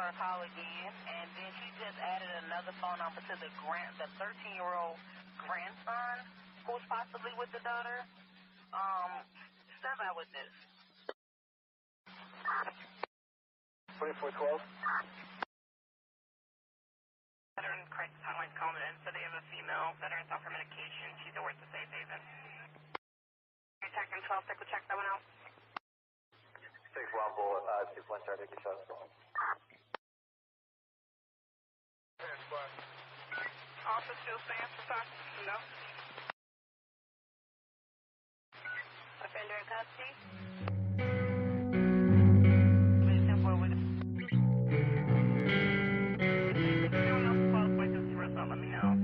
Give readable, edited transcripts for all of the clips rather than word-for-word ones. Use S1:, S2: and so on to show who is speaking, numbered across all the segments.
S1: her call again, and then she just added another phone number to the 13-year-old grandson who's possibly with the daughter. Step out with this.
S2: 2412.
S3: Veteran crisis hotline's calling in, so they have a female veteran off her medication. She's at work to safe haven. Attacking 12, take a check that one out.
S2: 6 Rumble, 2 point start, take a shot.
S3: Officer still stands for time? No. Offender in custody? Let me know.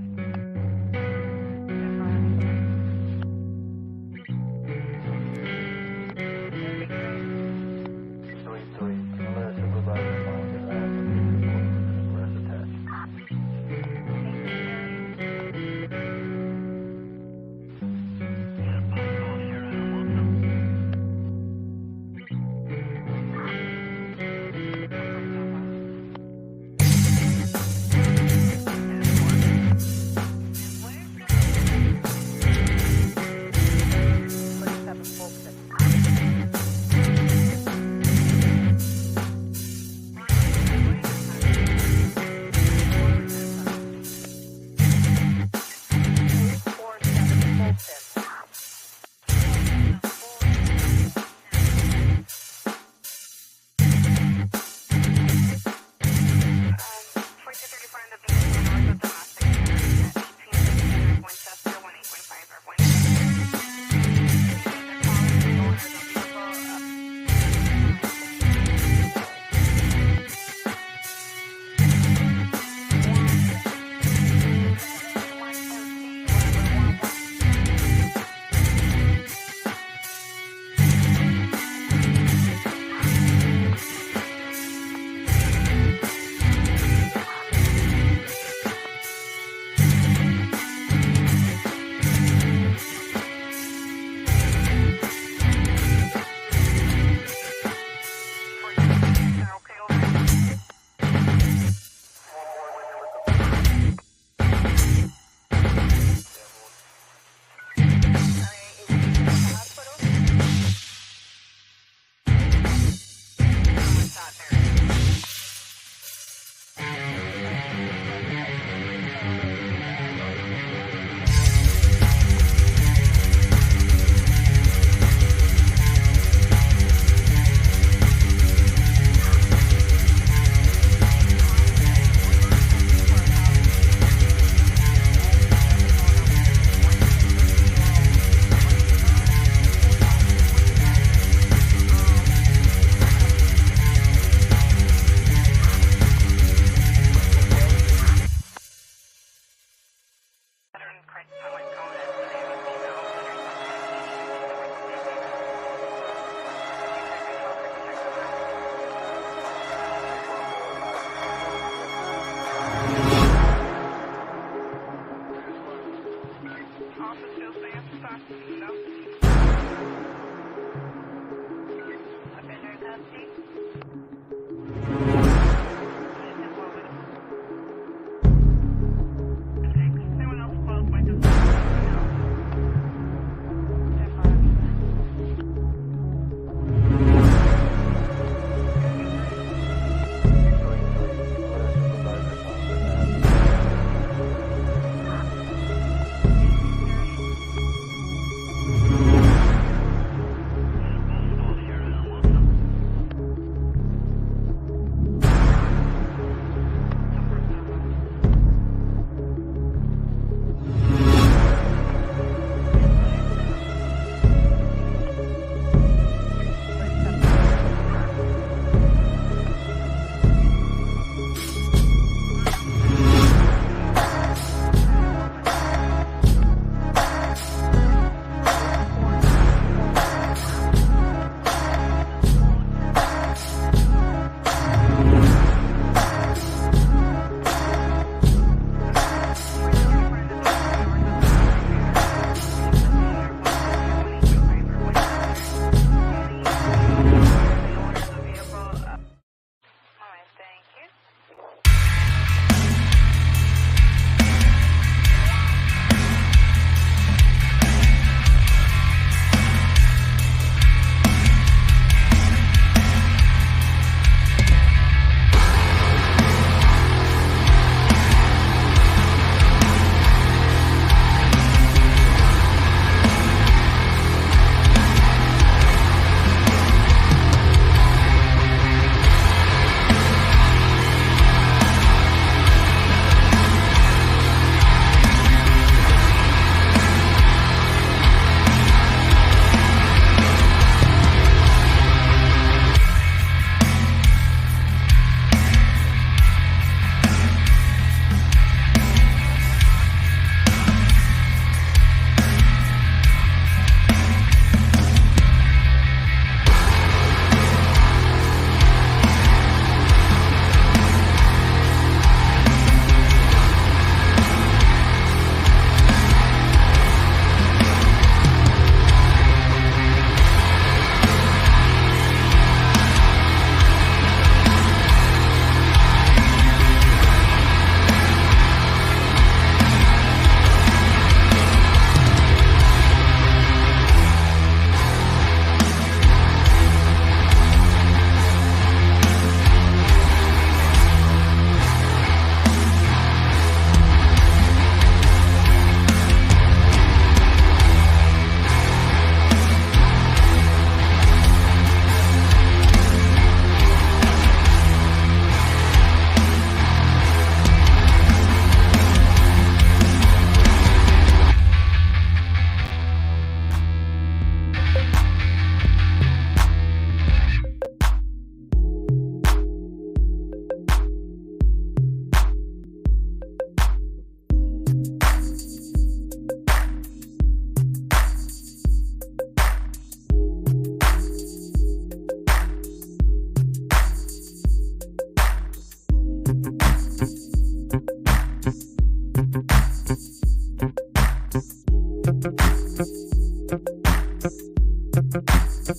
S4: And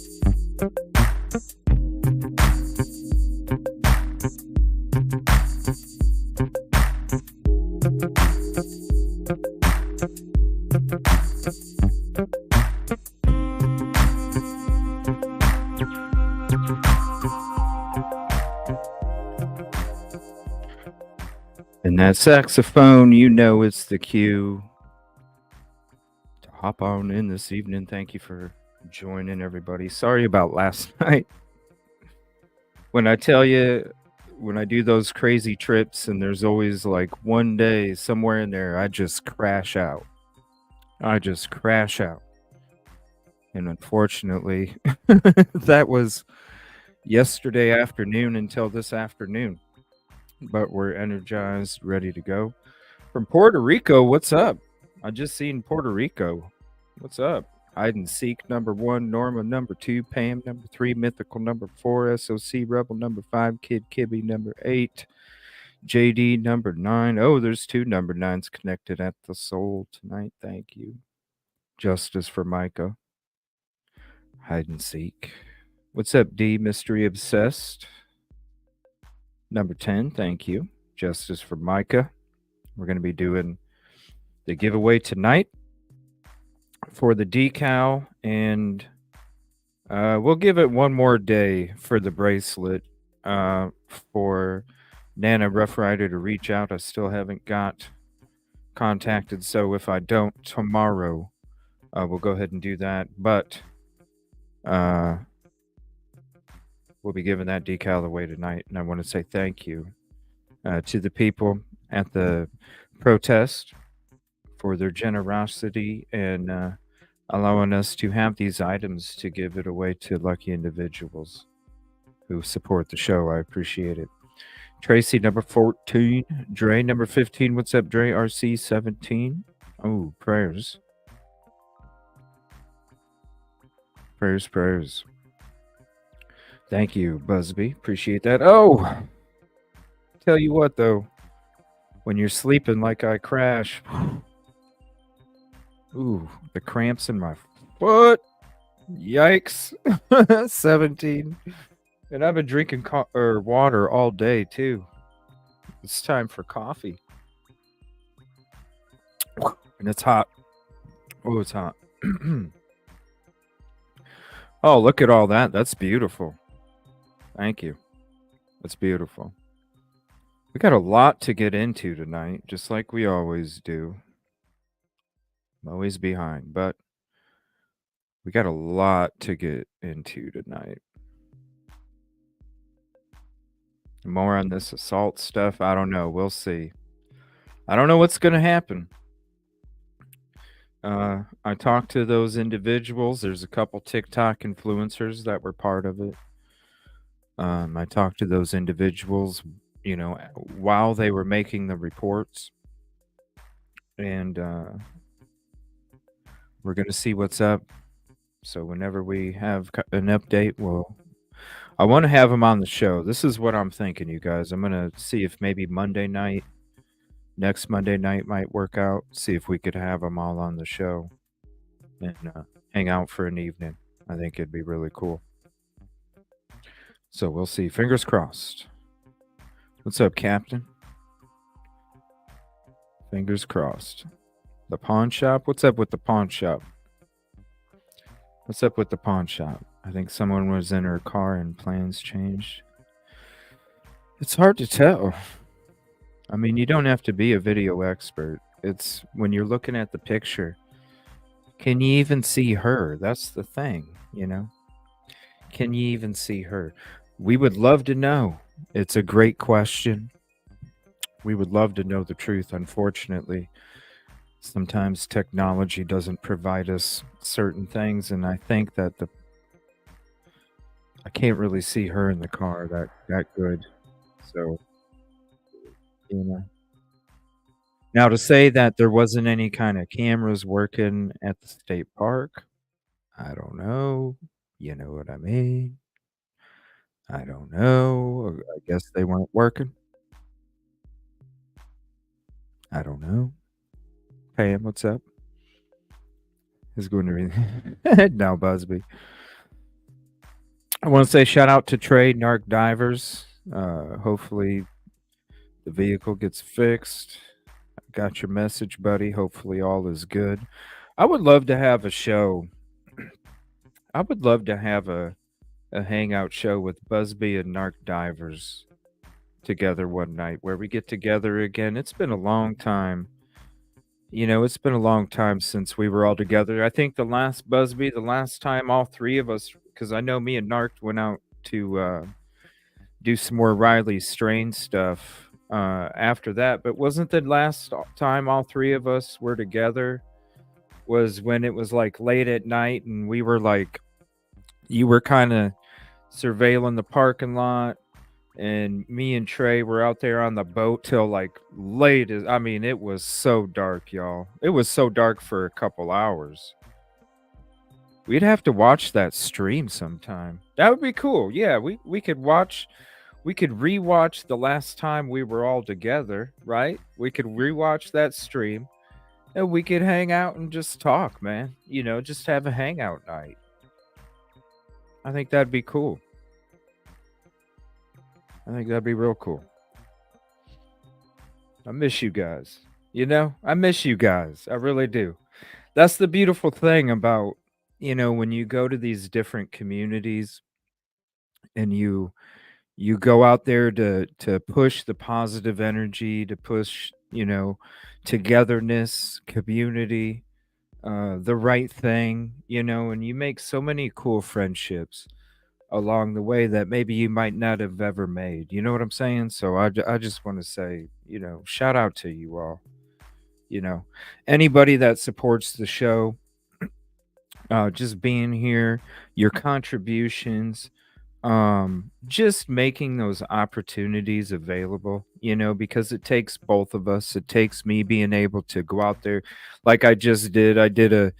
S4: that saxophone, you know it's the cue to hop on in this evening. Thank you for joining, everybody. Sorry about last night. When I tell you, when I do those crazy trips and there's always like one day somewhere in there, I just crash out. And unfortunately, that was yesterday afternoon until this afternoon. But we're energized, ready to go. From Puerto Rico, what's up? I just seen Puerto Rico. What's up? Hide and Seek number 1, Norma number 2, Pam number 3, Mythical number 4, SOC Rebel number 5, Kid Kibby number 8, JD number 9. Oh, there's 2 number 9s connected at the Soul tonight. Thank you. Justice for Micah. Hide and Seek. What's up, D? Mystery Obsessed. Number 10, thank you. Justice for Micah. We're going to be doing the giveaway tonight for the decal, and we'll give it one more day for the bracelet for Nana Rough Rider to reach out. I still haven't got contacted, so if I don't tomorrow, we'll go ahead and do that. But we'll be giving that decal away tonight, and I want to say thank you to the people at the protest for their generosity and allowing us to have these items to give it away to lucky individuals who support the show. I appreciate it. Tracy, number 14. Dre, number 15. What's up, Dre? RC 17. Oh, prayers. Prayers. Thank you, Busby. Appreciate that. Oh, tell you what, though. When you're sleeping like I crash, ooh, the cramps in my foot. Yikes. 17. And I've been drinking water all day, too. It's time for coffee. And it's hot. Oh, it's hot. Oh, look at all that. That's beautiful. Thank you. That's beautiful. We got a lot to get into tonight, just like we always do. I'm always behind, but we got a lot to get into tonight. More on this assault stuff. I don't know. We'll see. I don't know what's going to happen. I talked to those individuals. There's a couple TikTok influencers that were part of it. I talked to those individuals, you know, while they were making the reports. And we're going to see what's up. So whenever we have an update, I want to have them on the show. This is what I'm thinking, you guys. I'm going to see if maybe next Monday night might work out. See if we could have them all on the show and hang out for an evening. I think it'd be really cool. So we'll see. Fingers crossed. What's up, Captain? Fingers crossed. The pawn shop? What's up with the pawn shop? I think someone was in her car and plans changed. It's hard to tell. I mean, you don't have to be a video expert. It's when you're looking at the picture. Can you even see her? That's the thing, you know? Can you even see her? We would love to know. It's a great question. We would love to know the truth. Unfortunately, sometimes technology doesn't provide us certain things, and I think that I can't really see her in the car that good. So, you know. Now, to say that there wasn't any kind of cameras working at the state park, I don't know. You know what I mean? I don't know. I guess they weren't working. I don't know. Pam, what's up? Is going to be now, Busby. I want to say shout out to Trey Narc Divers. Hopefully the vehicle gets fixed. Got your message, buddy. Hopefully all is good. I would love to have a show. I would love to have a hangout show with Busby and Narc Divers together one night where we get together again. It's been a long time. It's been a long time since we were all together. I think the last Busby, the last time all three of us, because I know me and Narc went out to do some more Riley Strain stuff after that. But wasn't the last time all three of us were together was when it was like late at night and we were like, you were kind of surveilling the parking lot and me and Trey were out there on the boat till like late as I mean, it was so dark, y'all. It was so dark for a couple hours. We'd have to watch that stream sometime. That would be cool. Yeah, we could rewatch the last time we were all together, right? We could rewatch that stream and we could hang out and just talk, man. Just have a hangout night. I think that'd be cool. I think that'd be real cool. I miss you guys. I miss you guys. I really do. That's the beautiful thing about, when you go to these different communities and you go out there to push the positive energy, to push, togetherness, community, the right thing, and you make so many cool friendships along the way that maybe you might not have ever made. You know what I'm saying? So I just want to say, shout out to you all. Anybody that supports the show, just being here, your contributions, just making those opportunities available, because it takes both of us. It takes me being able to go out there like I just did. I did a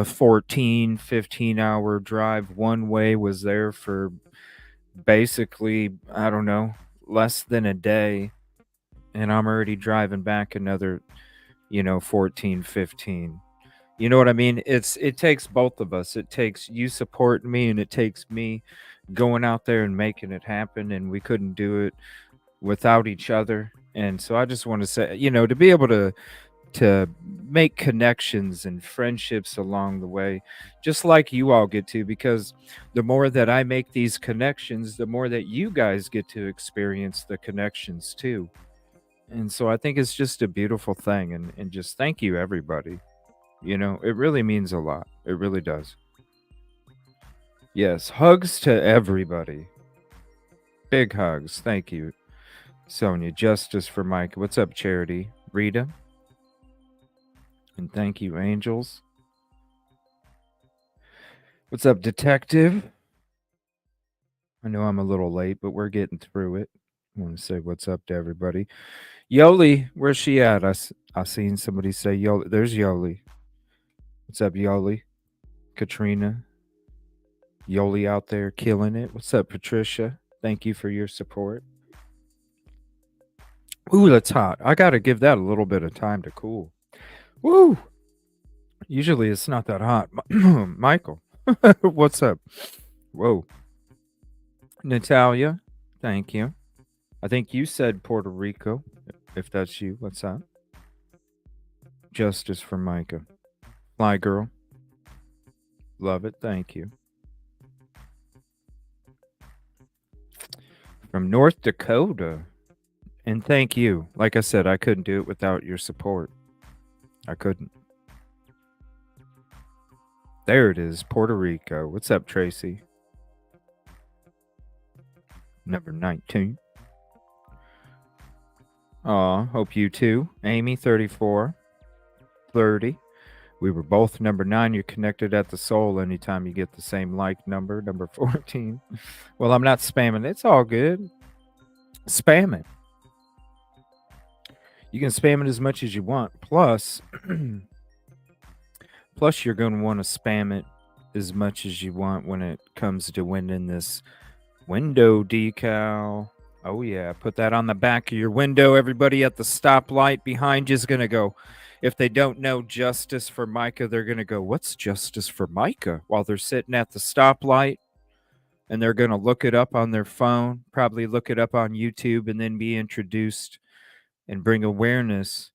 S4: 14 15-hour drive one way, was there for basically, I don't know, less than a day, and I'm already driving back another 14 15. You know what I mean? It takes both of us. It takes you supporting me and it takes me going out there and making it happen, and we couldn't do it without each other. And so I just want to say, to be able to make connections and friendships along the way, just like you all get to, because the more that I make these connections, the more that you guys get to experience the connections too. And so I think it's just a beautiful thing, and just thank you everybody. It really means a lot. It really does. Yes, hugs to everybody. Big hugs. Thank you, Sonia. Justice for Mike. What's up, Charity? Rita. And thank you, Angels. What's up, Detective? I know I'm a little late, but we're getting through it. I want to say what's up to everybody. Yoli, where's she at? I seen somebody say Yoli. There's Yoli. What's up, Yoli? Katrina. Yoli out there killing it. What's up, Patricia? Thank you for your support. Ooh, that's hot. I got to give that a little bit of time to cool. Woo! Usually it's not that hot. Michael, what's up? Whoa. Natalia, thank you. I think you said Puerto Rico. If that's you, what's up? Justice for Micah. Fly girl. Love it. Thank you. From North Dakota. And thank you. Like I said, I couldn't do it without your support. I couldn't. There it is, Puerto Rico. What's up, Tracy? Number 19. Aw, hope you too. Amy, 34. 30. We were both number 9. You're connected at the soul anytime you get the same like number. Number 14. Well, I'm not spamming. It's all good. Spam it. You can spam it as much as you want. Plus, you're going to want to spam it as much as you want when it comes to winning this window decal. Oh, yeah. Put that on the back of your window. Everybody at the stoplight behind you is going to go. If they don't know Justice for Micah, they're going to go, what's Justice for Micah? While they're sitting at the stoplight. and they're going to look it up on their phone, probably look it up on YouTube, and then be introduced and bring awareness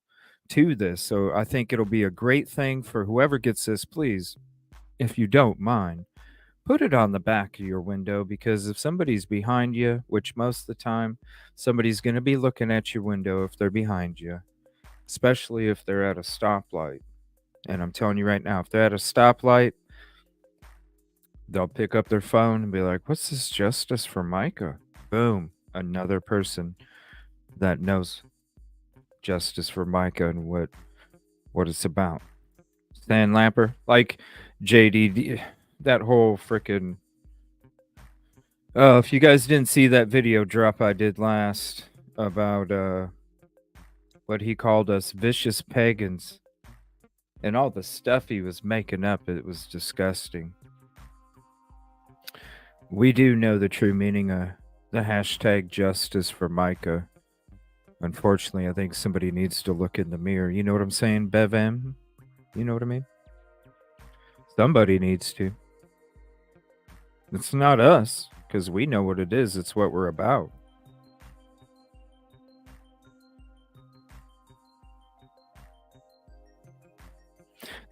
S4: to this. So I think it'll be a great thing for whoever gets this. Please, if you don't mind, put it on the back of your window, because if somebody's behind you, which most of the time somebody's going to be looking at your window if they're behind you, especially if they're at a stoplight. And I'm telling you right now, if they're at a stoplight, they'll pick up their phone and be like, "What's this justice for Micah?" Boom, another person that knows justice for Micah and what it's about. Stan Lamper, like JD, that whole freaking. If you guys didn't see that video drop I did last about what he called us vicious pagans and all the stuff he was making up, it was disgusting. We do know the true meaning of the hashtag justice for Micah. Unfortunately, I think somebody needs to look in the mirror. You know what I'm saying, Bev M? You know what I mean? Somebody needs to. It's not us, because we know what it is. It's what we're about.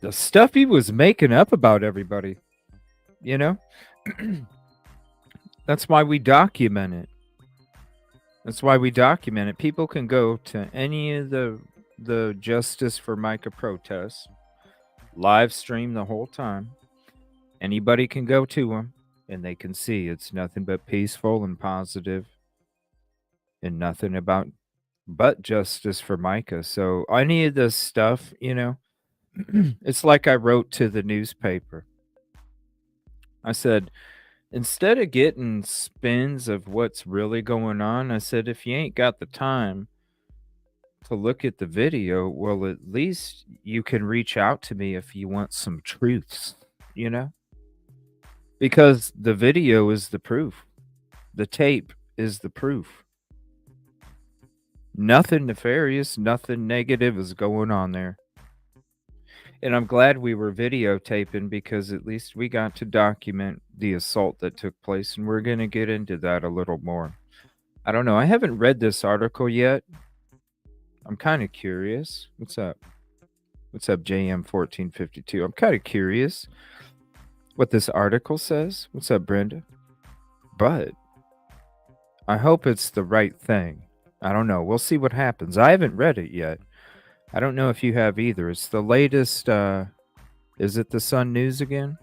S4: The stuff he was making up about everybody, you know? That's why we document it. That's why we document it. People can go to any of the Justice for Micah protests, live stream the whole time. Anybody can go to them, and they can see it's nothing but peaceful and positive, and nothing about but justice for Micah. So any of this stuff, you know, it's like I wrote to the newspaper. I said, instead of getting spins of what's really going on, I said, if you ain't got the time to look at the video, well, at least you can reach out to me if you want some truths, you know? Because the video is the proof. The tape is the proof. Nothing nefarious, nothing negative is going on there. And I'm glad we were videotaping, because at least we got to document the assault that took place, and we're going to get into that a little more. I don't know. I haven't read this article yet. I'm kind of curious. What's up? What's up, JM1452? I'm kind of curious what this article says. What's up, Brenda? But I hope it's the right thing. I don't know. We'll see what happens. I haven't read it yet. I don't know if you have either. It's the latest. Is it the Sun News again?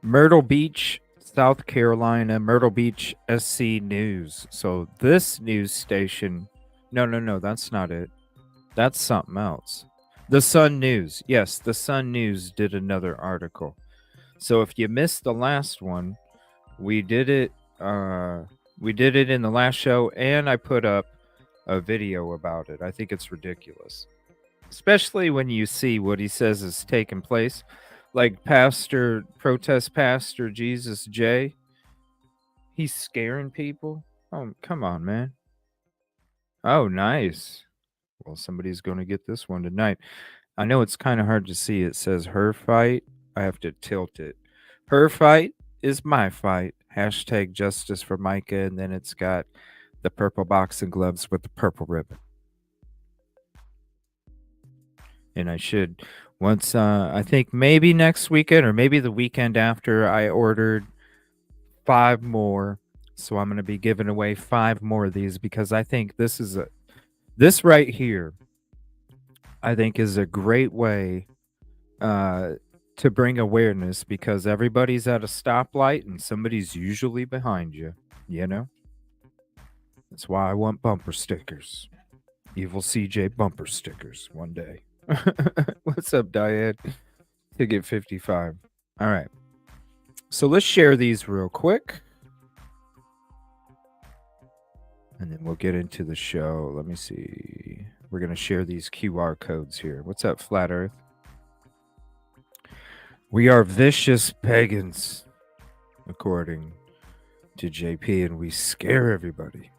S4: Myrtle Beach, South Carolina, Myrtle Beach SC News. So this news station. No, that's not it. That's something else. The Sun News. Yes, the Sun News did another article. So if you missed the last one, we did it. We did it in the last show, and I put up a video about it. I think it's ridiculous, especially when you see what he says is taking place. Like protest pastor Jesus J, he's scaring people. Oh, come on, man. Oh, nice. Well, somebody's going to get this one tonight. I know it's kind of hard to see. It says her fight. I have to tilt it. Her fight is my fight. Hashtag justice for Micah. And then it's got the purple boxing gloves with the purple ribbon. And I should, once, I think maybe next weekend or maybe the weekend after, I ordered 5 more. So I'm going to be giving away 5 more of these, because I think this right here, I think is a great way to bring awareness, because everybody's at a stoplight and somebody's usually behind you, you know? That's why I want bumper stickers. Evil CJ bumper stickers one day. What's up, Diane? Ticket 55. All right. So let's share these real quick, and then we'll get into the show. Let me see. We're going to share these QR codes here. What's up, Flat Earth? We are vicious pagans, according to JP, and we scare everybody.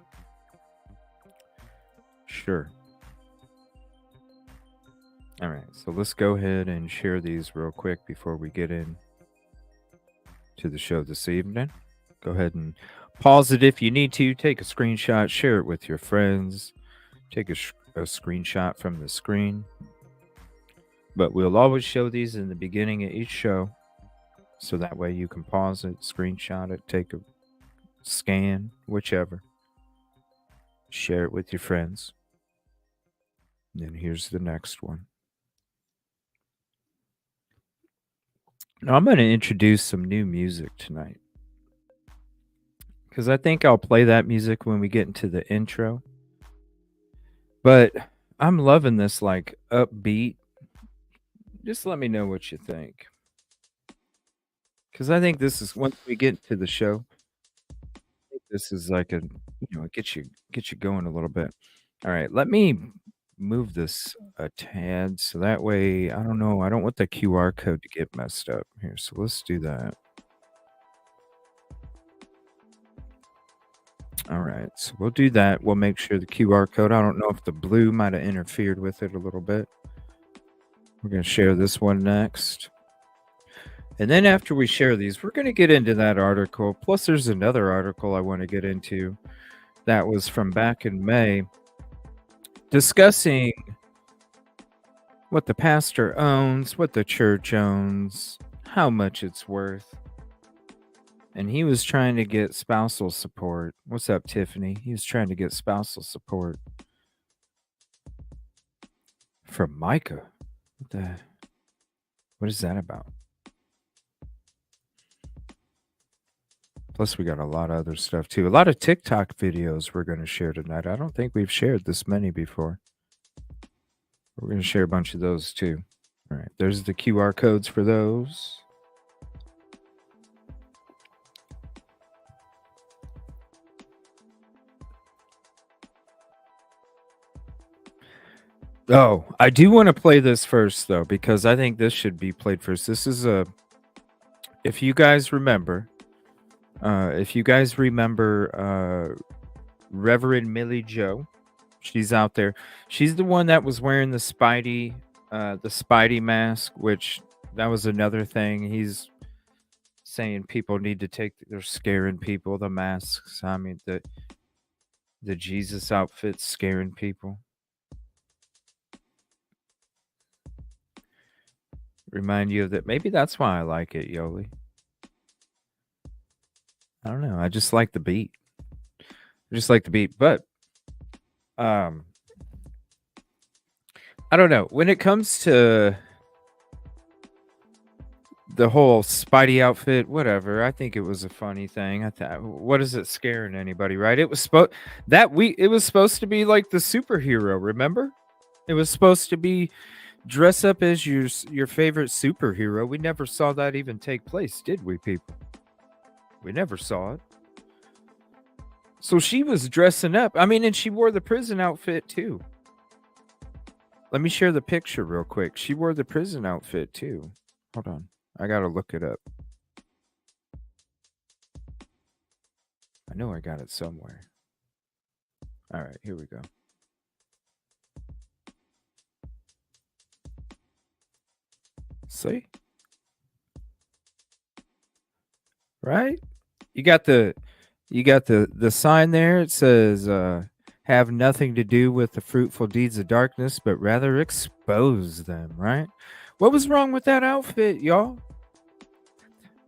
S4: Sure. All right, so let's go ahead and share these real quick before we get in to the show this evening. Go ahead and pause it if you need to. Take a screenshot, share it with your friends. Take a screenshot from the screen. But we'll always show these in the beginning of each show. So that way you can pause it, screenshot it, take a scan, whichever. Share it with your friends. And then here's the next one. Now I'm going to introduce some new music tonight. Because I think I'll play that music when we get into the intro. But I'm loving this like upbeat. Just let me know what you think. Because I think this is, once we get to the show, I think this is like a, it gets you going a little bit. All right, let me move this a tad so that way, I don't know, I don't want the QR code to get messed up here. So let's do that. All right, so we'll do that. We'll make sure the QR code, I don't know if the blue might have interfered with it a little bit. We're going to share this one next. And then after we share these, we're going to get into that article. Plus, there's another article I want to get into that was from back in May, discussing what the pastor owns, what the church owns, how much it's worth. And he was trying to get spousal support. What's up, Tiffany? He was trying to get spousal support from Micah. What is that about? Plus, we got a lot of other stuff, too. A lot of TikTok videos we're going to share tonight. I don't think we've shared this many before. We're going to share a bunch of those, too. All right, there's the QR codes for those. Oh, I do want to play this first, though, because I think this should be played first. This is if you guys remember, Reverend Millie Joe, she's out there. She's the one that was wearing the Spidey mask, which that was another thing. He's saying people need to they're scaring people, the masks. I mean, the Jesus outfit's scaring people. Remind you of that. Maybe that's why I like it, Yoli. I don't know. I just like the beat. But I don't know. When it comes to the whole Spidey outfit, whatever, I think it was a funny thing. What is it scaring anybody, right? It was supposed to be like the superhero, remember? It was supposed to be dress up as your favorite superhero. We never saw that even take place, did we, people? We never saw it. So she was dressing up. I mean, and she wore the prison outfit too. Let me share the picture real quick. She wore the prison outfit too. Hold on. I gotta look it up. I know I got it somewhere. All right, here we go. See? Right? You got the sign there. It says have nothing to do with the fruitful deeds of darkness, but rather expose them, right? What was wrong with that outfit, y'all?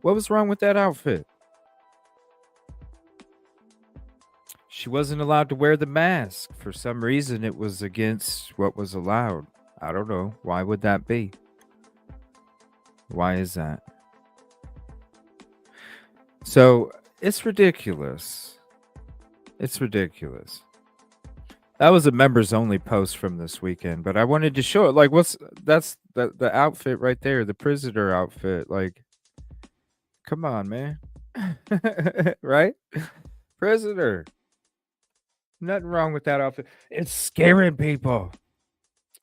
S4: What was wrong with that outfit? She wasn't allowed to wear the mask. For some reason, it was against what was allowed. I don't know. Why would that be? Why is that? So it's ridiculous. It's ridiculous. That was a members only post from this weekend, but I wanted to show it. Like, that's the outfit right there, the prisoner outfit. Like, come on, man. Right? Prisoner. Nothing wrong with that outfit. It's scaring people.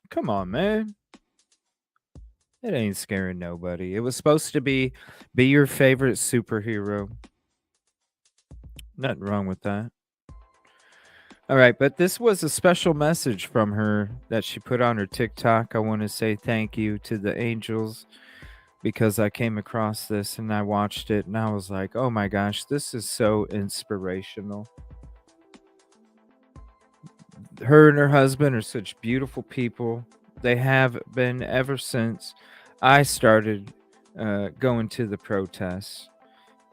S4: Come on, man. It ain't scaring nobody. It was supposed to be your favorite superhero. Nothing wrong with that. All right, but this was a special message from her that she put on her TikTok. I want to say thank you to the angels because I came across this and I watched it and I was like, oh my gosh, this is so inspirational. Her and her husband are such beautiful people. They have been ever since I started going to the protests.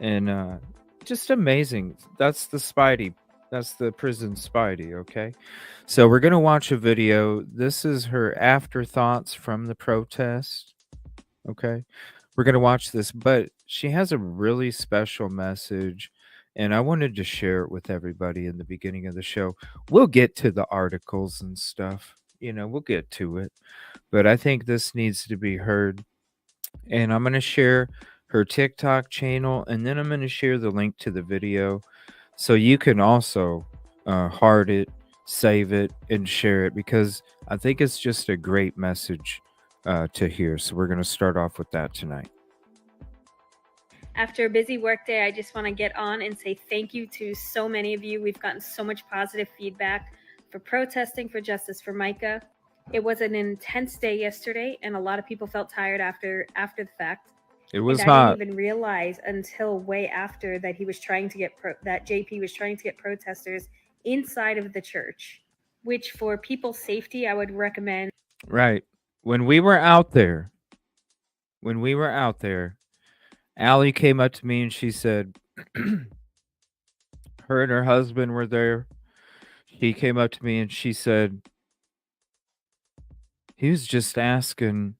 S4: And just amazing. That's the Spidey. That's the prison Spidey, okay? So we're going to watch a video. This is her afterthoughts from the protest, okay? We're going to watch this, but she has a really special message, and I wanted to share it with everybody in the beginning of the show. We'll get to the articles and stuff, we'll get to it, but I think this needs to be heard. And I'm going to share her TikTok channel, and then I'm going to share the link to the video so you can also heart it, save it, and share it, because I think it's just a great message to hear. So we're going to start off with that tonight.
S5: After a busy workday, I just want to get on and say thank you to so many of you. We've gotten so much positive feedback for protesting for justice for Micah. It was an intense day yesterday, and a lot of people felt tired after the fact.
S4: It was
S5: and
S4: hot.
S5: I didn't even realize until way after that he was trying to get that JP was trying to get protesters inside of the church, which for people's safety, I would recommend.
S4: Right. When we were out there, Allie came up to me and she said, her and her husband were there. She came up to me and she said, he was just asking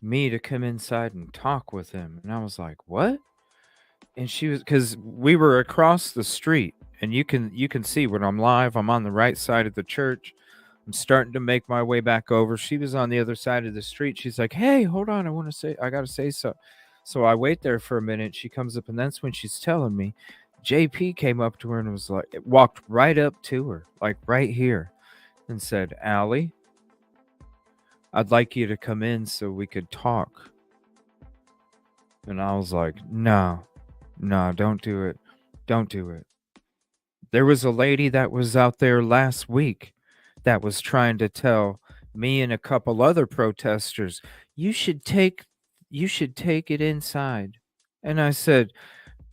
S4: me to come inside and talk with him. And I was like, what? And she was, because we were across the street, and you can see when I'm live, I'm on the right side of the church. I'm starting to make my way back over. She was on the other side of the street. She's like, hey, hold on, I gotta say something. So I wait there for a minute. She comes up, and that's when she's telling me. JP came up to her and was like, walked right up to her, like right here, and said, Allie, I'd like you to come in so we could talk. And I was like, no, don't do it. Don't do it. There was a lady that was out there last week that was trying to tell me and a couple other protesters, you should take it inside. And I said,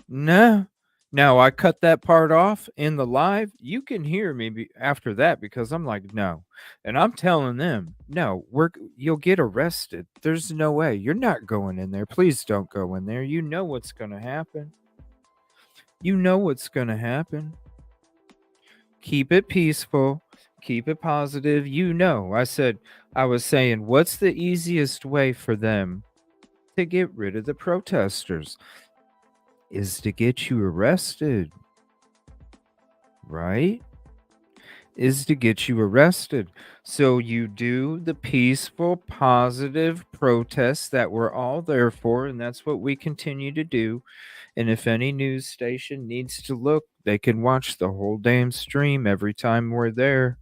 S4: no. Now I cut that part off in the live. You can hear me after that, because I'm like, no. And I'm telling them, no, you'll get arrested. There's no way. You're not going in there. Please don't go in there. You know what's going to happen. You know what's going to happen. Keep it peaceful. Keep it positive. I was saying, what's the easiest way for them to get rid of the protesters? Is to get you arrested, right? Is to get you arrested. So you do the peaceful, positive protests that we're all there for, and that's what we continue to do. And if any news station needs to look, they can watch the whole damn stream every time we're there.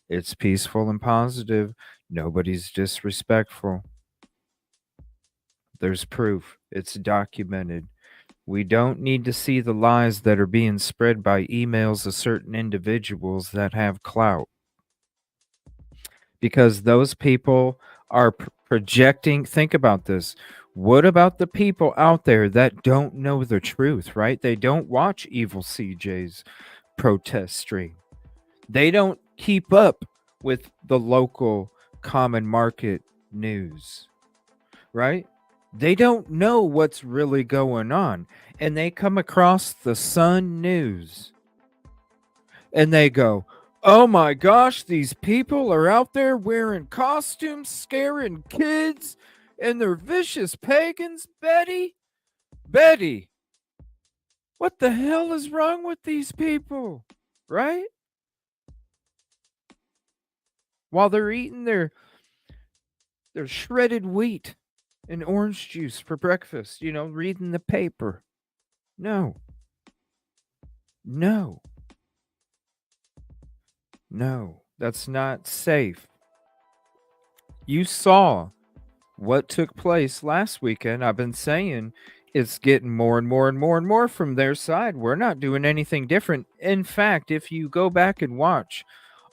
S4: It's peaceful and positive. Nobody's disrespectful. There's proof. It's documented. We don't need to see the lies that are being spread by emails of certain individuals that have clout, because those people are projecting. Think about this. What about the people out there that don't know the truth, right? They don't watch Evil CJ's protest stream. They don't keep up with the local common market news, right? They don't know what's really going on. And they come across the Sun News. And they go, oh my gosh, these people are out there wearing costumes, scaring kids, and they're vicious pagans. Betty, what the hell is wrong with these people? Right? While they're eating their shredded wheat and orange juice for breakfast, reading the paper. No, that's not safe. You saw what took place last weekend. I've been saying it's getting more and more and more and more from their side. We're not doing anything different. In fact, if you go back and watch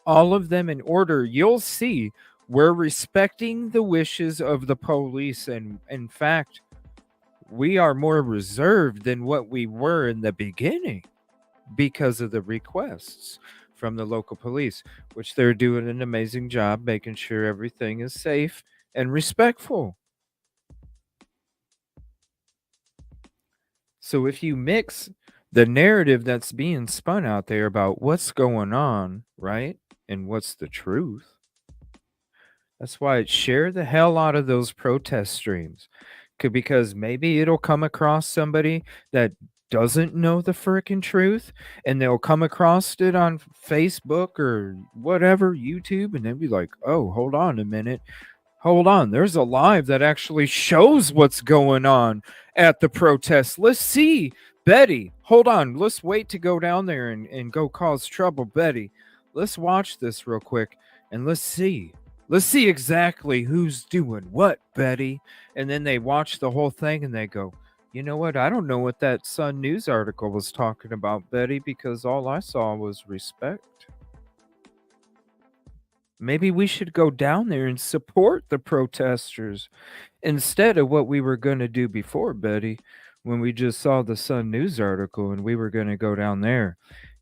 S4: all of them in order, you'll see We're respecting the wishes of the police, and in fact, we are more reserved than what we were in the beginning because of the requests from the local police, which they're doing an amazing job making sure everything is safe and respectful. So if you mix the narrative that's being spun out there about what's going on, right, and what's the truth, that's why I'd share the hell out of those protest streams. Because maybe it'll come across somebody that doesn't know the freaking truth, and they'll come across it on Facebook or whatever, YouTube, and they'll be like, oh, hold on a minute. Hold on. There's a live that actually shows what's going on at the protest. Let's see. Betty, hold on. Let's wait to go down there and go cause trouble. Betty, let's watch this real quick and let's see. Let's see exactly who's doing what, Betty. And then they watch the whole thing and they go, you know what? I don't know what that Sun News article was talking about, Betty, because all I saw was respect. Maybe we should go down there and support the protesters instead of what we were going to do before, Betty, when we just saw the Sun News article and we were going to go down there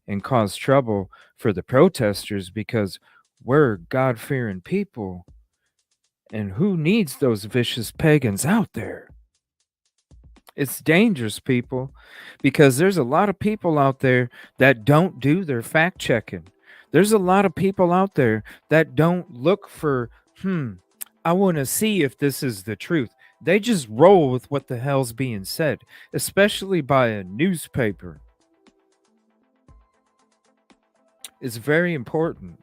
S4: and cause trouble for the protesters because we're God-fearing people. And who needs those vicious pagans out there? It's dangerous, people, because there's a lot of people out there that don't do their fact checking. There's a lot of people out there that don't look for, I want to see if this is the truth. They just roll with what the hell's being said, especially by a newspaper. It's very important.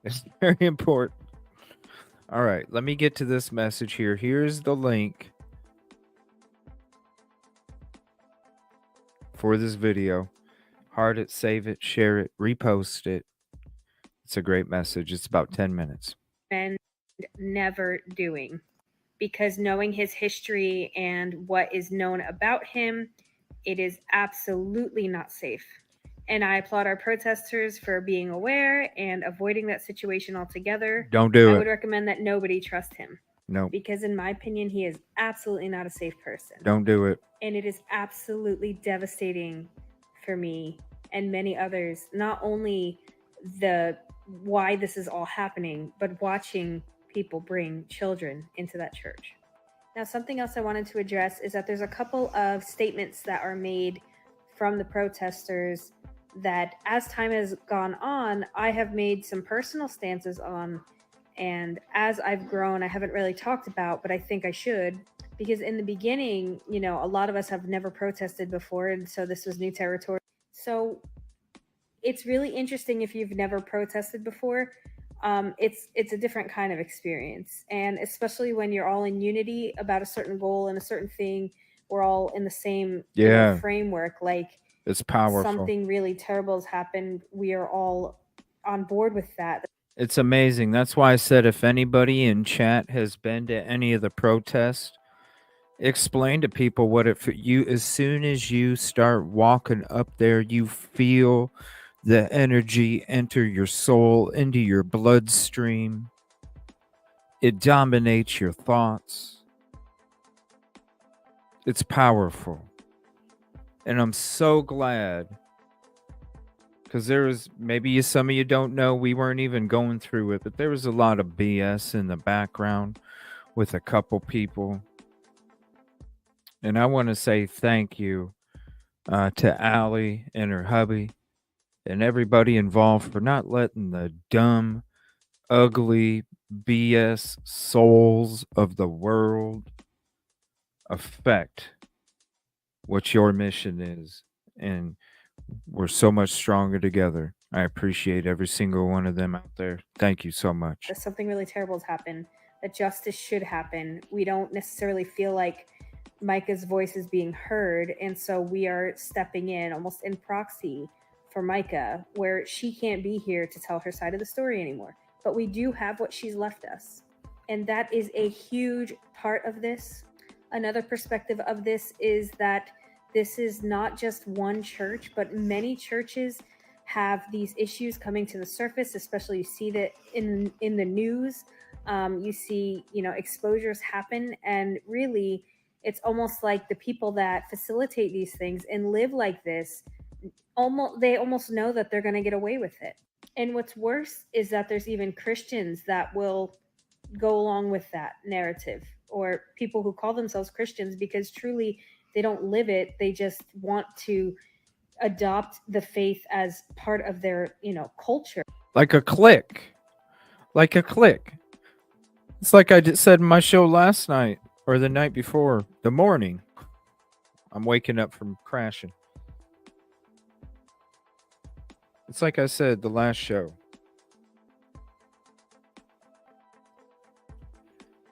S4: It's very important. All right, let me get to this message here. Here's the link for this video. Heart it, save it, share it, repost it. It's a great message. It's about 10 minutes.
S5: And never doing, because knowing his history and what is known about him, it is absolutely not safe. And I applaud our protesters for being aware and avoiding that situation altogether.
S4: Don't do it.
S5: I would recommend that nobody trust him.
S4: No.
S5: Because in my opinion, he is absolutely not a safe person.
S4: Don't do it.
S5: And it is absolutely devastating for me and many others, not only the why this is all happening, but watching people bring children into that church. Now, something else I wanted to address is that there's a couple of statements that are made from the protesters that as time has gone on, I have made some personal stances on, and as I've grown, I haven't really talked about, but I think I should, because in the beginning, you know, a lot of us have never protested before, and so this was new territory. So it's really interesting if you've never protested before. It's a different kind of experience, and especially when you're all in unity about a certain goal and a certain thing, we're all in the same framework. Like,
S4: it's powerful.
S5: Something really terrible has happened. We are all on board with that.
S4: It's amazing. That's why I said if anybody in chat has been to any of the protests, explain to people what it for you. As soon as you start walking up there, you feel the energy enter your soul, into your bloodstream. It dominates your thoughts. It's powerful. And I'm so glad, because there was, maybe some of you don't know, we weren't even going through it, but there was a lot of BS in the background with a couple people. And I want to say thank you to Allie and her hubby and everybody involved for not letting the dumb, ugly BS souls of the world affect what your mission is. And we're so much stronger together. I appreciate every single one of them out there. Thank you so much.
S5: That something really terrible has happened, that justice should happen. We don't necessarily feel like Micah's voice is being heard, and so we are stepping in almost in proxy for Micah, where she can't be here to tell her side of the story anymore. But we do have what she's left us, and that is a huge part of this. Another perspective of this is that this is not just one church, but many churches have these issues coming to the surface, especially you see that in the news. You see, exposures happen, and really, it's almost like the people that facilitate these things and live like this, they almost know that they're going to get away with it. And what's worse is that there's even Christians that will go along with that narrative, or people who call themselves Christians because truly they don't live it. They just want to adopt the faith as part of their, culture.
S4: Like a clique. It's like I just said in my show last night or the night before, the morning. I'm waking up from crashing. It's like I said the last show.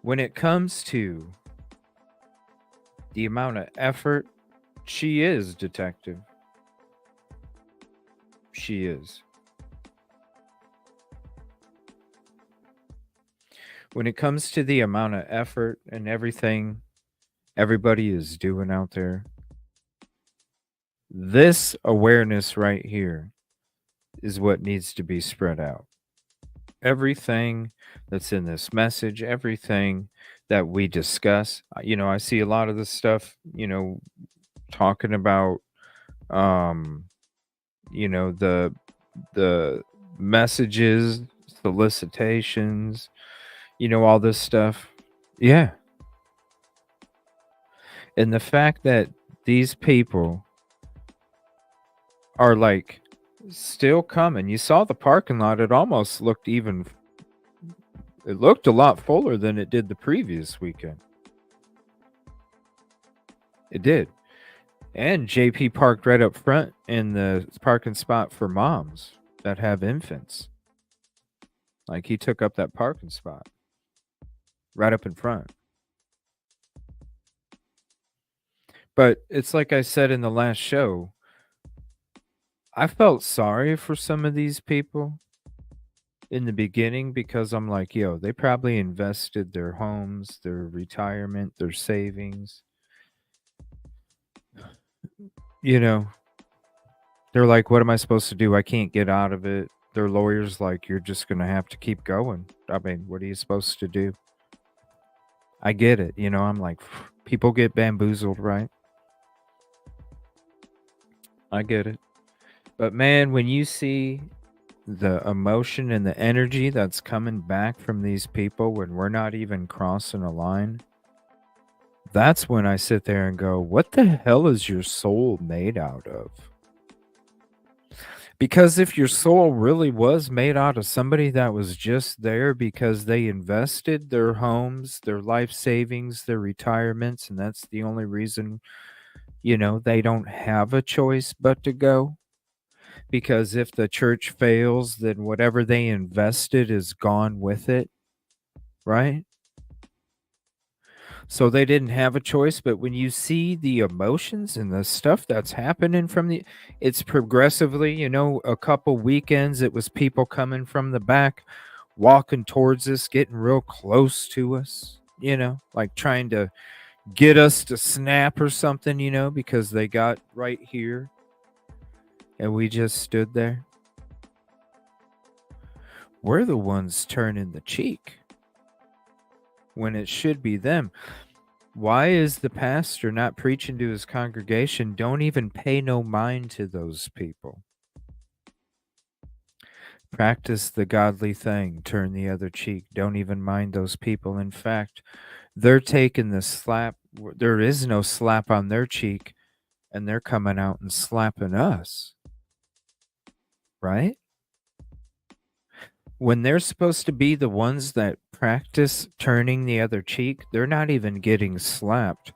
S4: When it comes to the amount of effort, she is, detective. She is. When it comes to the amount of effort and everything everybody is doing out there, this awareness right here is what needs to be spread out. Everything that's in this message, everything that we discuss, I see a lot of this stuff, talking about, the messages, solicitations, all this stuff. Yeah. And the fact that these people are like still coming. You saw the parking lot. It almost looked it looked a lot fuller than it did the previous weekend. It did. And JP parked right up front in the parking spot for moms that have infants. Like, he took up that parking spot right up in front. But it's like I said in the last show, I felt sorry for some of these people in the beginning because I'm like, yo, they probably invested their homes, their retirement, their savings. They're like, what am I supposed to do? I can't get out of it. Their lawyer's like, you're just going to have to keep going. I mean, what are you supposed to do? I get it. I'm like, people get bamboozled, right? I get it. But man, when you see the emotion and the energy that's coming back from these people when we're not even crossing a line, that's when I sit there and go, what the hell is your soul made out of? Because if your soul really was made out of somebody that was just there because they invested their homes, their life savings, their retirements, and that's the only reason, they don't have a choice but to go. Because if the church fails, then whatever they invested is gone with it, right? So they didn't have a choice. But when you see the emotions and the stuff that's happening it's progressively, a couple weekends, it was people coming from the back, walking towards us, getting real close to us, like trying to get us to snap or something, because they got right here. And we just stood there. We're the ones turning the cheek when it should be them. Why is the pastor not preaching to his congregation? Don't even pay no mind to those people. Practice the godly thing. Turn the other cheek. Don't even mind those people. In fact, they're taking the slap. There is no slap on their cheek, and they're coming out and slapping us. Right? When they're supposed to be the ones that practice turning the other cheek, they're not even getting slapped.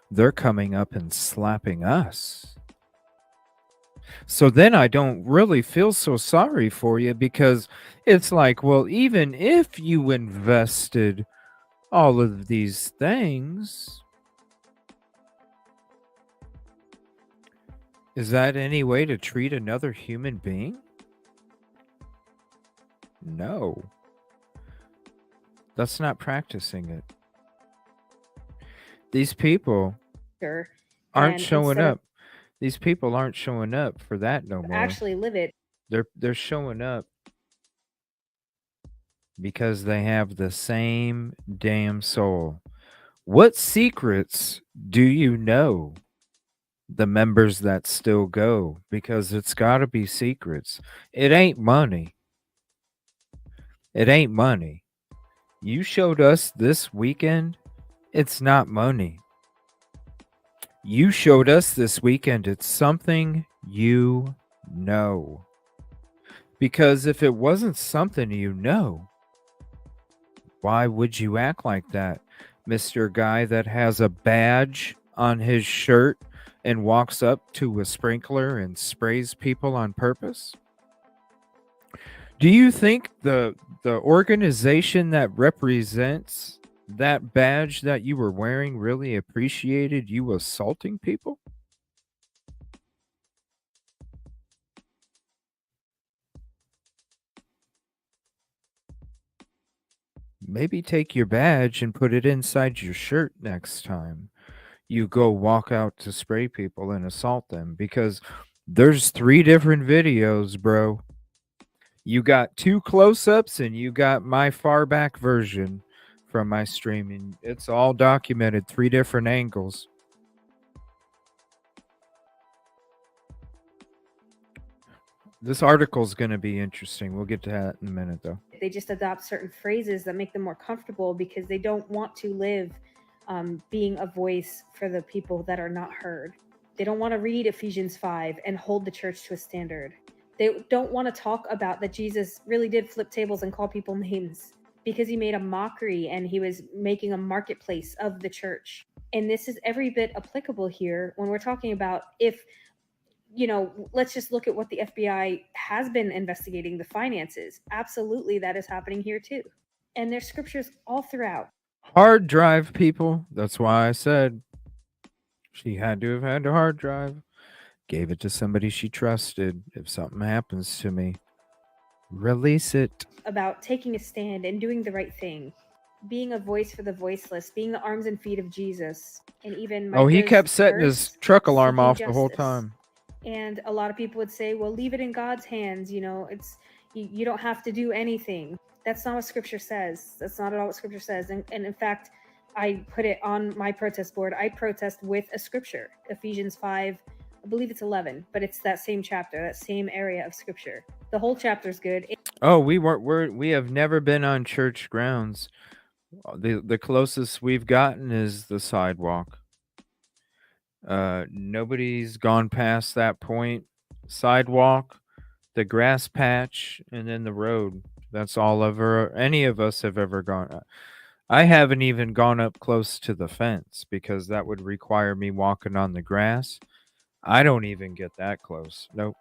S4: They're coming up and slapping us. So then I don't really feel so sorry for you, because it's like, well, even if you invested all of these things, is that any way to treat another human being? No. That's not practicing it. These people aren't showing up. These people aren't showing up for that no more.
S5: Actually live it.
S4: They're showing up because they have the same damn soul. What secrets do you know? The members that still go, because it's got to be secrets. It ain't money. It ain't money. You showed us this weekend, it's not money. You showed us this weekend, it's something you know. Because if it wasn't something you know, why would you act like that? Mr. Guy that has a badge on his shirt and walks up to a sprinkler and sprays people on purpose? Do you think the organization that represents that badge that you were wearing really appreciated you assaulting people? Maybe take your badge and put it inside your shirt next time you go walk out to spray people and assault them, because there's 3 different videos, bro. You got 2 close-ups and you got my far back version from my streaming. It's all documented, 3 different angles. This article is going to be interesting. We'll get to that in a minute, though.
S5: They just adopt certain phrases that make them more comfortable because they don't want to live being a voice for the people that are not heard. They don't want to read Ephesians 5 and hold the church to a standard. They don't want to talk about that Jesus really did flip tables and call people names because he made a mockery and he was making a marketplace of the church. And this is every bit applicable here when we're talking about if, let's just look at what the FBI has been investigating, the finances. Absolutely, that is happening here too. And there's scriptures all throughout.
S4: Hard drive, people. That's why I said she had to have had a hard drive. Gave it to somebody she trusted. If something happens to me, release it.
S5: About taking a stand and doing the right thing. Being a voice for the voiceless, being the arms and feet of Jesus. And even
S4: he kept setting his truck alarm off the whole time.
S5: And a lot of people would say, well, leave it in God's hands. It's you don't have to do anything. That's not what scripture says. That's not at all what scripture says. And in fact, I put it on my protest board. I protest with a scripture, Ephesians 5, I believe it's 11, but it's that same chapter, that same area of scripture. The whole chapter is good.
S4: We have never been on church grounds. The closest we've gotten is the sidewalk. Nobody's gone past that point. Sidewalk, the grass patch, and then the road. That's all any of us have ever gone. I haven't even gone up close to the fence because that would require me walking on the grass. I don't even get that close. Nope.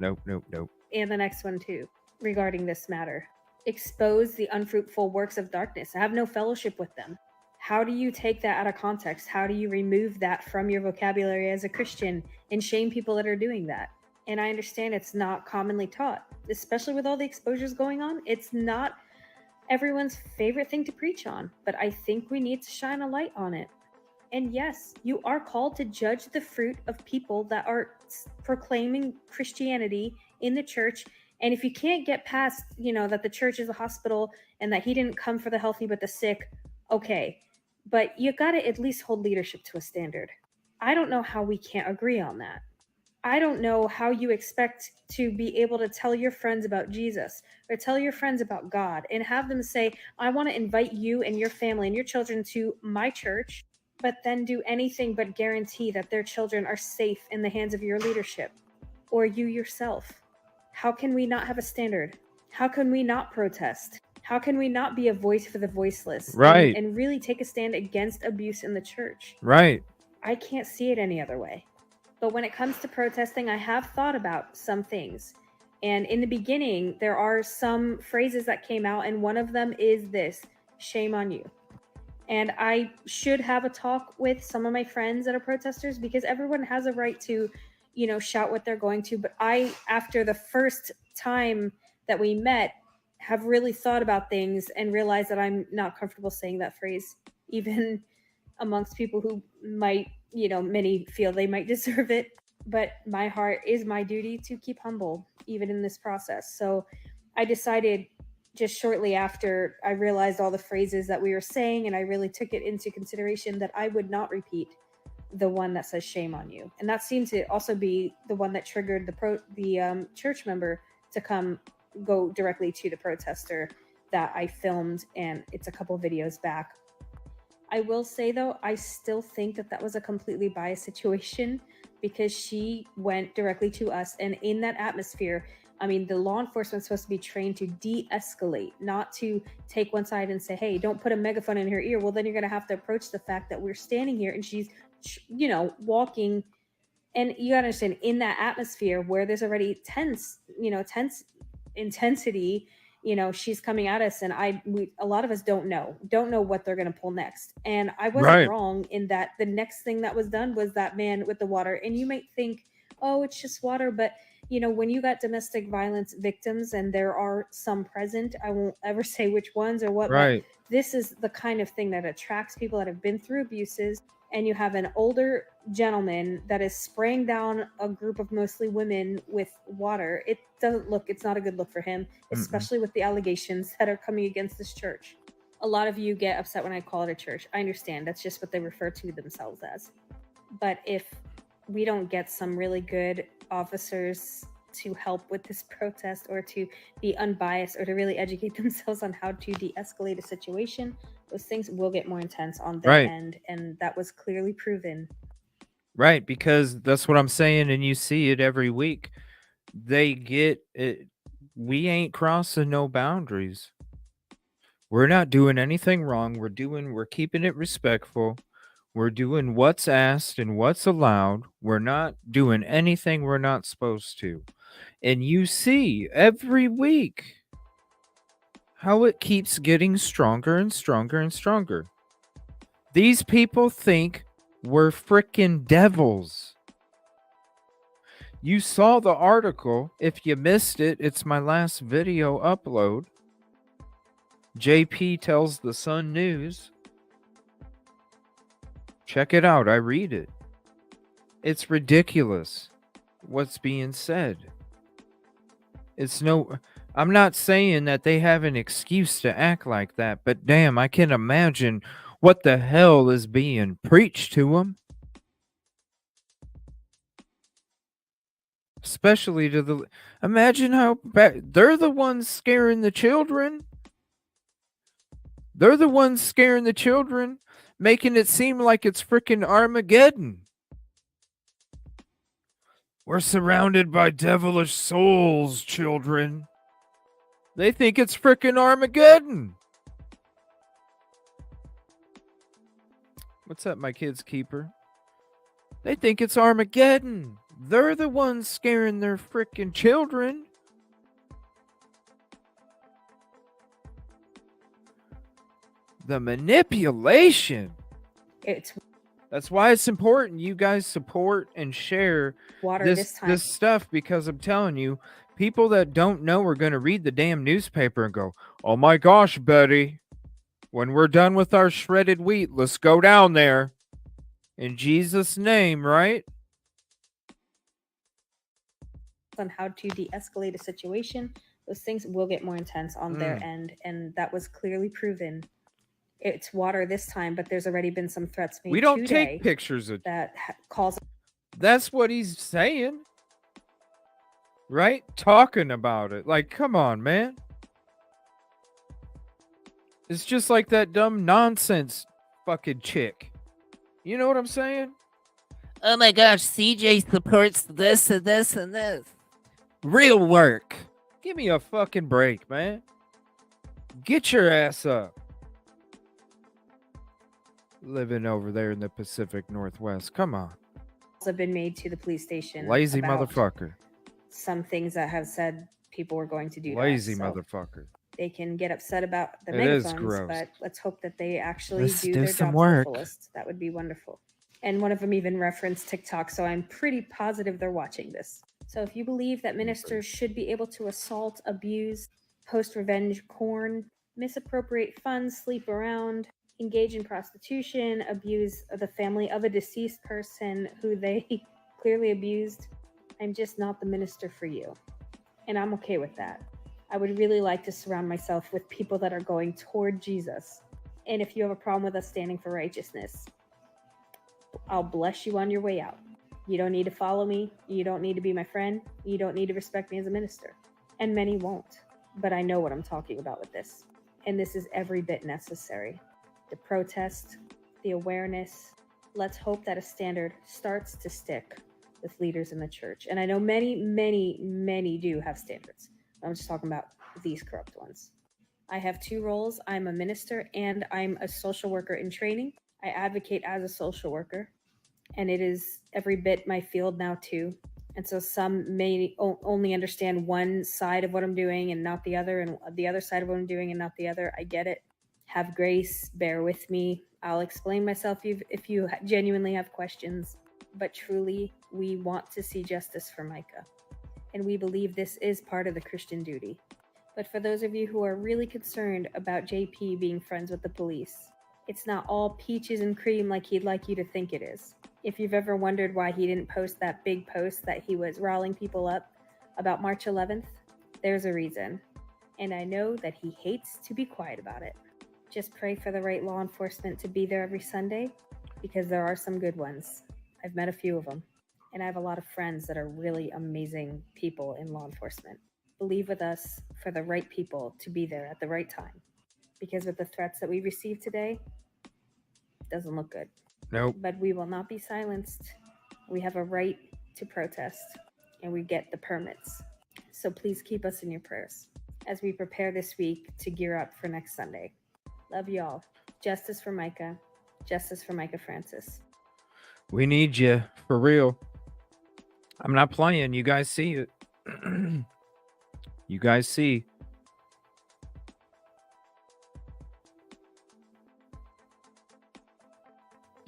S5: And the next one too, regarding this matter. Expose the unfruitful works of darkness. Have no fellowship with them. How do you take that out of context? How do you remove that from your vocabulary as a Christian and shame people that are doing that? And I understand it's not commonly taught, especially with all the exposures going on. It's not everyone's favorite thing to preach on, but I think we need to shine a light on it. And yes, you are called to judge the fruit of people that are proclaiming Christianity in the church. And if you can't get past, that the church is a hospital and that he didn't come for the healthy but the sick, okay. But you got to at least hold leadership to a standard. I don't know how we can't agree on that. I don't know how you expect to be able to tell your friends about Jesus or tell your friends about God and have them say, I want to invite you and your family and your children to my church, but then do anything but guarantee that their children are safe in the hands of your leadership or you yourself. How can we not have a standard? How can we not protest? How can we not be a voice for the voiceless?
S4: Right.
S5: And really take a stand against abuse in the church?
S4: Right.
S5: I can't see it any other way. But when it comes to protesting, I have thought about some things. And in the beginning, there are some phrases that came out, and one of them is this: shame on you. And I should have a talk with some of my friends that are protesters because everyone has a right to, shout what they're going to. But I, after the first time that we met, have really thought about things and realized that I'm not comfortable saying that phrase, even amongst people who might, many feel they might deserve it. but my heart is my duty to keep humble, even in this process. So I decided just shortly after I realized all the phrases that we were saying, and I really took it into consideration, that I would not repeat the one that says "shame on you," and that seemed to also be the one that triggered the church member to go directly to the protester that I filmed, and it's a couple videos back. I will say though, I still think that was a completely biased situation, because she went directly to us, and in that atmosphere, I mean, the law enforcement's supposed to be trained to de-escalate, not to take one side and say, hey, don't put a megaphone in her ear. Well, then you're going to have to approach the fact that we're standing here and she's, walking. And you gotta understand, in that atmosphere where there's already tense intensity, she's coming at us, and a lot of us don't know what they're gonna pull next. And I wasn't
S4: Right.
S5: wrong in that the next thing that was done was that man with the water. And you might think, oh, it's just water, but when you got domestic violence victims, and there are some present, I won't ever say which ones or what,
S4: Right.
S5: but this is the kind of thing that attracts people that have been through abuses. And you have an older gentleman that is spraying down a group of mostly women with water. It's not a good look for him, especially with the allegations that are coming against this church. A lot of you get upset when I call it a church. I understand. That's just what they refer to themselves as. But if we don't get some really good officers to help with this protest, or to be unbiased, or to really educate themselves on how to de-escalate a situation, those things will get more intense on their
S4: Right.
S5: end, and that was clearly proven.
S4: Right, because that's what I'm saying, and you see it every week. They get it. We ain't crossing no boundaries. We're not doing anything wrong. We're keeping it respectful. We're doing what's asked and what's allowed. We're not doing anything we're not supposed to. And you see every week how it keeps getting stronger and stronger and stronger. These people think we're frickin' devils. You saw the article. If you missed it, it's my last video upload. JP tells the Sun News. Check it out. I read it. It's ridiculous what's being said. I'm not saying that they have an excuse to act like that, but damn, I can imagine what the hell is being preached to them. Especially imagine how bad, they're the ones scaring the children. They're the ones scaring the children, making it seem like it's freaking Armageddon. We're surrounded by devilish souls, children. They think it's freaking Armageddon. What's up, my kid's keeper? They think it's Armageddon. They're the ones scaring their freaking children. The manipulation. That's why it's important you guys support and share this stuff, because I'm telling you, people that don't know are going to read the damn newspaper and go, oh my gosh, Betty, when we're done with our shredded wheat, let's go down there. In Jesus' name, right?
S5: On how to de-escalate a situation, those things will get more intense on their end, and that was clearly proven. It's water this time, but there's already been some threats made.
S4: We don't take pictures of
S5: that calls.
S4: That's what he's saying, right? Talking about it, like, come on, man. It's just like that dumb nonsense fucking chick. You know what I'm saying? Oh my gosh, CJ supports this and this and this. Real work. Give me a fucking break, man. Get your ass up. Living over there in the Pacific Northwest. Come on.
S5: Have been made to the police station.
S4: Lazy motherfucker.
S5: Some things that have said people were going to do.
S4: Lazy motherfucker.
S5: They can get upset about the megaphones, but let's hope that they actually do their job
S4: to
S5: the fullest. That would be wonderful. And one of them even referenced TikTok, so I'm pretty positive they're watching this. So if you believe that ministers should be able to assault, abuse, post revenge porn, misappropriate funds, sleep around, engage in prostitution, abuse the family of a deceased person who they clearly abused, I'm just not the minister for you. And I'm okay with that. I would really like to surround myself with people that are going toward Jesus. And if you have a problem with us standing for righteousness, I'll bless you on your way out. You don't need to follow me. You don't need to be my friend. You don't need to respect me as a minister. And many won't. But I know what I'm talking about with this. And this is every bit necessary. The protest, the awareness. Let's hope that a standard starts to stick with leaders in the church. And I know many do have standards. I'm just talking about these corrupt ones. I have 2 roles. I'm a minister and I'm a social worker in training. I advocate as a social worker, and it is every bit my field now too. And so some may only understand one side of what I'm doing and not the other, and the other side of what I'm doing and not the other. I get it. Have grace, bear with me. I'll explain myself if you genuinely have questions. But truly, we want to see justice for Micah. And we believe this is part of the Christian duty. But for those of you who are really concerned about JP being friends with the police, it's not all peaches and cream like he'd like you to think it is. If you've ever wondered why he didn't post that big post that he was riling people up about March 11th, there's a reason. And I know that he hates to be quiet about it. Just pray for the right law enforcement to be there every Sunday, because there are some good ones. I've met a few of them. And I have a lot of friends that are really amazing people in law enforcement. Believe with us for the right people to be there at the right time. Because with the threats that we received today, it doesn't look good.
S4: Nope.
S5: But we will not be silenced. We have a right to protest, and we get the permits. So please keep us in your prayers as we prepare this week to gear up for next Sunday. Love y'all. Justice for Micah. Justice for Micah Francis.
S4: We need you for real. I'm not playing. You guys see it. You guys see.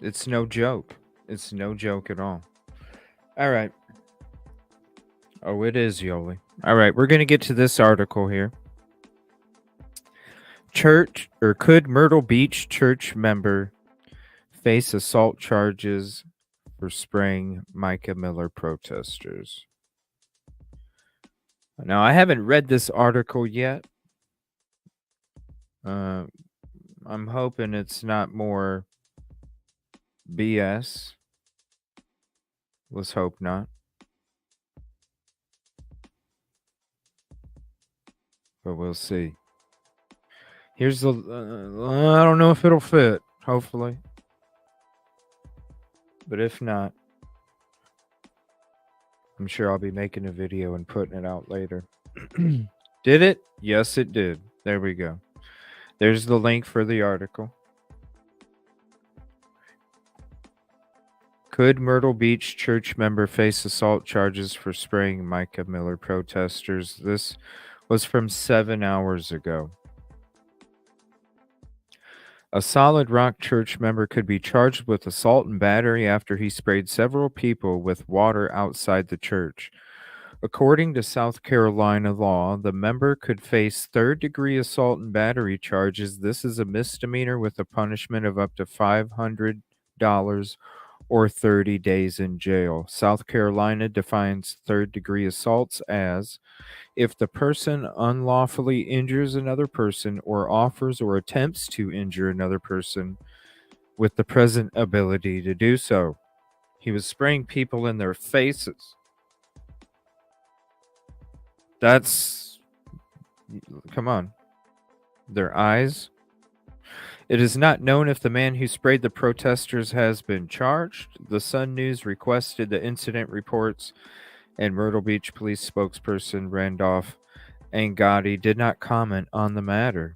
S4: It's no joke. It's no joke at all. All right. Oh, it is, Yoli. All right. We're going to get to this article here. Could Myrtle Beach church member face assault charges for spraying Micah Miller protesters? Now, I haven't read this article yet. I'm hoping it's not more BS. Let's hope not. But we'll see. Here's the... I don't know if it'll fit. Hopefully. But if not, I'm sure I'll be making a video and putting it out later. Did it? Yes, it did. There we go. There's the link for the article. Could Myrtle Beach church member face assault charges for spraying Micah Miller protesters? This was from 7 hours ago. A Solid Rock church member could be charged with assault and battery after he sprayed several people with water outside the church. According to South Carolina law, the member could face third-degree assault and battery charges. This is a misdemeanor with a punishment of up to $500 or 30 days in jail. South Carolina defines third-degree assaults as if the person unlawfully injures another person or offers or attempts to injure another person with the present ability to do so. He was spraying people in their faces. That's... come on. Their eyes. It is not known if the man who sprayed the protesters has been charged. The Sun News requested the incident reports, and Myrtle Beach police spokesperson Randolph Angotti did not comment on the matter.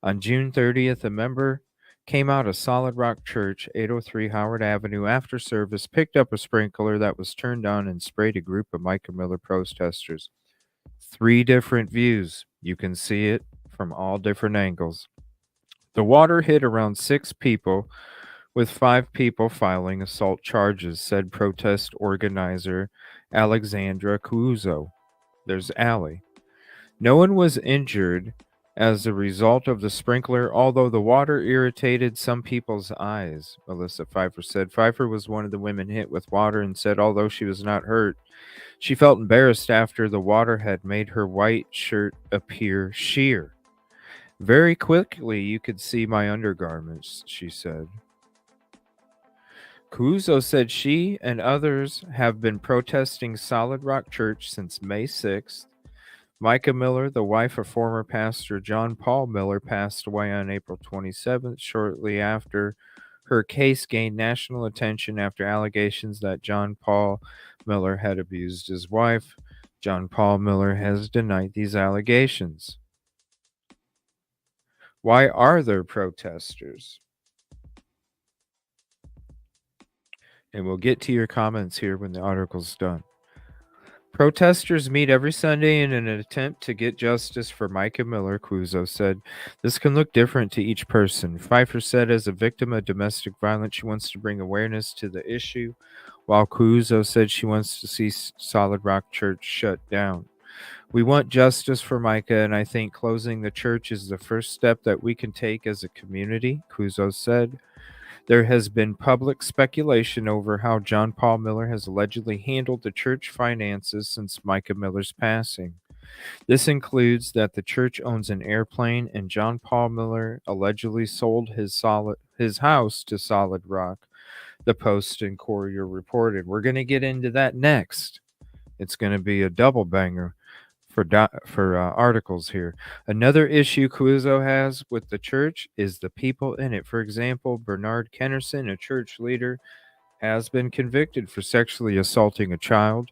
S4: On June 30th, a member came out of Solid Rock Church, 803 Howard Avenue, after service, picked up a sprinkler that was turned on, and sprayed a group of Micah Miller protesters. 3 different views. You can see it from all different angles. The water hit around 6 people, with 5 people filing assault charges, said protest organizer Alexandra Cuozzo. There's Allie. No one was injured, as a result of the sprinkler, although the water irritated some people's eyes, Melissa Pfeiffer said. Pfeiffer was one of the women hit with water and said although she was not hurt, she felt embarrassed after the water had made her white shirt appear sheer. Very quickly, you could see my undergarments, she said. Cuso said she and others have been protesting Solid Rock Church since May 6th. Micah Miller, the wife of former pastor John Paul Miller, passed away on April 27th, shortly after her case gained national attention after allegations that John Paul Miller had abused his wife. John Paul Miller has denied these allegations. Why are there protesters? And we'll get to your comments here when the article's done. Protesters meet every Sunday in an attempt to get justice for Micah Miller, Cuso said. This can look different to each person. Pfeiffer said as a victim of domestic violence, she wants to bring awareness to the issue, while Cuso said she wants to see Solid Rock Church shut down. We want justice for Micah, and I think closing the church is the first step that we can take as a community, Cuso said. There has been public speculation over how John Paul Miller has allegedly handled the church finances since Micah Miller's passing. This includes that the church owns an airplane and John Paul Miller allegedly sold his house to Solid Rock, the Post and Courier reported. We're going to get into that next. It's going to be a double banger for articles here. Another issue Cuso has with the church is the people in it. For example, Bernard Kennerson, a church leader, has been convicted for sexually assaulting a child.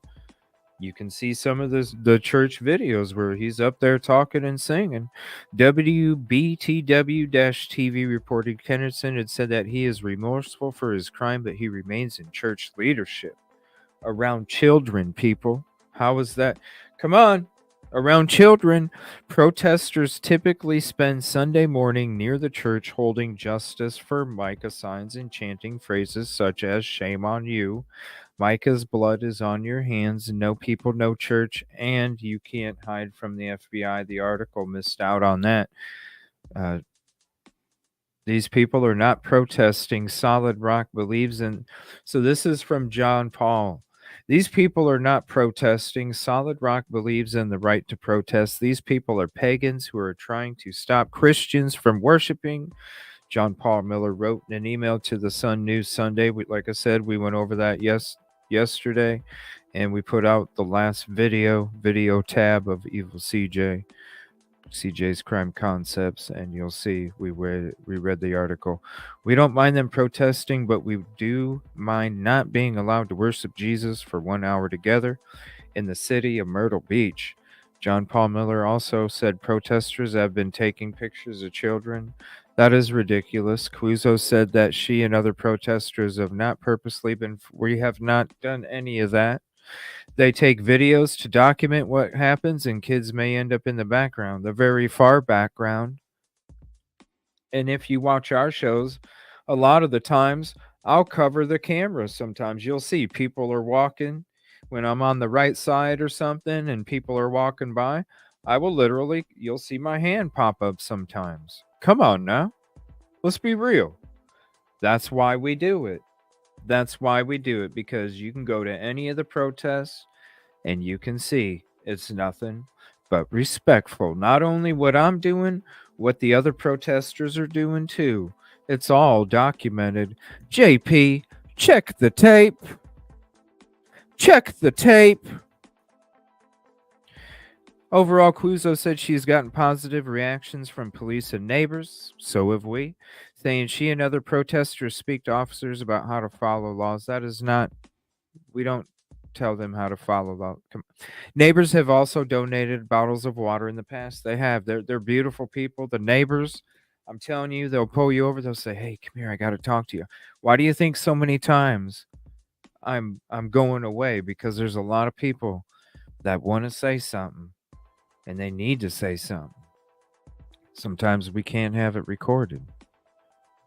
S4: You can see some of the church videos where he's up there talking and singing. WBTW-TV reported Kennerson had said that he is remorseful for his crime, but he remains in church leadership. Around children, people. How is that? Come on. Around children, protesters typically spend Sunday morning near the church holding justice for Micah signs and chanting phrases such as "Shame on you," "Micah's blood is on your hands," "No people, no church," and "You can't hide from the FBI." The article missed out on that. These people are not protesting. Solid Rock believes in... So this is from John Paul. These people are not protesting. Solid Rock believes in the right to protest. These people are pagans who are trying to stop Christians from worshiping. John Paul Miller wrote in an email to the Sun News Sunday. Like I said, we went over that yesterday, and we put out the last video tab of Evil CJ's Crime Concepts, and you'll see we read the article. We don't mind them protesting, but we do mind not being allowed to worship Jesus for 1 hour together in the city of Myrtle Beach. John Paul Miller also said protesters have been taking pictures of children. That is ridiculous. Cuso said that she and other protesters have not purposely been... We have not done any of that. They take videos to document what happens, and kids may end up in the background, the very far background. And if you watch our shows, a lot of the times I'll cover the camera. Sometimes you'll see people are walking when I'm on the right side or something and people are walking by. I will literally, you'll see my hand pop up sometimes. Come on now. Let's be real. That's why we do it. That's why we do it, because you can go to any of the protests and you can see it's nothing but respectful. Not only what I'm doing, what the other protesters are doing too. It's all documented. JP, check the tape. Check the tape. Overall, Cuso said she's gotten positive reactions from police and neighbors. So have we. Saying she and other protesters speak to officers about how to follow laws. That is not... We don't tell them how to follow law. Neighbors have also donated bottles of water in the past. They have. They're beautiful people. The neighbors, I'm telling you, they'll pull you over. They'll say, "Hey, come here. I got to talk to you." Why do you think so many times I'm going away? Because there's a lot of people that want to say something, and they need to say something. Sometimes we can't have it recorded.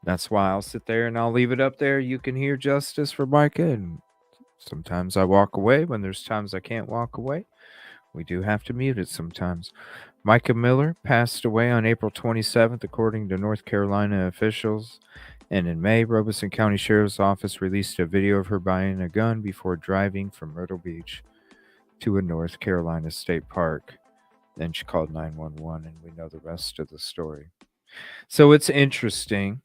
S4: That's why I'll sit there and I'll leave it up there. You can hear justice for Micah, and sometimes I walk away when there's times I can't walk away. We do have to mute it sometimes. Micah Miller passed away on April 27th, according to North Carolina officials. And in May, Robeson County Sheriff's Office released a video of her buying a gun before driving from Myrtle Beach to a North Carolina state park. Then she called 911, and we know the rest of the story. So it's interesting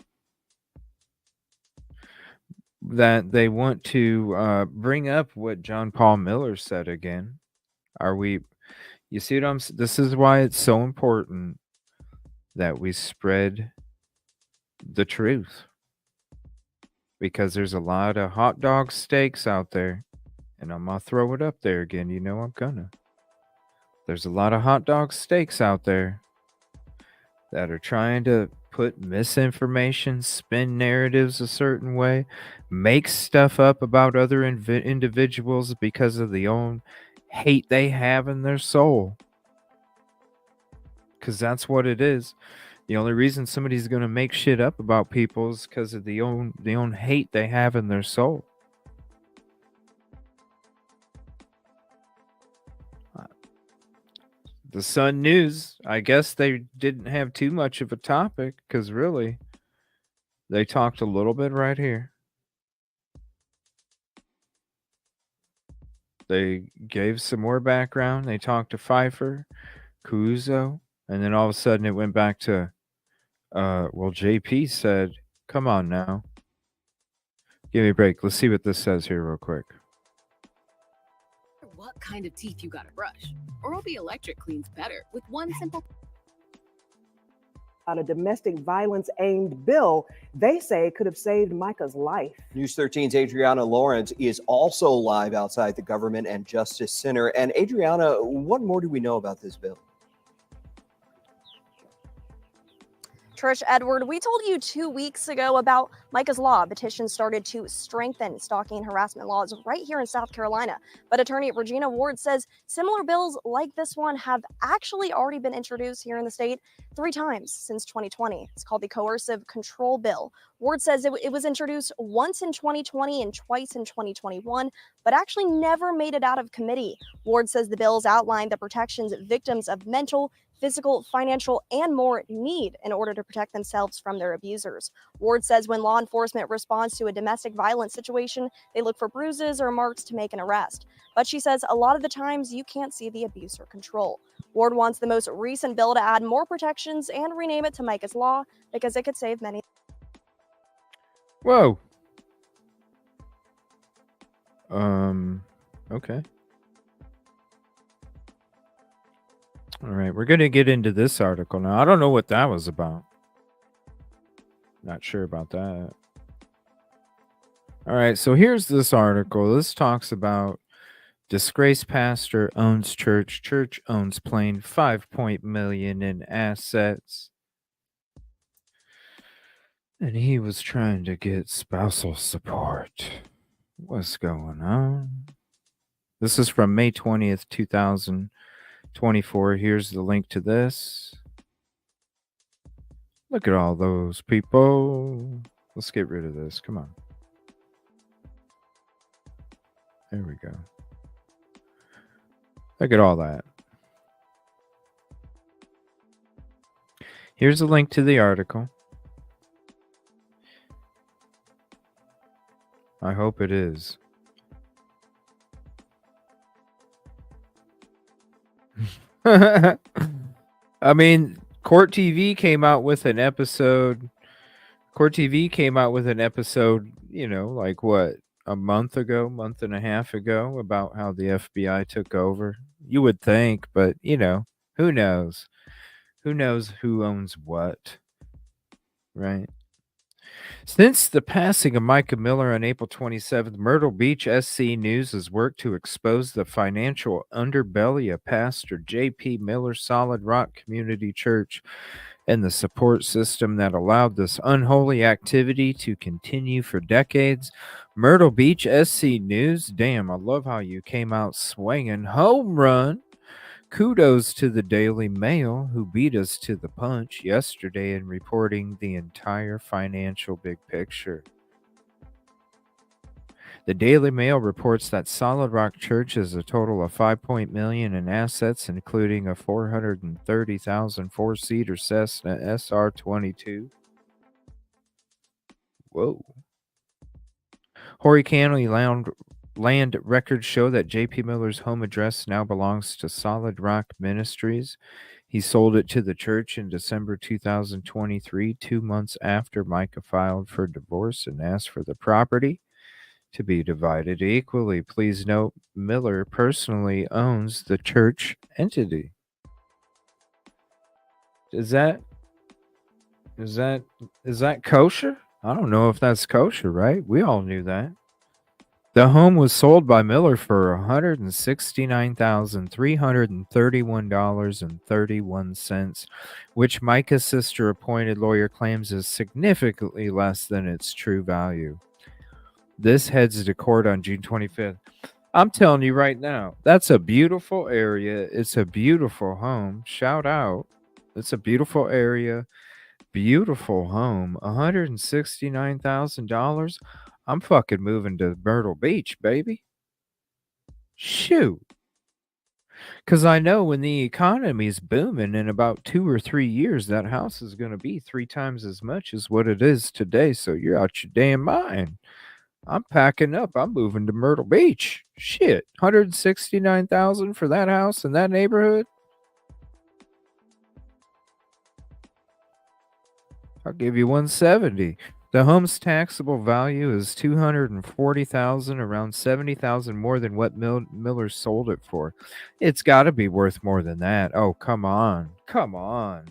S4: that they want to bring up what John Paul Miller said again. You see what I'm saying? This is why it's so important that we spread the truth. Because there's a lot of hot dog steaks out there. And I'm going to throw it up there again. You know I'm gonna. There's a lot of hot dog steaks out there that are trying to put misinformation, spin narratives a certain way, make stuff up about other individuals because of the own hate they have in their soul. Because that's what it is. The only reason somebody's going to make shit up about people is because of the own hate they have in their soul. The Sun News, I guess they didn't have too much of a topic because really, they talked a little bit right here. They gave some more background. They talked to Pfeiffer, Cuozzo, and then all of a sudden it went back to, JP said, come on now. Give me a break. Let's see what this says here real quick.
S6: What kind of teeth you gotta brush? Oral-B Electric cleans better with one simple...
S7: On a domestic violence aimed bill they say could have saved Micah's life.
S8: News 13's Adriana Lawrence is also live outside the Government and Justice Center. And Adriana, what more do we know about this bill?
S9: Trish, Edward, we told you 2 weeks ago about Micah's Law. Petitions started to strengthen stalking and harassment laws right here in South Carolina. But attorney Regina Ward says similar bills like this one have actually already been introduced here in the state 3 times since 2020. It's called the Coercive Control Bill. Ward says it was introduced once in 2020 and twice in 2021, but actually never made it out of committee. Ward says the bills outline the protections victims of mental, physical, financial, and more need in order to protect themselves from their abusers. Ward says when law enforcement responds to a domestic violence situation, they look for bruises or marks to make an arrest. But she says a lot of the times you can't see the abuse or control. Ward wants the most recent bill to add more protections and rename it to Micah's Law because it could save many.
S4: Whoa. Okay. All right, we're going to get into this article now. I don't know what that was about. Not sure about that. All right, so here's this article. This talks about disgraced pastor owns church. Church owns plane, $5 million in assets. And he was trying to get spousal support. What's going on? This is from May 20th, 2024. Here's the link to this. Look at all those people. Let's get rid of this. Come on. There we go. Look at all that. Here's a link to the article. I hope it is. I mean, Court TV came out with an episode. You know, like what, a month and a half ago, about how the FBI took over. You would think, but you know, who knows? Who knows who owns what, right? Since the passing of Micah Miller on April 27th, Myrtle Beach SC News has worked to expose the financial underbelly of Pastor J.P. Miller's Solid Rock Community Church and the support system that allowed this unholy activity to continue for decades. Myrtle Beach SC News, damn, I love how you came out swinging. Home run. Kudos to the Daily Mail, who beat us to the punch yesterday in reporting the entire financial big picture. The Daily Mail reports that Solid Rock Church has a total of $5 million in assets, including a 430,000 four-seater Cessna SR-22. Whoa. Horry County land records show that J.P. Miller's home address now belongs to Solid Rock Ministries. He sold it to the church in December 2023, 2 months after Micah filed for divorce and asked for the property to be divided equally. Please note, Miller personally owns the church entity. Is that kosher? I don't know if that's kosher, right? We all knew that. The home was sold by Miller for $169,331.31, which Micah's sister appointed lawyer claims is significantly less than its true value. This heads to court on June 25th. I'm telling you right now, that's a beautiful area. It's a beautiful home. Shout out. It's a beautiful area. Beautiful home. $169,000. I'm fucking moving to Myrtle Beach, baby. Shoot. Because I know when the economy's booming in about 2 or 3 years, that house is going to be 3 times as much as what it is today. So you're out your damn mind. I'm packing up. I'm moving to Myrtle Beach. Shit. $169,000 for that house in that neighborhood? I'll give you $170,000. The home's taxable value is $240,000, around $70,000 more than what Miller sold it for. It's got to be worth more than that. Oh, come on. Come on.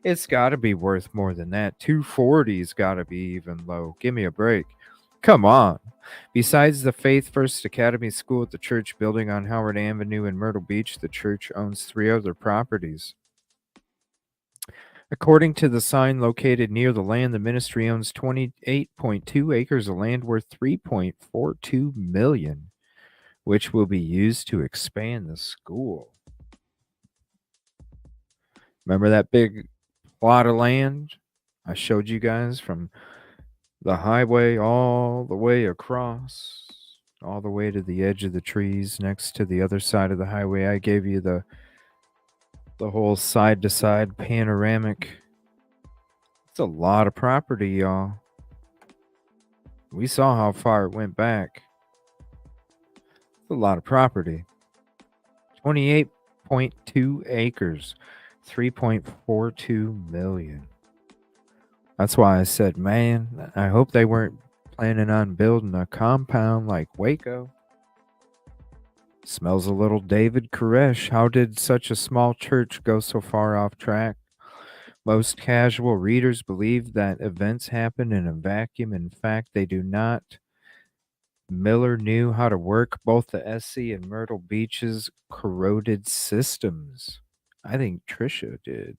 S4: It's got to be worth more than that. $240,000's got to be even low. Give me a break. Come on. Besides the Faith First Academy School at the church building on Howard Avenue in Myrtle Beach, the church owns 3 other properties. According to the sign located near the land, the ministry owns 28.2 acres of land worth $3.42 million, which will be used to expand the school. Remember that big plot of land I showed you guys from the highway all the way across, all the way to the edge of the trees next to the other side of the highway? I gave you the whole side-to-side panoramic. It's a lot of property, y'all. We saw how far it went back. It's a lot of property. 28.2 acres, $3.42 million. That's why I said, man, I hope they weren't planning on building a compound like Waco. Smells a little David Koresh. How did such a small church go so far off track? Most casual readers believe that events happen in a vacuum. In fact, they do not. Miller knew how to work both the SC and Myrtle Beach's corroded systems. I think Trisha did.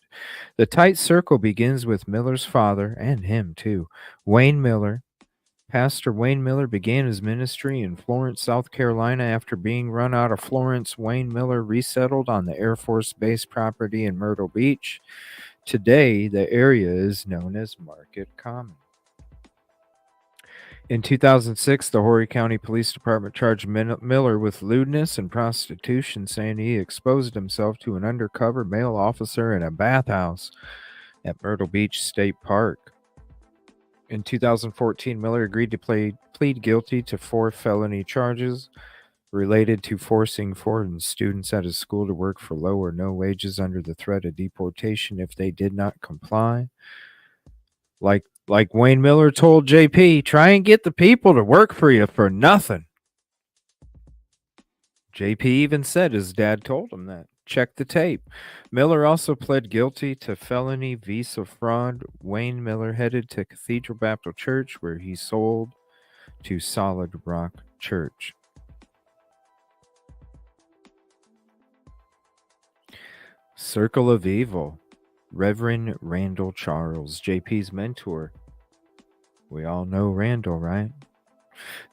S4: The tight circle begins with Miller's father, and him too, Wayne Miller. Pastor Wayne Miller began his ministry in Florence, South Carolina. After being run out of Florence, Wayne Miller resettled on the Air Force Base property in Myrtle Beach. Today, the area is known as Market Common. In 2006, the Horry County Police Department charged Miller with lewdness and prostitution, saying he exposed himself to an undercover male officer in a bathhouse at Myrtle Beach State Park. In 2014, Miller agreed to plead guilty to 4 felony charges related to forcing foreign students at his school to work for low or no wages under the threat of deportation if they did not comply. Like Wayne Miller told JP, try and get the people to work for you for nothing. JP even said his dad told him that. Check the tape. Miller also pled guilty to felony visa fraud. Wayne Miller headed to Cathedral Baptist Church, where he sold to Solid Rock Church. Circle of Evil. Reverend Randall Charles, JP's mentor. We all know Randall, right?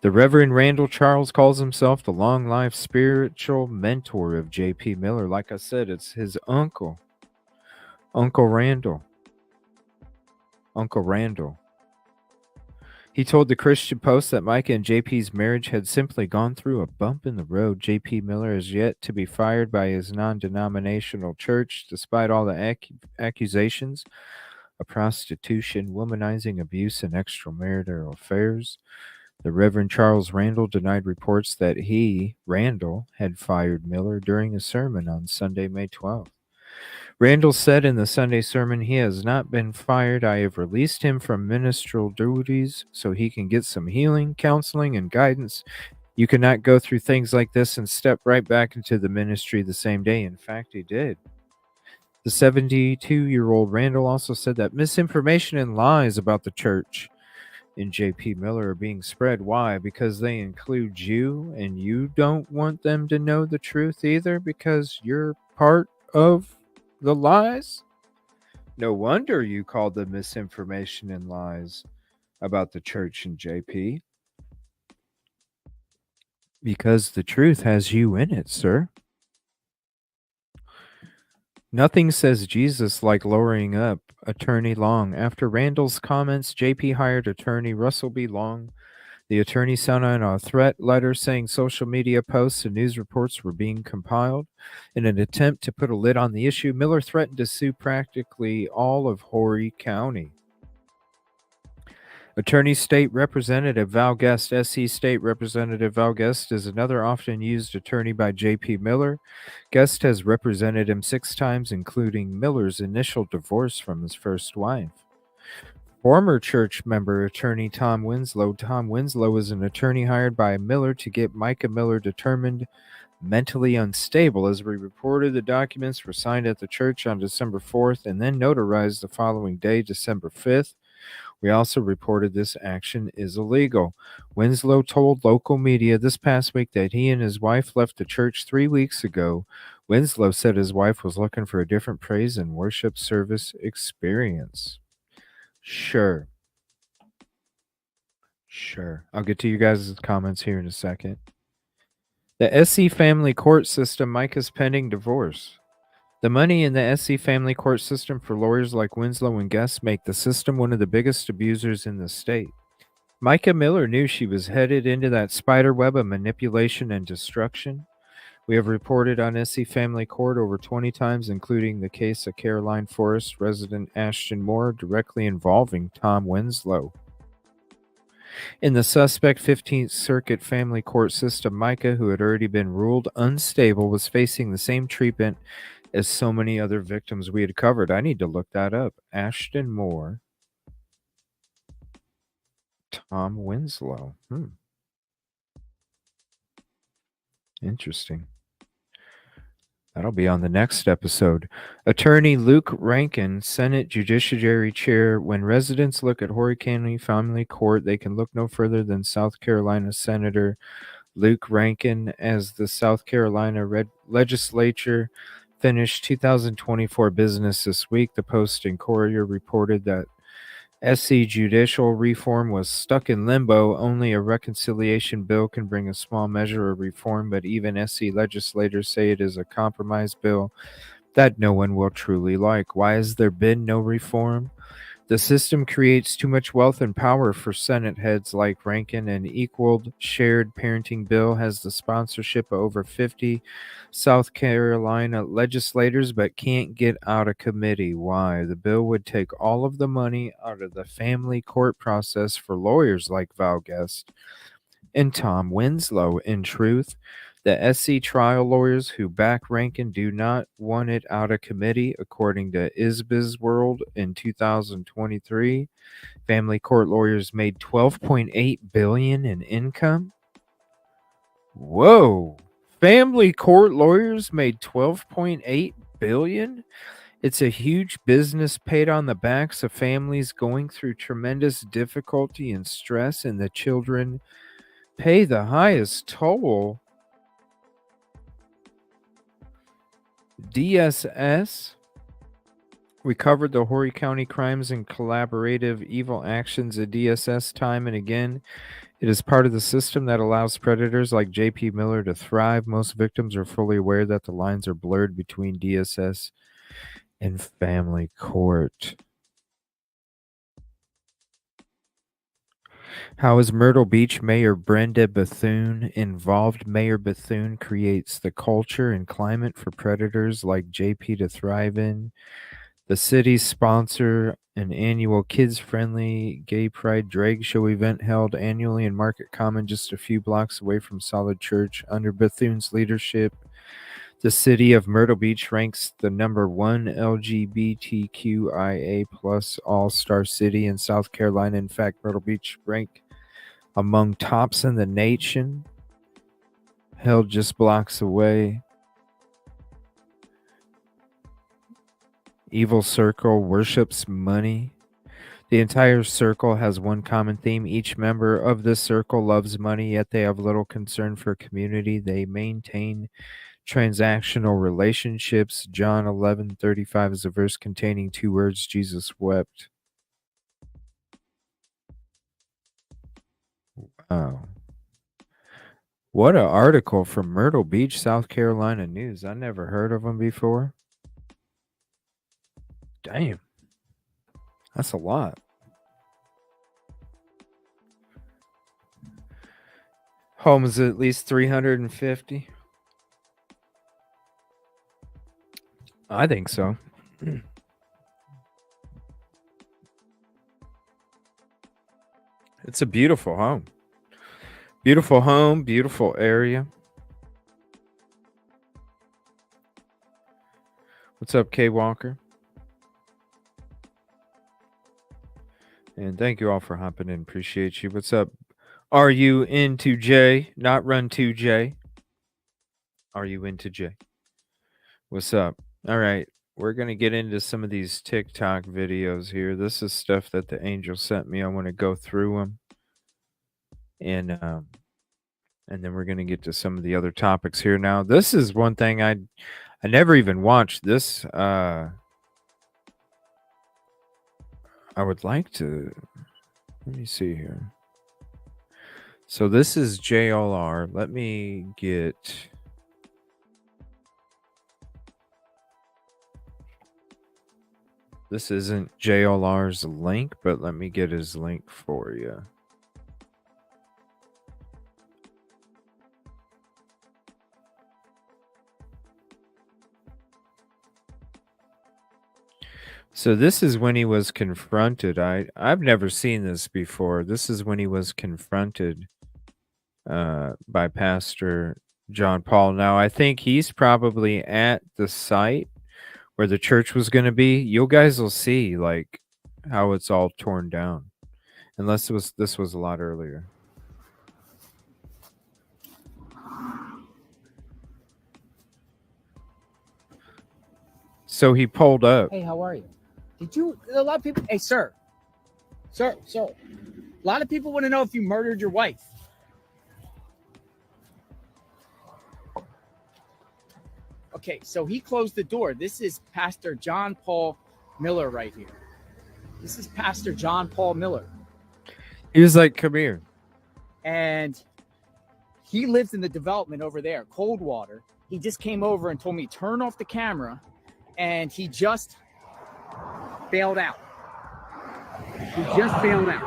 S4: The Reverend Randall Charles calls himself the long-life spiritual mentor of J.P. Miller. Like I said, it's his uncle, Uncle Randall. He told the Christian Post that Micah and JP's marriage had simply gone through a bump in the road. JP Miller is yet to be fired by his non-denominational church, despite all the accusations of prostitution, womanizing, abuse, and extramarital affairs. The Reverend Charles Randall denied reports that he, Randall, had fired Miller during a sermon on Sunday, May 12th. Randall said in the Sunday sermon, "He has not been fired. I have released him from ministerial duties so he can get some healing, counseling, and guidance. You cannot go through things like this and step right back into the ministry the same day." In fact, he did. The 72-year-old Randall also said that misinformation and lies about the church and JP Miller are being spread. Why? Because they include you, and you don't want them to know the truth either because you're part of the lies? No wonder you called them misinformation and lies about the church and JP. Because the truth has you in it, sir. Nothing says Jesus like lowering up Attorney Long. After Randall's comments, JP hired attorney Russell B. Long. The attorney sent out a threat letter saying social media posts and news reports were being compiled. In an attempt to put a lid on the issue, Miller threatened to sue practically all of Horry County. Attorney State Representative Val Guest, SC State Representative Val Guest, is another often used attorney by J.P. Miller. Guest has represented him 6 times, including Miller's initial divorce from his first wife. Former church member attorney Tom Winslow. Tom Winslow is an attorney hired by Miller to get Micah Miller determined mentally unstable. As we reported, the documents were signed at the church on December 4th and then notarized the following day, December 5th. We also reported this action is illegal. Winslow told local media this past week that he and his wife left the church 3 weeks ago. Winslow said his wife was looking for a different praise and worship service experience. Sure. I'll get to you guys' comments here in a second. The SC family court system, Micah's pending divorce. The money in the SC family court system for lawyers like Winslow and Guest make the system one of the biggest abusers in the state. Micah Miller knew she was headed into that spider web of manipulation and destruction. We have reported on SC Family Court over 20 times, including the case of Caroline Forest resident Ashton Moore directly involving Tom Winslow. In the suspect 15th Circuit Family Court system, Micah, who had already been ruled unstable, was facing the same treatment as so many other victims we had covered. I need to look that up. Ashton Moore, Tom Winslow. Interesting. That'll be on the next episode. Attorney Luke Rankin, Senate Judiciary Chair. When residents look at Horry County Family Court, they can look no further than South Carolina Senator Luke Rankin, as the South Carolina legislature finished 2024 business this week. The Post and Courier reported that SC judicial reform was stuck in limbo. Only a reconciliation bill can bring a small measure of reform, but even SC legislators say it is a compromise bill that no one will truly like. Why has there been no reform? The system creates too much wealth and power for Senate heads like Rankin. An equal shared parenting bill has the sponsorship of over 50 South Carolina legislators but can't get out of committee. Why? The bill would take all of the money out of the family court process for lawyers like Val Guest and Tom Winslow. In truth, the SC trial lawyers who back Rankin do not want it out of committee, according to Isbiz World in 2023. Family court lawyers made $12.8 billion in income. Whoa! Family court lawyers made $12.8 billion? It's a huge business paid on the backs of families going through tremendous difficulty and stress, and the children pay the highest toll. DSS. We covered the Horry County crimes and collaborative evil actions at DSS time and again. It is part of the system that allows predators like J.P. Miller to thrive. Most victims are fully aware that the lines are blurred between DSS and family court. How is Myrtle Beach Mayor Brenda Bethune involved? Mayor Bethune creates the culture and climate for predators like JP to thrive in. The city sponsor an annual kids-friendly gay pride drag show event held annually in Market Common, just a few blocks away from Solid Church. Under Bethune's leadership, the city of Myrtle Beach ranks the number 1 LGBTQIA plus all-star city in South Carolina. In fact, Myrtle Beach ranked among tops in the nation, held just blocks away. Evil Circle worships money. The entire circle has one common theme. Each member of this circle loves money, yet they have little concern for community. They maintain transactional relationships. John 11:35 is a verse containing 2 words. Jesus wept. Wow. What an article from Myrtle Beach, South Carolina News. I never heard of them before. Damn. That's a lot. Home is at least 350. I think so. It's a beautiful home. Beautiful home, beautiful area. What's up, Kay Walker? And thank you all for hopping in. Appreciate you. What's up? Are you into J? Not run to J. Are you into J? What's up? All right. We're going to get into some of these TikTok videos here. This is stuff that the angel sent me. I want to go through them. And then we're going to get to some of the other topics here. Now, this is one thing I never even watched this. I would like to. Let me see here. So this is JLR. Let me get. This isn't JLR's link, but let me get his link for you. So this is when he was confronted. I've never seen this before. This is when he was confronted by Pastor John Paul. Now, I think he's probably at the site where the church was going to be. You guys will see like how it's all torn down. Unless this was a lot earlier. So he pulled up.
S10: Hey, how are you? A lot of people, hey, sir, a lot of people want to know if you murdered your wife. Okay, so he closed the door. This is Pastor John Paul Miller right here. This is Pastor John Paul Miller.
S4: He was like, come here.
S10: And he lives in the development over there, Coldwater. He just came over and told me, turn off the camera. And he just bailed out. He just bailed out.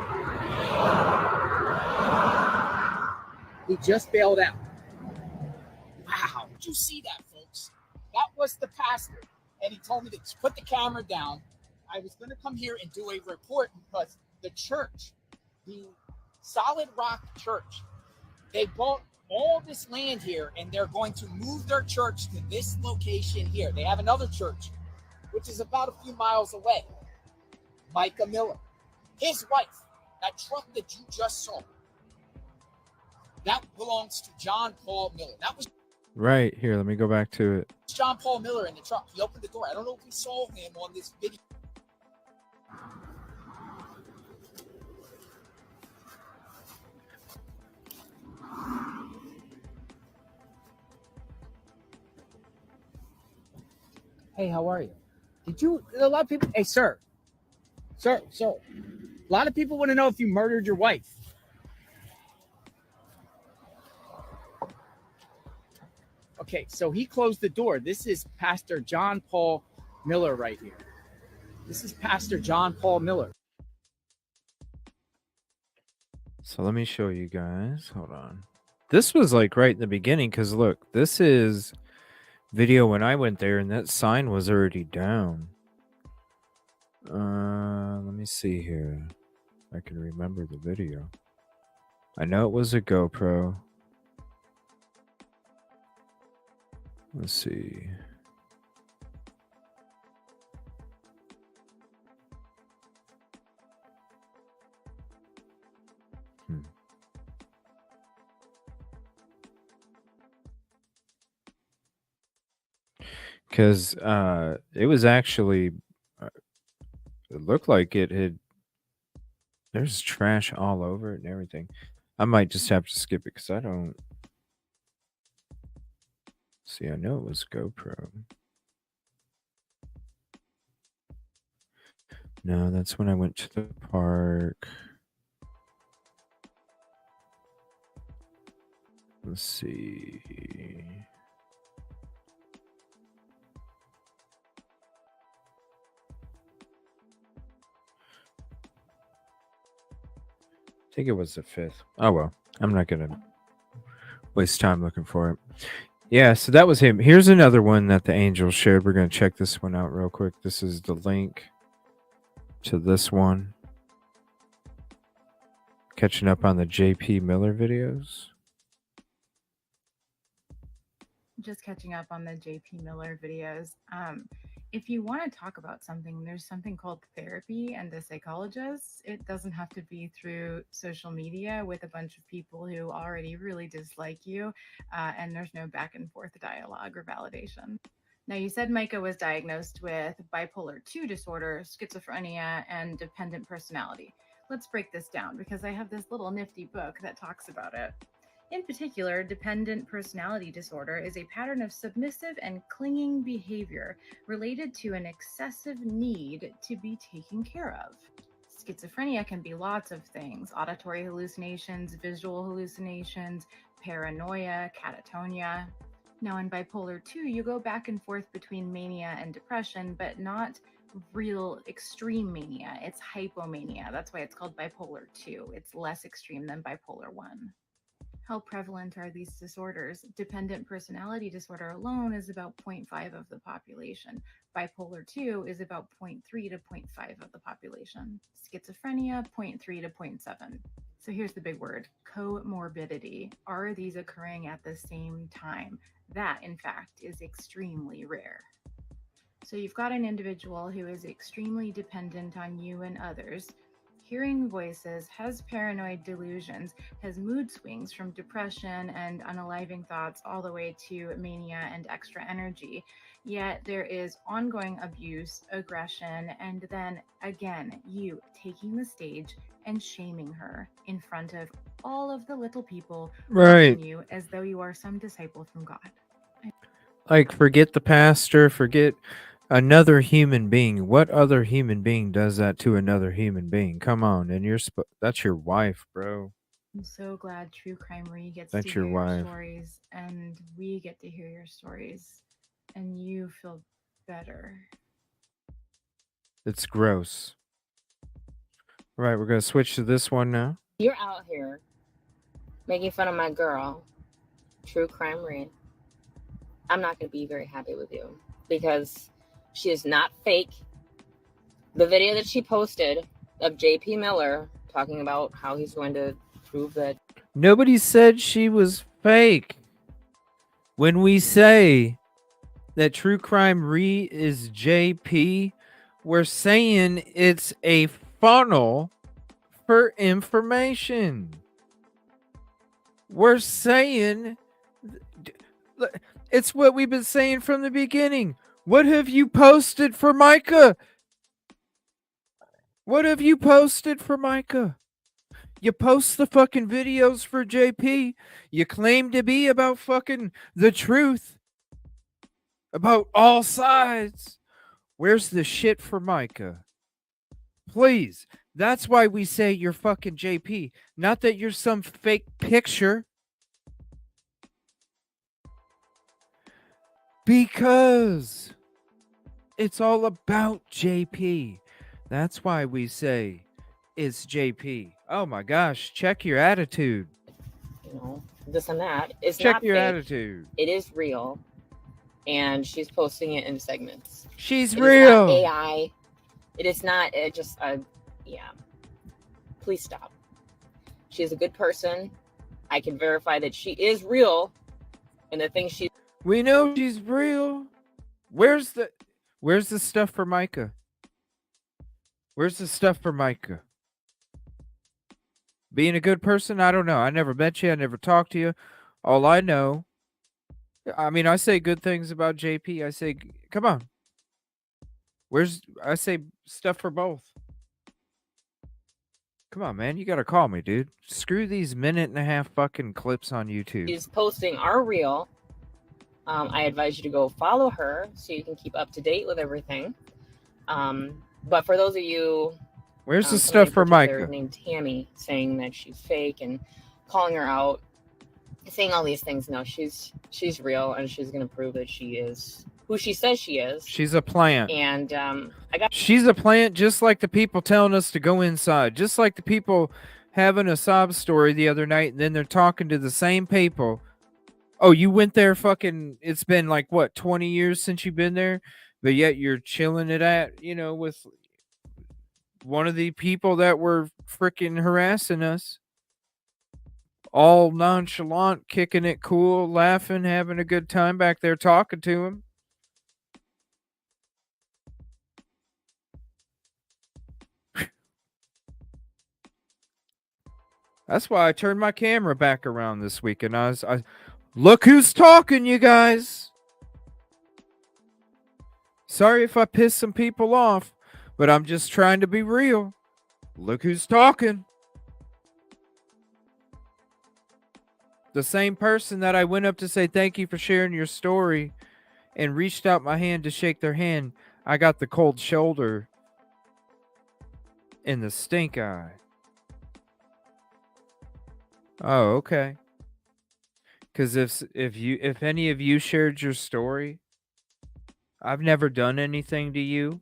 S10: Wow. Did you see that, folks? That was the pastor. And he told me to put the camera down. I was going to come here and do a report because the church, the Solid Rock Church, they bought all this land here and they're going to move their church to this location here. They have another church, which is about a few miles away. Micah Miller, his wife, that truck that you just saw, that belongs to John Paul Miller. That was
S4: right here. Let me go back to it.
S10: John Paul Miller in the truck. He opened the door. I don't know if we saw him on this video. Hey, how are you? A lot of people, hey, sir, a lot of people want to know if you murdered your wife. Okay, so he closed the door. This is Pastor John Paul Miller right here. This is Pastor John Paul Miller.
S4: So let me show you guys. Hold on. This was like right in the beginning because look, this is video when I went there and that sign was already down. Let me see here. I can remember the video. I know it was a GoPro. Let's see. Because it was actually, it looked like it had, there's trash all over it and everything. I might just have to skip it because I don't see. I know it was GoPro. No, that's when I went to the park. Let's see. I think it was the 5th. Oh, well. I'm not going to waste time looking for it. Yeah, so that was him. Here's another one that the angel shared. We're going to check this one out real quick. This is the link to this one. Catching up on the JP Miller videos.
S11: Just catching up on the JP Miller videos. If you want to talk about something, there's something called therapy and the psychologists. It doesn't have to be through social media with a bunch of people who already really dislike you, and there's no back and forth dialogue or validation. Now, you said Micah was diagnosed with bipolar 2 disorder, schizophrenia, and dependent personality. Let's break this down because I have this little nifty book that talks about it. In particular, dependent personality disorder is a pattern of submissive and clinging behavior related to an excessive need to be taken care of. Schizophrenia can be lots of things: auditory hallucinations, visual hallucinations, paranoia, catatonia. Now, in bipolar 2, you go back and forth between mania and depression, but not real extreme mania. It's hypomania. That's why it's called bipolar 2. It's less extreme than bipolar 1. How prevalent are these disorders? Dependent personality disorder alone is about 0.5 of the population. Bipolar 2 is about 0.3 to 0.5 of the population. Schizophrenia, 0.3 to 0.7. So here's the big word: comorbidity. Are these occurring at the same time? That, in fact, is extremely rare. So you've got an individual who is extremely dependent on you and others, hearing voices, has paranoid delusions, has mood swings from depression and unaliving thoughts all the way to mania and extra energy. Yet there is ongoing abuse, aggression, and then again, you taking the stage and shaming her in front of all of the little people watching you as though you are some disciple from God.
S4: Like, forget the pastor, forget another human being. What other human being does that to another human being? Come on, and that's your wife, bro.
S11: I'm so glad True Crime Re gets
S4: That's
S11: to
S4: your
S11: hear your
S4: wife.
S11: stories, and we get to hear your stories, and you feel better.
S4: It's gross. All right, we're going to switch to this one now.
S12: You're out here making fun of my girl, True Crime Re. I'm not going to be very happy with you because she is not fake. The video that she posted of JP Miller talking about how he's going to prove that.
S4: Nobody said she was fake. When we say that True Crime Re is JP, we're saying it's a funnel for information. We're saying it's what we've been saying from the beginning. What have you posted for Micah? What have you posted for Micah? You post the fucking videos for JP. You claim to be about fucking the truth. About all sides. Where's the shit for Micah? Please. That's why we say you're fucking JP. Not that you're some fake picture. Because it's all about JP. That's why we say it's JP. Oh my gosh, check your attitude.
S12: You know, this and that. It's
S4: Check
S12: not
S4: your
S12: fake.
S4: attitude.
S12: It is real. And she's posting it in segments.
S4: She's
S12: It
S4: real.
S12: is not AI. It is not just a, yeah. Please stop. She is a good person. I can verify that she is real. And the things she...
S4: We know she's real. Where's the stuff for Micah? Where's the stuff for Micah? Being a good person? I don't know. I never met you. I never talked to you. All I know, I mean, I say good things about JP. I say, come on. I say stuff for both. Come on, man. You got to call me, dude. Screw these minute and a half fucking clips on YouTube.
S12: She's posting are real. I advise you to go follow her so you can keep up to date with everything. But for those of you...
S4: Where's the stuff for Micah?
S12: Named Tammy, saying that she's fake and calling her out, saying all these things. No, she's real, and she's going to prove that she is who she says she is.
S4: She's a plant.
S12: And
S4: she's a plant, just like the people telling us to go inside. Just like the people having a sob story the other night, and then they're talking to the same people. Oh, you went there fucking... It's been like, what, 20 years since you've been there? But yet you're chilling it at, with... one of the people that were freaking harassing us, all nonchalant, kicking it cool, laughing, having a good time back there talking to him. That's why I turned my camera back around this week, and I look who's talking, you guys. Sorry if I pissed some people off, but I'm just trying to be real. Look who's talking. The same person that I went up to say thank you for sharing your story and reached out my hand to shake their hand, I got the cold shoulder and the stink eye. Oh, okay. Because if any of you shared your story, I've never done anything to you.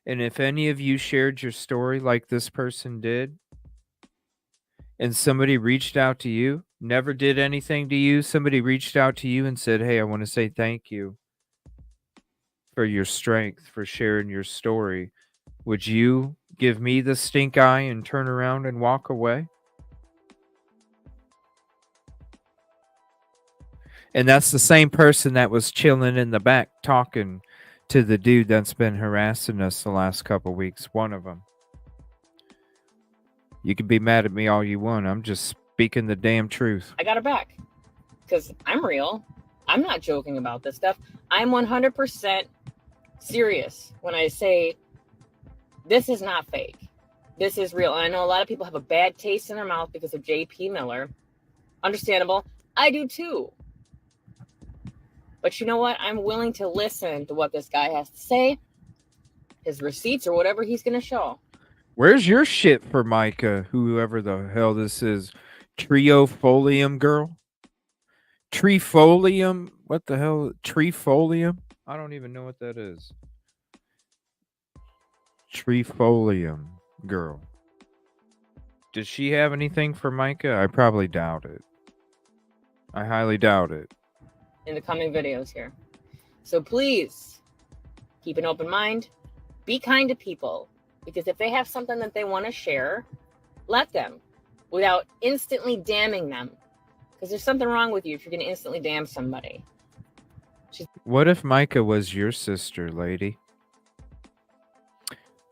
S4: And if any of you shared your story like this person did, and somebody reached out to you, never did anything to you, somebody reached out to you and said, hey, I want to say thank you for your strength, for sharing your story, would you give me the stink eye and turn around and walk away? And that's the same person that was chilling in the back talking to the dude that's been harassing us the last couple weeks. One of them. You can be mad at me all you want. I'm just speaking the damn truth.
S12: I got her back because I'm real. I'm not joking about this stuff. I'm 100% serious when I say this is not fake. This is real. And I know a lot of people have a bad taste in their mouth because of JP Miller. Understandable. I do too. But you know what? I'm willing to listen to what this guy has to say, his receipts or whatever he's going to show.
S4: Where's your shit for Micah, whoever the hell this is? Triofolium girl? Trifolium? What the hell? Trifolium? I don't even know what that is. Trifolium girl. Does she have anything for Micah? I probably doubt it. I highly doubt it.
S12: In the coming videos here. So please keep an open mind. Be kind to people. Because if they have something that they want to share, let them without instantly damning them. Because there's something wrong with you if you're going to instantly damn somebody.
S4: What if Micah was your sister, lady?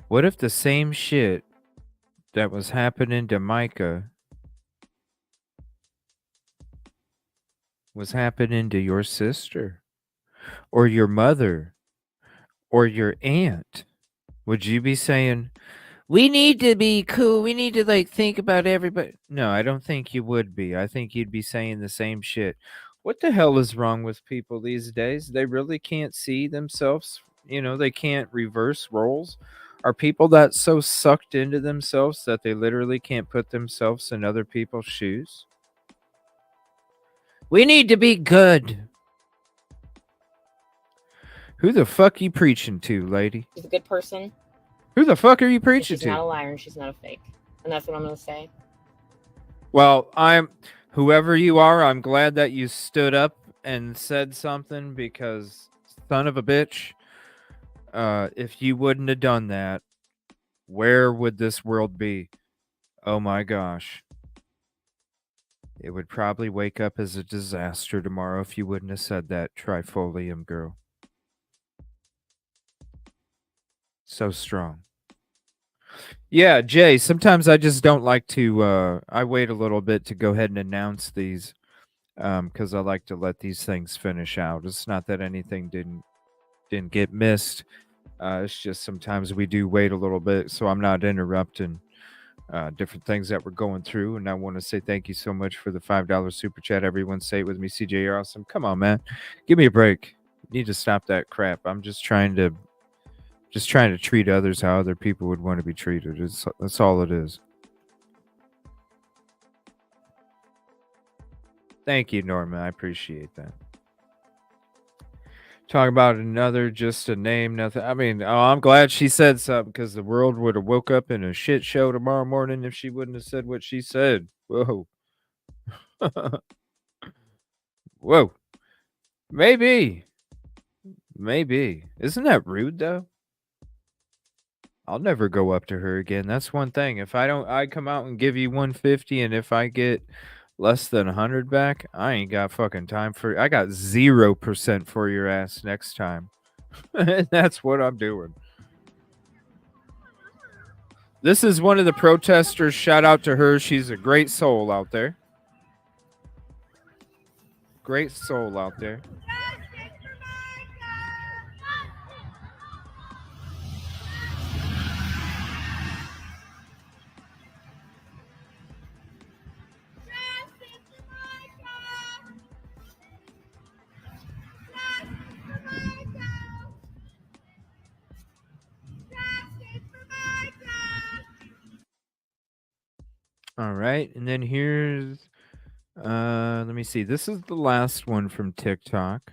S4: What if the same shit that was happening to Micah was happening to your sister or your mother or your aunt? Would you be saying, we need to be cool, we need to think about everybody? No, I don't think you would be. I think you'd be saying the same shit. What the hell is wrong with people these days? They really can't see themselves. They can't reverse roles. Are people that so sucked into themselves that they literally can't put themselves in other people's shoes? We need to be good. Who the fuck you preaching to, lady?
S12: She's a good person.
S4: Who the fuck are you preaching to?
S12: She's not a liar and she's not a fake. And that's what I'm going to say.
S4: Well, whoever you are, I'm glad that you stood up and said something, because son of a bitch, if you wouldn't have done that, where would this world be? Oh my gosh. It would probably wake up as a disaster tomorrow if you wouldn't have said that, trifolium girl. So strong. Yeah, Jay, sometimes I just don't like to, I wait a little bit to go ahead and announce these, because I like to let these things finish out. It's not that anything didn't get missed. It's just sometimes we do wait a little bit, so I'm not interrupting different things that we're going through. And I want to say thank you so much for the $5 super chat. Everyone say it with me. CJ, you're awesome. Come on, man. Give me a break. You need to stop that crap. I'm just trying to treat others how other people would want to be treated. That's all it is. Thank you, Norma. I appreciate that. Talk about another, just a name, nothing. I mean, I'm glad she said something, because the world would have woke up in a shit show tomorrow morning if she wouldn't have said what she said. Whoa. Whoa. Maybe. Isn't that rude, though? I'll never go up to her again. That's one thing. If I come out and give you 150, and if I get less than 100 back, I ain't got fucking time for. I got 0% for your ass next time. And that's what I'm doing. This is one of the protesters. Shout out to her. She's a great soul out there. Great soul out there. All right, and then here's let me see. This is the last one from TikTok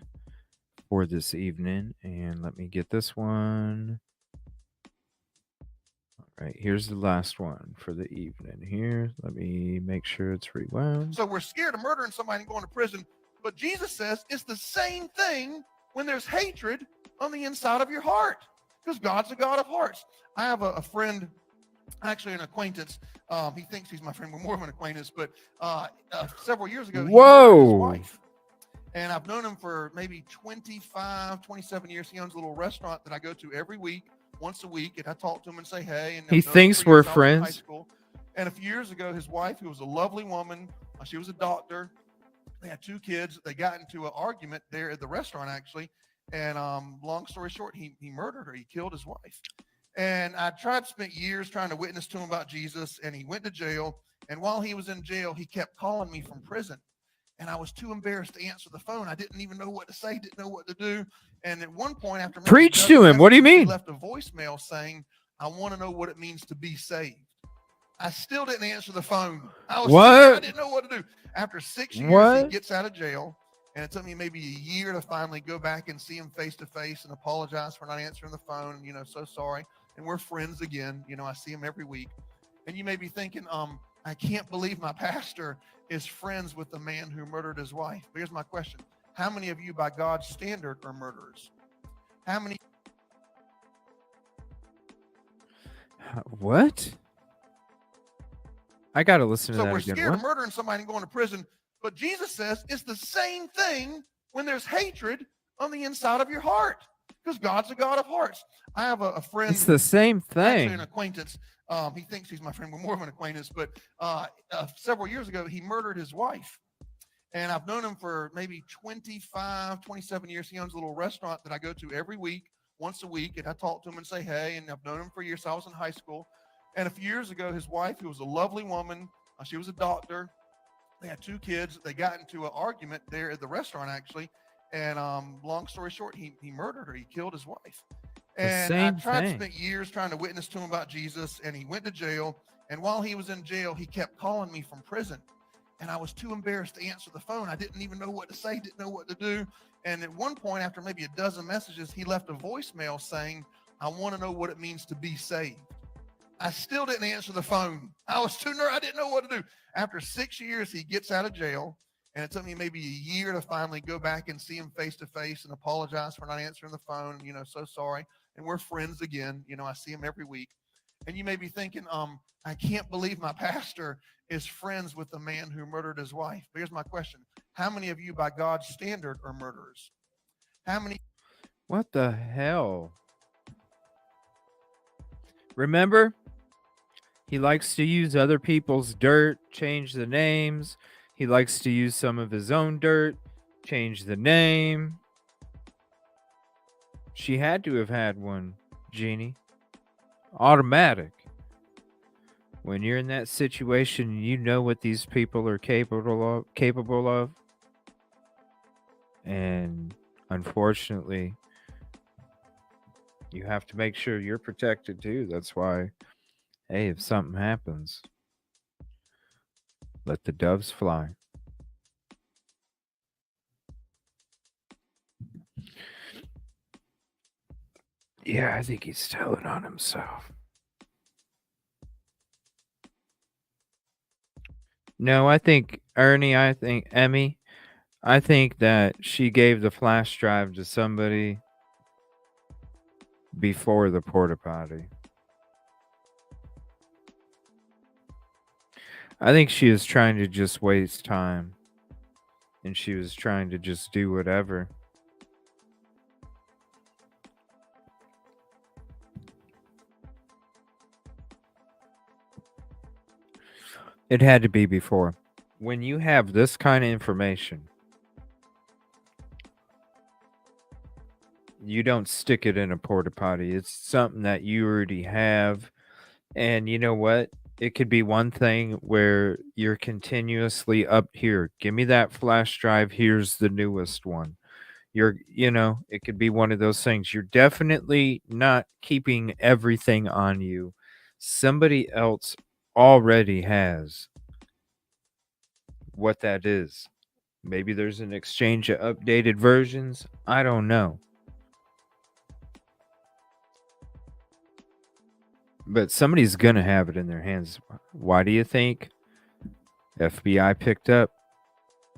S4: for this evening, and let me get this one. All right, here's the last one for the evening. Here, let me make sure it's rewound.
S13: So we're scared of murdering somebody and going to prison, but Jesus says it's the same thing when there's hatred on the inside of your heart, because God's a God of hearts. I have a friend, actually an acquaintance. He thinks he's my friend. We're more of an acquaintance, but several years ago, he murdered his wife. And I've known him for maybe 25, 27 years. He owns a little restaurant that I go to every week, once a week, and I talk to him and say, hey. And
S4: he thinks we're friends.
S13: High school. And a few years ago, his wife, who was a lovely woman, she was a doctor. They had 2 kids. They got into an argument there at the restaurant, actually. And long story short, he murdered her. He killed his wife. And I spent years trying to witness to him about Jesus, and he went to jail. And while he was in jail, he kept calling me from prison. And I was too embarrassed to answer the phone. I didn't even know what to say, didn't know what to do. And at one point, after
S4: preach to him. What do you mean?
S13: He left a voicemail saying, I want to know what it means to be saved. I still didn't answer the phone. I didn't know what to do. After 6 years, he gets out of jail. And it took me maybe a year to finally go back and see him face to face and apologize for not answering the phone. So sorry. And we're friends again. I see him every week. And you may be thinking, I can't believe my pastor is friends with the man who murdered his wife. But here's my question. How many of you, by God's standard, are murderers? How many?
S4: What? I got to listen to that again.
S13: So we're scared of murdering somebody and going to prison. But Jesus says it's the same thing when there's hatred on the inside of your heart, because God's a God of hearts. I have a friend.
S4: It's the same thing.
S13: Actually, an acquaintance. He thinks he's my friend. We're more of an acquaintance. But several years ago, he murdered his wife. And I've known him for maybe 25, 27 years. He owns a little restaurant that I go to every week, once a week. And I talk to him and say, hey. And I've known him for years. I was in high school. And a few years ago, his wife, who was a lovely woman, she was a doctor. They had 2 kids. They got into an argument there at the restaurant, actually. And long story short, he murdered her. He killed his wife. And I spent years trying to witness to him about Jesus, and he went to jail. And while he was in jail, he kept calling me from prison. And I was too embarrassed to answer the phone. I didn't even know what to say, didn't know what to do. And at one point, after maybe a dozen messages, he left a voicemail saying, I want to know what it means to be saved. I still didn't answer the phone. I was too nervous. I didn't know what to do. After 6 years, he gets out of jail, and it took me maybe a year to finally go back and see him face to face and apologize for not answering the phone. You know, so sorry. And we're friends again. You know, I see him every week. And you may be thinking, I can't believe my pastor is friends with the man who murdered his wife. But here's my question. How many of you, by God's standard, are murderers? How many?
S4: What the hell? Remember? He likes to use other people's dirt, change the names. He likes to use some of his own dirt, change the name. She had to have had one, Jeannie. Automatic. When you're in that situation, you know what these people are capable of. And unfortunately, you have to make sure you're protected too. That's why, hey, if something happens, let the doves fly. Yeah, I think he's telling on himself. No, I think Emmy, I think that she gave the flash drive to somebody before the porta potty. I think she was trying to just waste time. And she was trying to just do whatever. It had to be before. When you have this kind of information, you don't stick it in a porta potty. It's something that you already have. And you know what? It could be one thing where you're continuously up here. Give me that flash drive. Here's the newest one. It could be one of those things. You're definitely not keeping everything on you. Somebody else already has what that is. Maybe there's an exchange of updated versions. I don't know. But somebody's going to have it in their hands. Why do you think? FBI picked up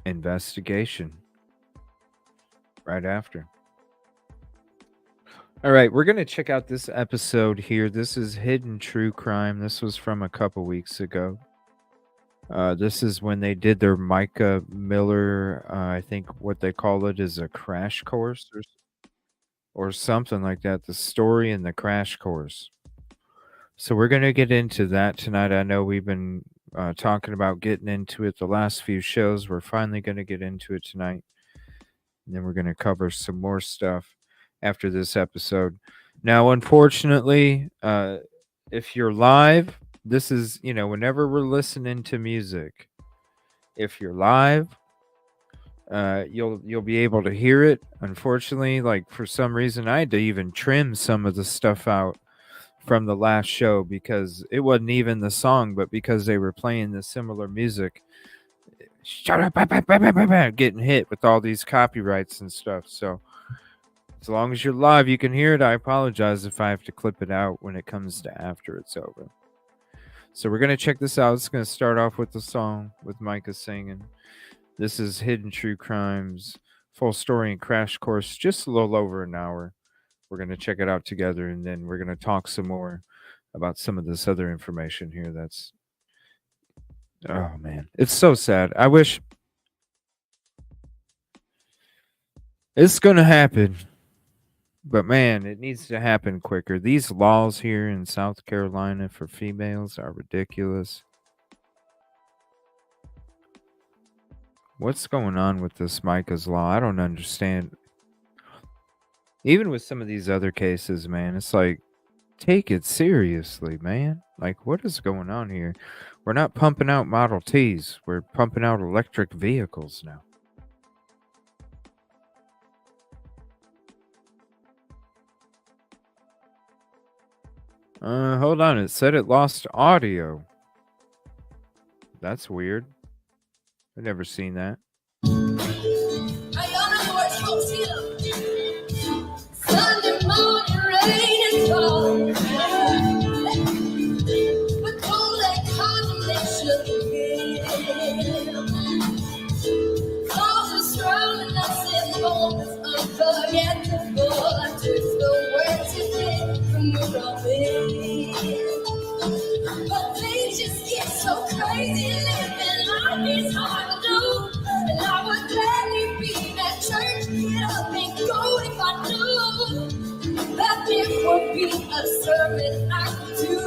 S4: investigation right after. All right, we're going to check out this episode here. This is Hidden True Crime. This was from a couple weeks ago. This is when they did their Micah Miller, I think what they call it is a crash course or something like that. The story and the crash course. So we're going to get into that tonight. I know we've been talking about getting into it the last few shows. We're finally going to get into it tonight. And then we're going to cover some more stuff after this episode. Now, unfortunately, if you're live, this is, whenever we're listening to music, if you're live, you'll be able to hear it. Unfortunately, like for some reason, I had to even trim some of the stuff out from the last show because it wasn't even the song, but because they were playing the similar music. Shut up, getting hit with all these copyrights and stuff. So as long as you're live, you can hear it. I apologize if I have to clip it out when it comes to after it's over. So we're going to check this out. It's going to start off with the song with Micah singing. This is Hidden True Crimes, full story and crash course, just a little over an hour. We're going to check it out together, and then we're going to talk some more about some of this other information here. Oh, man. It's so sad. I wish it's going to happen. But, man, it needs to happen quicker. These laws here in South Carolina for females are ridiculous. What's going on with this Micah's Law? I don't understand. Even with some of these other cases, man, it's like, take it seriously, man. Like, what is going on here? We're not pumping out Model Ts. We're pumping out electric vehicles now. Hold on. It said it lost audio. That's weird. I've never seen that.
S14: Sunday morning rain is falling. forgettable. I took the words you did remove all it. But things just get so crazy, living life is hard to do. And I would gladly be at church, get up and go if I knew that it would be a sermon I could do.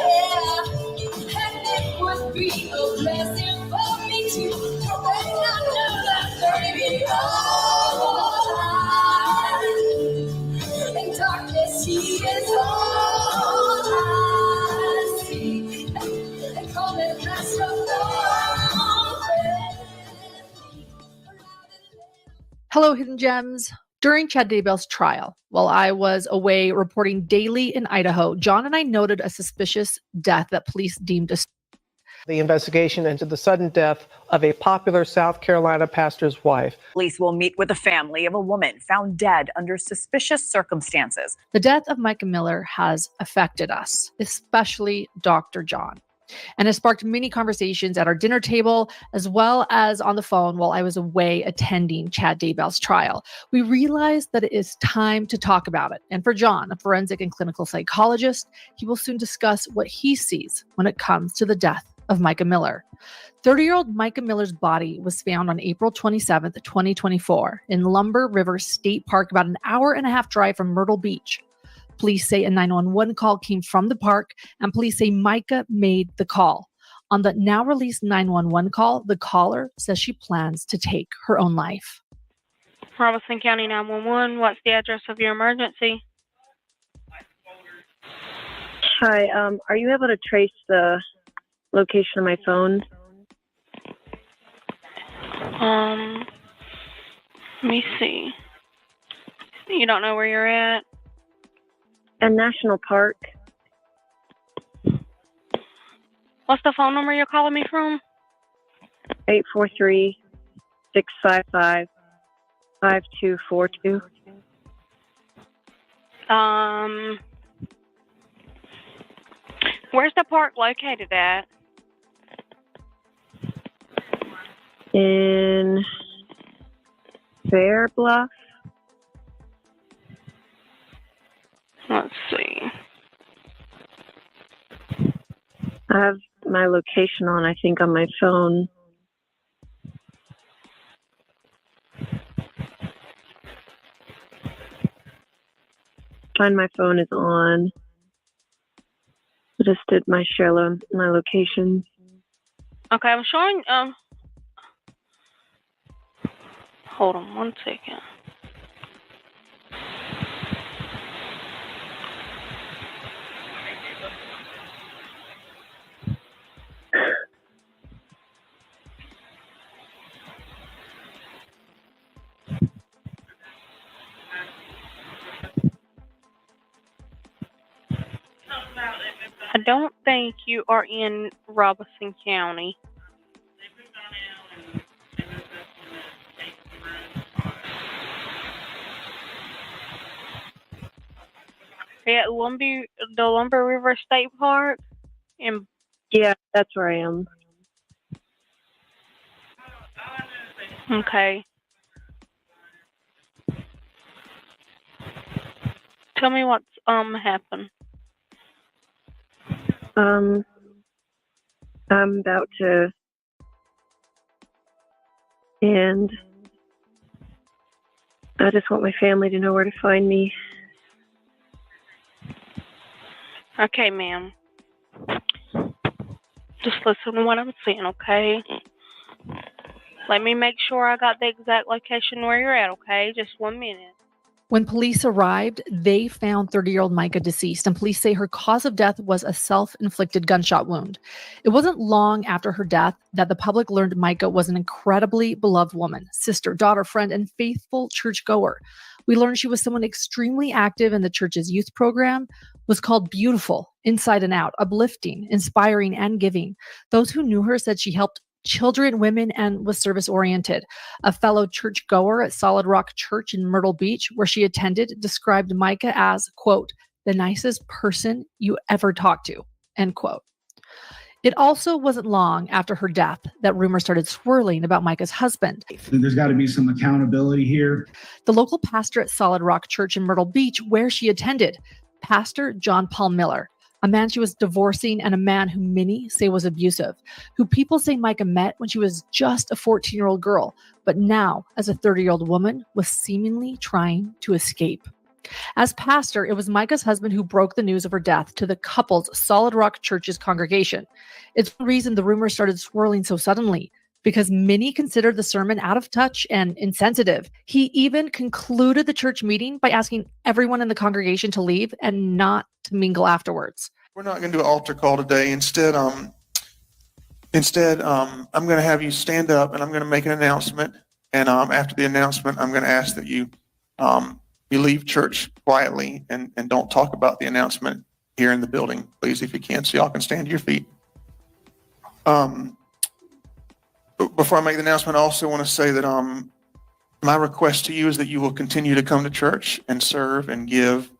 S14: Yeah. And it would be a blessing for me to correct another 30 years. In darkness, He is all I see. And call it Master
S15: Hello, Hidden Gems. During Chad Daybell's trial, while I was away reporting daily in Idaho, John and I noted a suspicious death that police deemed a
S16: the investigation into the sudden death of a popular South Carolina pastor's wife.
S17: Police will meet with the family of a woman found dead under suspicious circumstances.
S15: The death of Micah Miller has affected us, especially Dr. John, and has sparked many conversations at our dinner table as well as on the phone while I was away attending Chad Daybell's trial. We realized that it is time to talk about it. And for John, a forensic and clinical psychologist, he will soon discuss what he sees when it comes to the death of Micah Miller. 30-year-old Micah Miller's body was found on April 27th, 2024 in Lumber River State Park, about an hour and a half drive from Myrtle Beach. Police say a 911 call came from the park, and police say Micah made the call. On the now released 911 call, the caller says she plans to take her own life.
S3: Robeson County 911, what's the address of your emergency?
S18: Hi, are you able to trace the location of my phone?
S3: Let me see. You don't know where you're at?
S18: In National Park.
S3: What's the phone number you're calling me from?
S18: 843-655-5242.
S3: Where's the park located at?
S18: In Fair Bluff.
S3: Let's see.
S18: I have my location on, I think, on my phone. Find my phone is on. I just did my my location.
S3: Okay, I'm showing, hold on one second. I don't think you are in Robeson County. At the Lumber River State Park?
S18: Yeah, that's where I am.
S3: Okay. Tell me what's happened.
S18: I'm about to end. I just want my family to know where to find me.
S3: Okay, ma'am. Just listen to what I'm saying, okay? Let me make sure I got the exact location where you're at, okay? Just 1 minute.
S15: When police arrived, they found 30-year-old Micah deceased, and police say her cause of death was a self-inflicted gunshot wound. It wasn't long after her death that the public learned Micah was an incredibly beloved woman, sister, daughter, friend, and faithful churchgoer. We learned she was someone extremely active in the church's youth program, was called beautiful, inside and out, uplifting, inspiring, and giving. Those who knew her said she helped children, women, and was service-oriented. A fellow churchgoer at Solid Rock Church in Myrtle Beach, where she attended, described Micah as, quote, the nicest person you ever talked to, end quote. It also wasn't long after her death that rumors started swirling about Micah's husband.
S19: There's got to be some accountability here.
S15: The local pastor at Solid Rock Church in Myrtle Beach, where she attended, Pastor John Paul Miller, a man she was divorcing and a man who many say was abusive, who people say Micah met when she was just a 14-year-old girl, but now, as a 30-year-old woman, was seemingly trying to escape. As pastor, it was Micah's husband who broke the news of her death to the couple's Solid Rock Church's congregation. It's the reason the rumors started swirling so suddenly, because many considered the sermon out of touch and insensitive. He even concluded the church meeting by asking everyone in the congregation to leave and not to mingle afterwards.
S13: We're not going to do an altar call today. Instead, I'm going to have you stand up and I'm going to make an announcement. And after the announcement, I'm going to ask that you leave church quietly and don't talk about the announcement here in the building, please, if you can, so y'all can stand to your feet. Before I make the announcement, I also want to say that my request to you is that you will continue to come to church and serve and give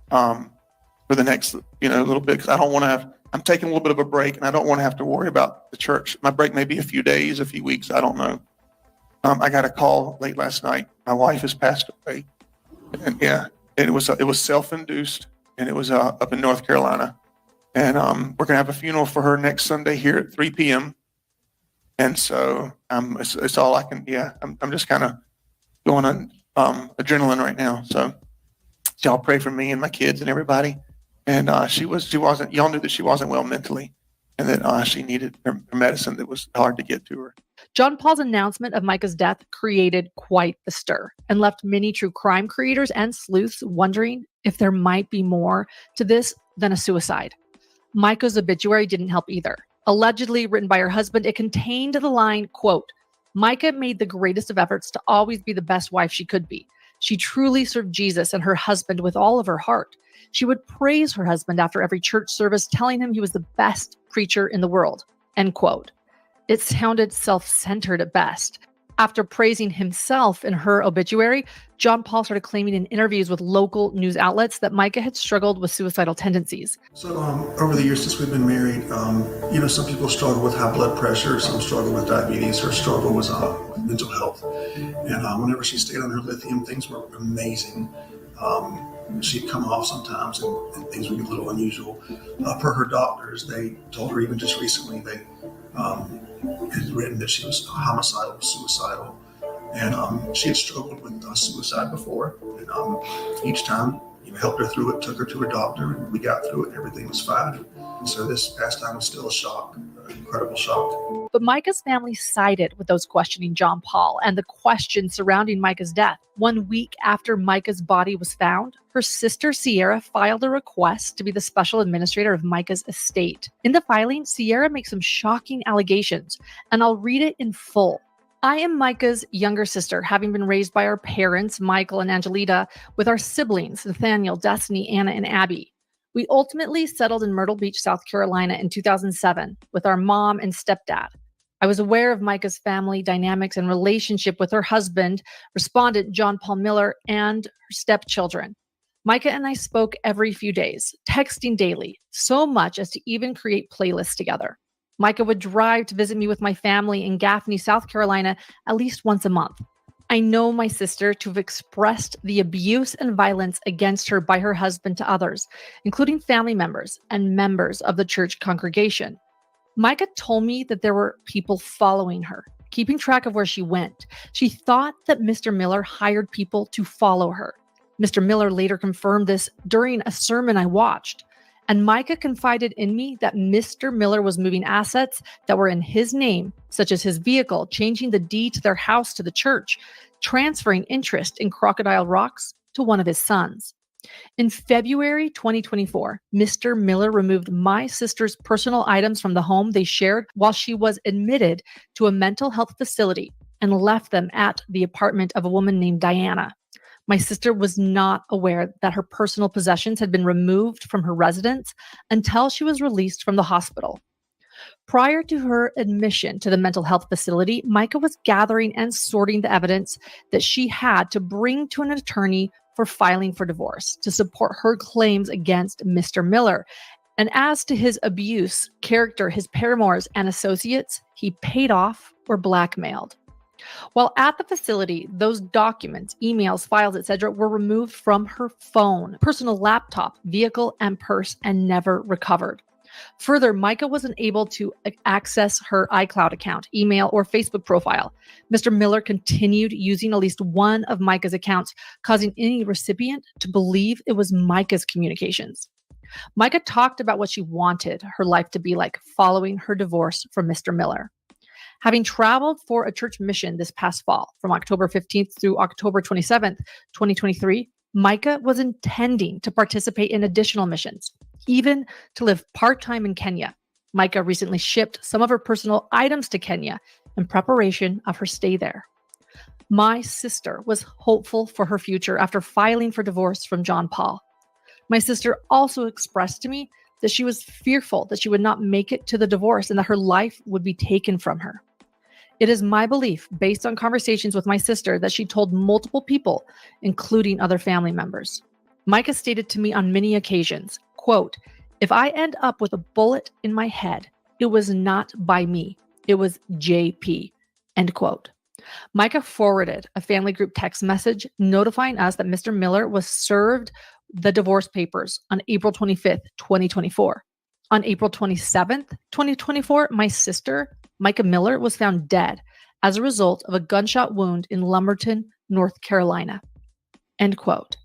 S13: for the next little bit, because I don't want to have. I'm taking a little bit of a break, and I don't want to have to worry about the church. My break may be a few days, a few weeks, I don't know. I got a call late last night. My wife has passed away, and it was self-induced, and it was up in North Carolina, and we're gonna have a funeral for her next Sunday here at 3 p.m. And so it's all I can. I'm just kind of going on adrenaline right now. So y'all pray for me and my kids and everybody. And she wasn't. Y'all knew that she wasn't well mentally, and that she needed her medicine that was hard to get to her.
S15: John Paul's announcement of Micah's death created quite the stir and left many true crime creators and sleuths wondering if there might be more to this than a suicide. Micah's obituary didn't help either. Allegedly written by her husband, it contained the line, quote, "Micah made the greatest of efforts to always be the best wife she could be. She truly served Jesus and her husband with all of her heart. She would praise her husband after every church service, telling him he was the best preacher in the world," end quote. It sounded self-centered at best. After praising himself in her obituary, John Paul started claiming in interviews with local news outlets that Micah had struggled with suicidal tendencies.
S20: So over the years since we've been married, some people struggle with high blood pressure, some struggle with diabetes, her struggle was with mental health. And whenever she stayed on her lithium, things were amazing. She'd come off sometimes and things would be a little unusual. Per her doctors, they told her even just recently they had written that she was homicidal, suicidal, and she had struggled with suicide before. And each time, helped her through it, took her to her doctor, and we got through it, and everything was fine. And so this past time was still a shock, an incredible shock.
S15: But Micah's family sided with those questioning John Paul and the questions surrounding Micah's death. 1 week after Micah's body was found, her sister Sierra filed a request to be the special administrator of Micah's estate. In the filing, Sierra makes some shocking allegations, and I'll read it in full. "I am Micah's younger sister, having been raised by our parents, Michael and Angelita, with our siblings, Nathaniel, Destiny, Anna, and Abby. We ultimately settled in Myrtle Beach, South Carolina in 2007 with our mom and stepdad. I was aware of Micah's family dynamics and relationship with her husband, respondent John Paul Miller, and her stepchildren. Micah and I spoke every few days, texting daily, so much as to even create playlists together. Micah would drive to visit me with my family in Gaffney, South Carolina, at least once a month. I know my sister to have expressed the abuse and violence against her by her husband to others, including family members and members of the church congregation. Micah told me that there were people following her, keeping track of where she went. She thought that Mr. Miller hired people to follow her. Mr. Miller later confirmed this during a sermon I watched. And Micah confided in me that Mr. Miller was moving assets that were in his name, such as his vehicle, changing the deed to their house to the church, transferring interest in Crocodile Rocks to one of his sons. In February 2024, Mr. Miller removed my sister's personal items from the home they shared while she was admitted to a mental health facility and left them at the apartment of a woman named Diana. My sister was not aware that her personal possessions had been removed from her residence until she was released from the hospital. Prior to her admission to the mental health facility, Micah was gathering and sorting the evidence that she had to bring to an attorney for filing for divorce to support her claims against Mr. Miller And as to his abuse, character, his paramours, and associates, he paid off or blackmailed. While at the facility, those documents, emails, files, etc., were removed from her phone, personal laptop, vehicle, and purse, and never recovered. Further, Micah wasn't able to access her iCloud account, email, or Facebook profile. Mr. Miller continued using at least one of Micah's accounts, causing any recipient to believe it was Micah's communications. Micah talked about what she wanted her life to be like following her divorce from Mr. Miller. Having traveled for a church mission this past fall from October 15th through October 27th, 2023, Micah was intending to participate in additional missions, even to live part-time in Kenya. Micah recently shipped some of her personal items to Kenya in preparation of her stay there. My sister was hopeful for her future after filing for divorce from John Paul. My sister also expressed to me that she was fearful that she would not make it to the divorce and that her life would be taken from her. It is my belief, based on conversations with my sister, that she told multiple people, including other family members. Micah stated to me on many occasions, quote, "If I end up with a bullet in my head, it was not by me. It was JP," end quote. Micah forwarded a family group text message notifying us that Mr. Miller was served the divorce papers on April 25th, 2024. On April 27th, 2024, my sister, Micah Miller, was found dead as a result of a gunshot wound in Lumberton, North Carolina. End quote.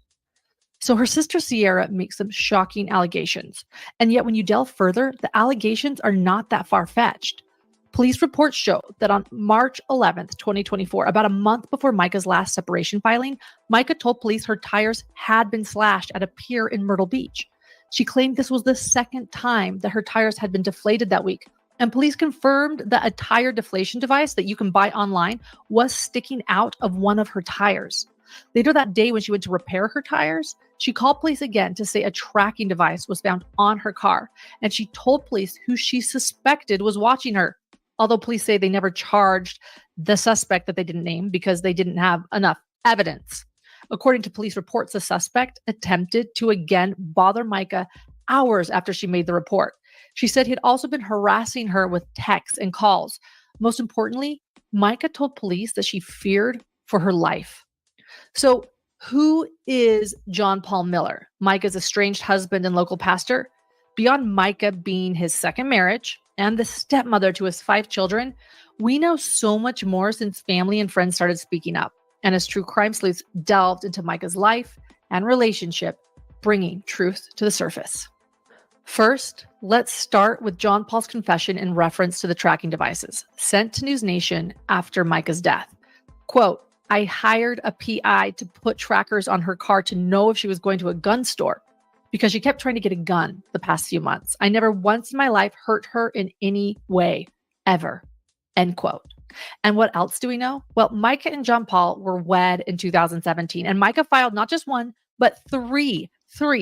S15: So her sister Sierra makes some shocking allegations. And yet when you delve further, the allegations are not that far-fetched. Police reports show that on March 11th, 2024, about a month before Micah's last separation filing, Micah told police her tires had been slashed at a pier in Myrtle Beach. She claimed this was the second time that her tires had been deflated that week. And police confirmed that a tire deflation device that you can buy online was sticking out of one of her tires. Later that day, when she went to repair her tires, she called police again to say a tracking device was found on her car. And she told police who she suspected was watching her. Although police say they never charged the suspect that they didn't name because they didn't have enough evidence. According to police reports, the suspect attempted to again bother Micah hours after she made the report. She said he had also been harassing her with texts and calls. Most importantly, Micah told police that she feared for her life. So who is John Paul Miller, Micah's estranged husband and local pastor? Beyond Micah being his second marriage and the stepmother to his 5 children, we know so much more since family and friends started speaking up. And as true crime sleuths delved into Micah's life and relationship, bringing truth to the surface. First, let's start with John Paul's confession in reference to the tracking devices sent to News Nation after Micah's death. Quote, "I hired a PI to put trackers on her car to know if she was going to a gun store because she kept trying to get a gun the past few months. I never once in my life hurt her in any way, ever." End quote. And what else do we know? Well, Micah and John Paul were wed in 2017, and Micah filed not just one, but three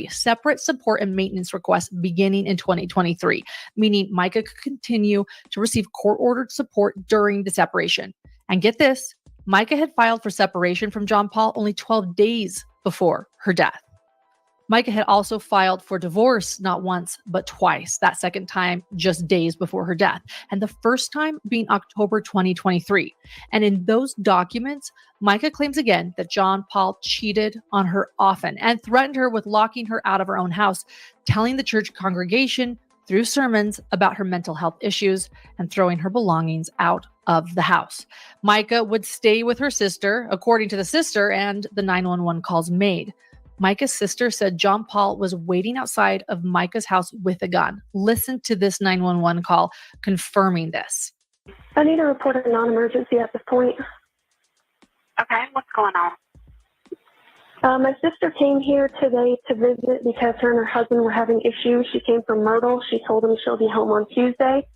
S15: separate support and maintenance requests beginning in 2023, meaning Micah could continue to receive court-ordered support during the separation. And get this, Micah had filed for separation from John Paul only 12 days before her death. Micah had also filed for divorce not once, but twice, that second time just days before her death, and the first time being October 2023. And in those documents, Micah claims again that John Paul cheated on her often and threatened her with locking her out of her own house, telling the church congregation through sermons about her mental health issues and throwing her belongings out of the house. Micah would stay with her sister, according to the sister, and the 911 calls made. Micah's sister said John Paul was waiting outside of Micah's house with a gun. Listen to this 911 call confirming this.
S18: I need to report a non-emergency at this point.
S3: Okay, what's going on?
S18: My sister came here today to visit because her and her husband were having issues. She came from Myrtle. She told him she'll be home on Tuesday.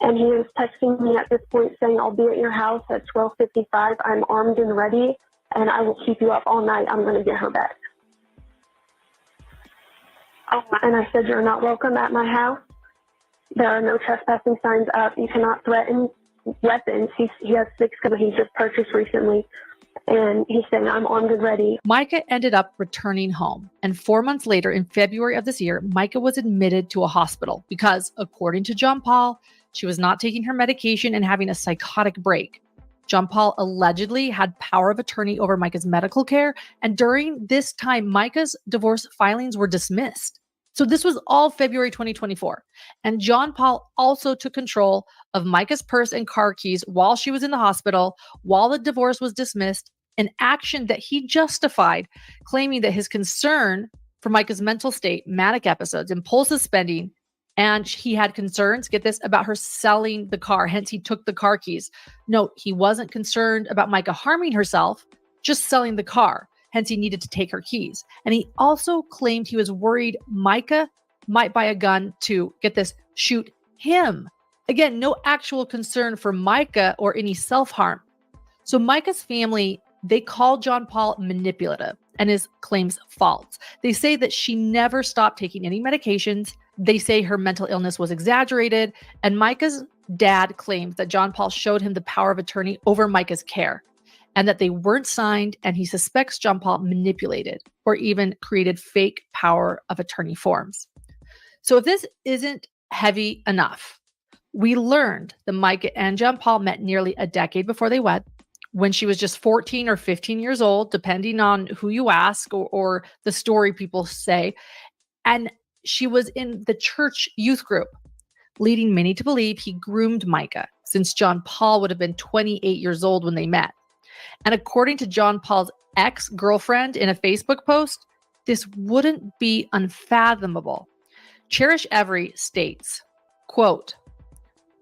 S18: And he was texting me at this point saying, "I'll be at your house at 12:55. I'm armed and ready, and I will keep you up all night. I'm going to get her back."
S3: Oh, wow.
S18: And I said, "You're not welcome at my house. There are no trespassing signs up. You cannot threaten weapons." He has 6 guns he just purchased recently. And he's saying, I'm armed and ready.
S15: Micah ended up returning home. And 4 months later, in February of this year, Micah was admitted to a hospital because, according to John Paul, she was not taking her medication and having a psychotic break. John Paul allegedly had power of attorney over Micah's medical care. And during this time, Micah's divorce filings were dismissed. So this was all February 2024. And John Paul also took control of Micah's purse and car keys while she was in the hospital, while the divorce was dismissed, an action that he justified, claiming that his concern for Micah's mental state, manic episodes, impulsive spending, and he had concerns, get this, about her selling the car. Hence, he took the car keys. No, he wasn't concerned about Micah harming herself, just selling the car. Hence, he needed to take her keys. And he also claimed he was worried Micah might buy a gun to, get this, shoot him. Again, no actual concern for Micah or any self-harm. So Micah's family, they call John Paul manipulative and his claims false. They say that she never stopped taking any medications. They say her mental illness was exaggerated. And Micah's dad claims that John Paul showed him the power of attorney over Micah's care and that they weren't signed. And he suspects John Paul manipulated or even created fake power of attorney forms. So if this isn't heavy enough, we learned that Micah and John Paul met nearly a decade before they wed, when she was just 14 or 15 years old, depending on who you ask or the story people say. And she was in the church youth group, leading many to believe he groomed Micah, since John Paul would have been 28 years old when they met. And according to John Paul's ex-girlfriend in a Facebook post, this wouldn't be unfathomable. Cherish Every states, quote,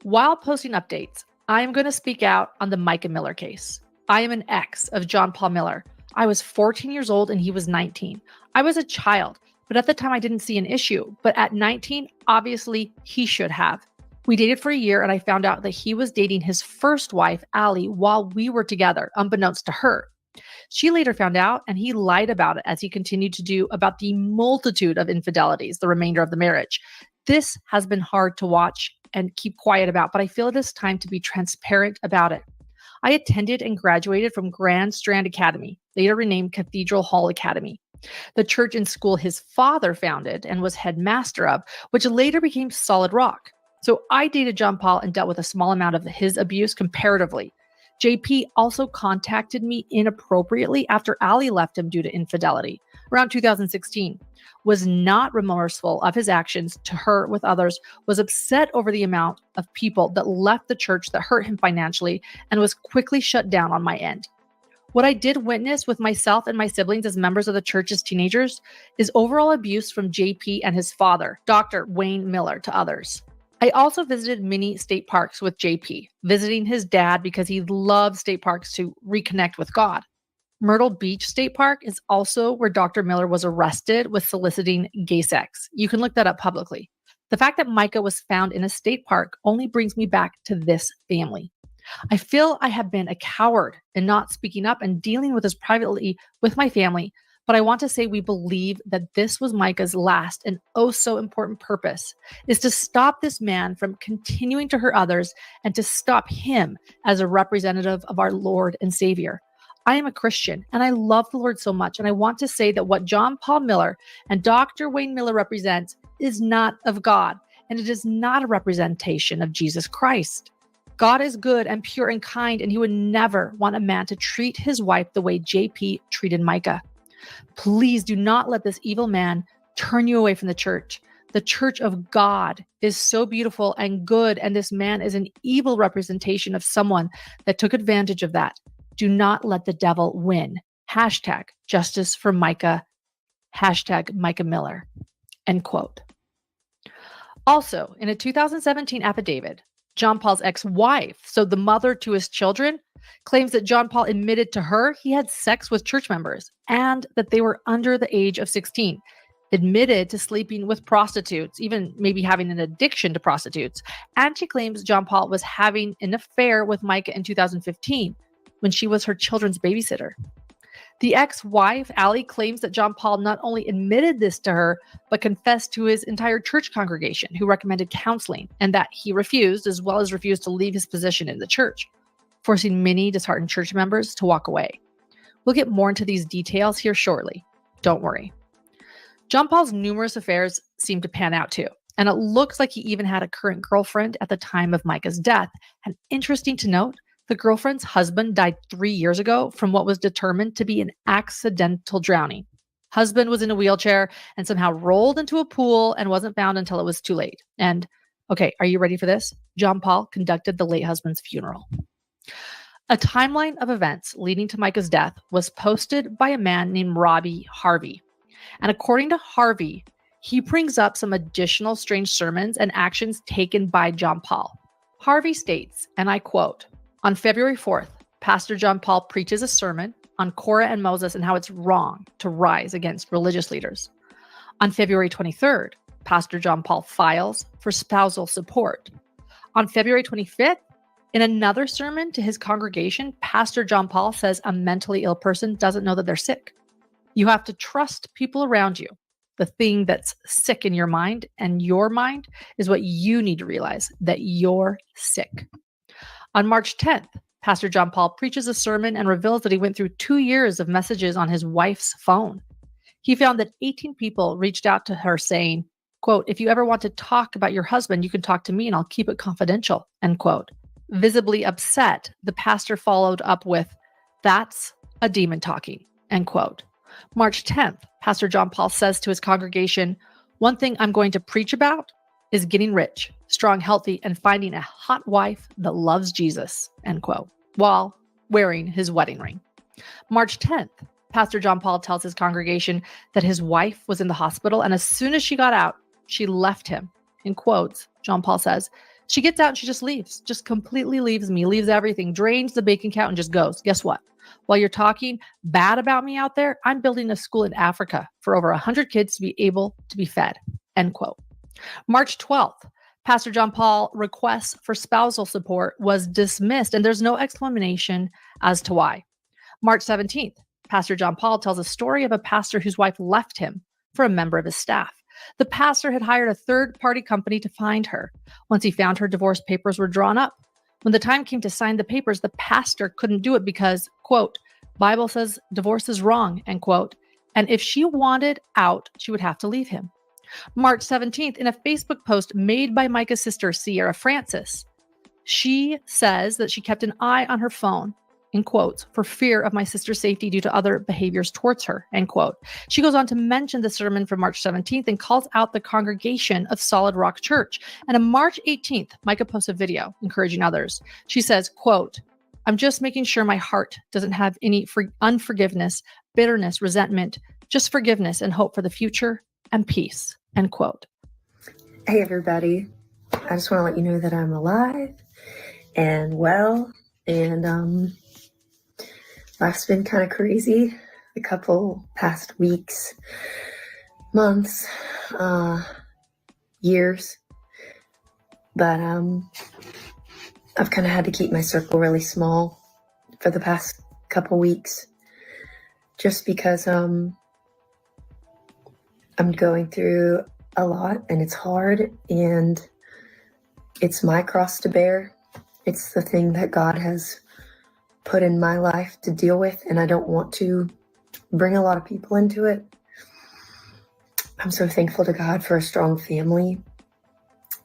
S15: "While posting updates, I am going to speak out on the Micah Miller case. I am an ex of John Paul Miller. I was 14 years old and he was 19. I was a child, but at the time I didn't see an issue. But at 19, obviously he should have. We dated for a year and I found out that he was dating his first wife, Allie, while we were together, unbeknownst to her. She later found out and he lied about it, as he continued to do about the multitude of infidelities the remainder of the marriage. This has been hard to watch and keep quiet about, but I feel it is time to be transparent about it. I attended and graduated from Grand Strand Academy, later renamed Cathedral Hall Academy, the church and school his father founded and was headmaster of, which later became Solid Rock. So I dated John Paul and dealt with a small amount of his abuse comparatively. JP also contacted me inappropriately after Allie left him due to infidelity around 2016, was not remorseful of his actions to her with others, was upset over the amount of people that left the church that hurt him financially, and was quickly shut down on my end. What I did witness with myself and my siblings as members of the church as teenagers is overall abuse from JP and his father, Dr. Wayne Miller, to others. I also visited many state parks with JP, visiting his dad because he loved state parks to reconnect with God. Myrtle Beach State Park is also where Dr. Miller was arrested with soliciting gay sex. You can look that up publicly. The fact that Micah was found in a state park only brings me back to this family. I feel I have been a coward in not speaking up and dealing with this privately with my family, but I want to say we believe that this was Micah's last and oh so important purpose, is to stop this man from continuing to hurt others and to stop him as a representative of our Lord and Savior. I am a Christian and I love the Lord so much, and I want to say that what John Paul Miller and Dr. Wayne Miller represents is not of God, and it is not a representation of Jesus Christ. God is good and pure and kind, and he would never want a man to treat his wife the way JP treated Micah. Please do not let this evil man turn you away from the church. The church of God is so beautiful and good, and this man is an evil representation of someone that took advantage of that. Do not let the devil win. Hashtag justice for Micah. Hashtag Micah Miller. End quote. Also, in a 2017 affidavit, John Paul's ex-wife, so the mother to his children, claims that John Paul admitted to her he had sex with church members and that they were under the age of 16, admitted to sleeping with prostitutes, even maybe having an addiction to prostitutes. And she claims John Paul was having an affair with Micah in 2015 when she was her children's babysitter. The ex-wife, Allie, claims that John Paul not only admitted this to her, but confessed to his entire church congregation, who recommended counseling, and that he refused, as well as refused to leave his position in the church, forcing many disheartened church members to walk away. We'll get more into these details here shortly. Don't worry. John Paul's numerous affairs seem to pan out too. And it looks like he even had a current girlfriend at the time of Micah's death. And interesting to note, the girlfriend's husband died 3 years ago from what was determined to be an accidental drowning. Husband was in a wheelchair and somehow rolled into a pool and wasn't found until it was too late. And okay, are you ready for this? John Paul conducted the late husband's funeral. A timeline of events leading to Micah's death was posted by a man named Robbie Harvey. And according to Harvey, he brings up some additional strange sermons and actions taken by John Paul. Harvey states, and I quote, "On February 4th, Pastor John Paul preaches a sermon on Korah and Moses and how it's wrong to rise against religious leaders. On February 23rd, Pastor John Paul files for spousal support. On February 25th, in another sermon to his congregation, Pastor John Paul says a mentally ill person doesn't know that they're sick. You have to trust people around you. The thing that's sick in your mind and your mind is what you need to realize, that you're sick." On March 10th, Pastor John Paul preaches a sermon and reveals that he went through 2 years of messages on his wife's phone. He found that 18 people reached out to her saying, quote, "If you ever want to talk about your husband, you can talk to me and I'll keep it confidential," end quote. Visibly upset, the pastor followed up with, "That's a demon talking," end quote. March 10th, Pastor John Paul says to his congregation, "One thing I'm going to preach about is getting rich, strong, healthy, and finding a hot wife that loves Jesus," end quote, while wearing his wedding ring. March 10th, Pastor John Paul tells his congregation that his wife was in the hospital, and as soon as she got out, she left him. In quotes, John Paul says, "She gets out and she just leaves, just completely leaves me, leaves everything, drains the bank account and just goes. Guess what? While you're talking bad about me out there, I'm building a school in Africa for over 100 kids to be able to be fed," end quote. March 12th, Pastor John Paul requests for spousal support was dismissed, and there's no explanation as to why. March 17th, Pastor John Paul tells a story of a pastor whose wife left him for a member of his staff. The pastor had hired a third-party company to find her. Once he found her, divorce papers were drawn up. When the time came to sign the papers, the pastor couldn't do it because, quote, "Bible says divorce is wrong," end quote. And if she wanted out, she would have to leave him. March 17th, in a Facebook post made by Micah's sister, Sierra Francis, she says that she kept an eye on her phone, in quotes, "for fear of my sister's safety due to other behaviors towards her," end quote. She goes on to mention the sermon from March 17th and calls out the congregation of Solid Rock Church. And on March 18th, Micah posts a video encouraging others. She says, quote, "I'm just making sure my heart doesn't have any unforgiveness, bitterness, resentment, just forgiveness and hope for the future and peace," end quote.
S21: Hey, everybody. I just want to let you know that I'm alive and well, and life's been kind of crazy the couple past weeks, months, years, but I've kind of had to keep my circle really small for the past couple weeks just because I'm going through a lot and it's hard and it's my cross to bear. It's the thing that God has put in my life to deal with, and I don't want to bring a lot of people into it. I'm so thankful to God for a strong family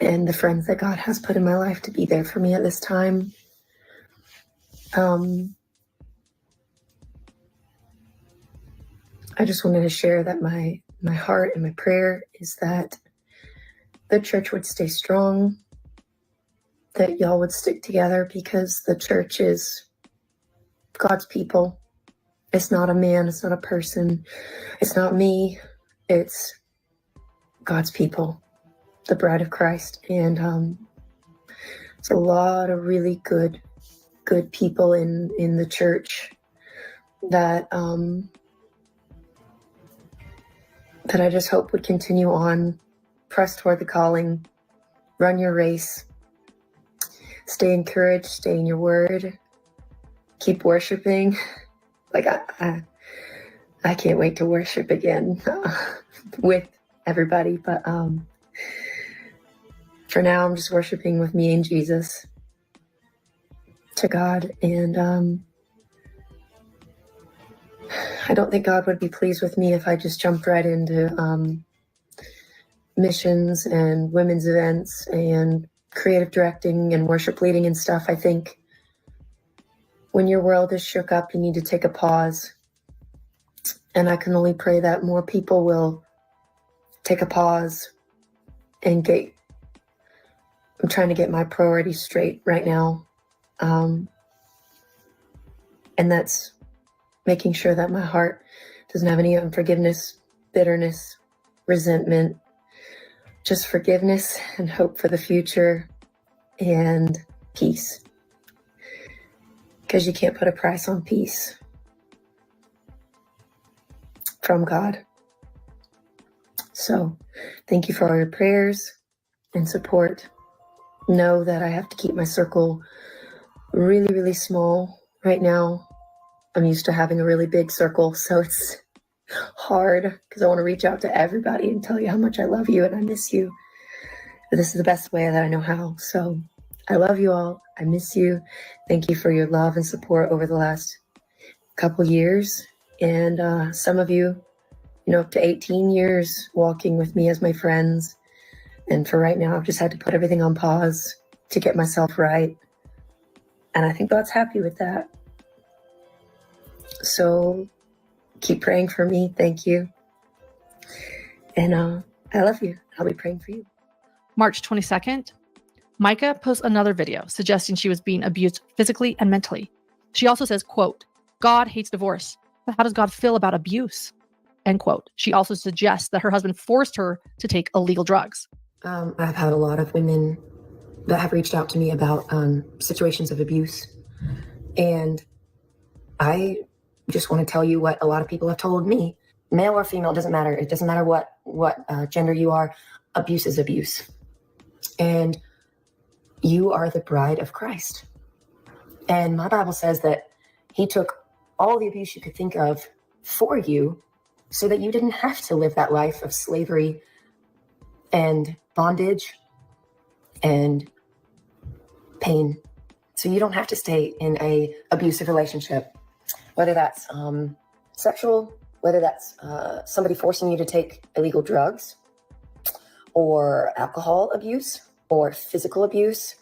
S21: and the friends that God has put in my life to be there for me at this time. I just wanted to share that my heart and my prayer is that the church would stay strong, that y'all would stick together, because the church is God's people. It's not a man, it's not a person, it's not me, it's God's people, the bride of Christ. And it's a lot of really good people in the church that that I just hope would continue on, press toward the calling, run your race, stay encouraged, stay in your word, keep worshiping. Like I can't wait to worship again with everybody. But for now, I'm just worshiping with me and Jesus to God. And I don't think God would be pleased with me if I just jumped right into missions and women's events and creative directing and worship leading and stuff. I think when your world is shook up, you need to take a pause. And I can only pray that more people will take a pause and I'm trying to get my priorities straight right now. And that's making sure that my heart doesn't have any unforgiveness, bitterness, resentment, just forgiveness and hope for the future and peace. Because you can't put a price on peace from God. So thank you for all your prayers and support. Know that I have to keep my circle really, really small right now. I'm used to having a really big circle, so it's hard because I want to reach out to everybody and tell you how much I love you and I miss you. But this is the best way that I know how. So I love you all. I miss you. Thank you for your love and support over the last couple years. And some of you, up to 18 years walking with me as my friends. And for right now, I've just had to put everything on pause to get myself right. And I think God's happy with that. So keep praying for me. Thank you. And I love you. I'll be praying for you.
S15: March 22nd, Micah posts another video suggesting she was being abused physically and mentally. She also says, quote, God hates divorce, but how does God feel about abuse? End quote. She also suggests that her husband forced her to take illegal drugs.
S21: I've had a lot of women that have reached out to me about situations of abuse. And I just want to tell you what a lot of people have told me. Male or female, doesn't matter. It doesn't matter what gender you are. Abuse is abuse. And you are the bride of Christ. And my Bible says that he took all the abuse you could think of for you so that you didn't have to live that life of slavery and bondage and pain. So you don't have to stay in a abusive relationship, whether that's sexual, whether that's somebody forcing you to take illegal drugs or alcohol abuse or physical abuse,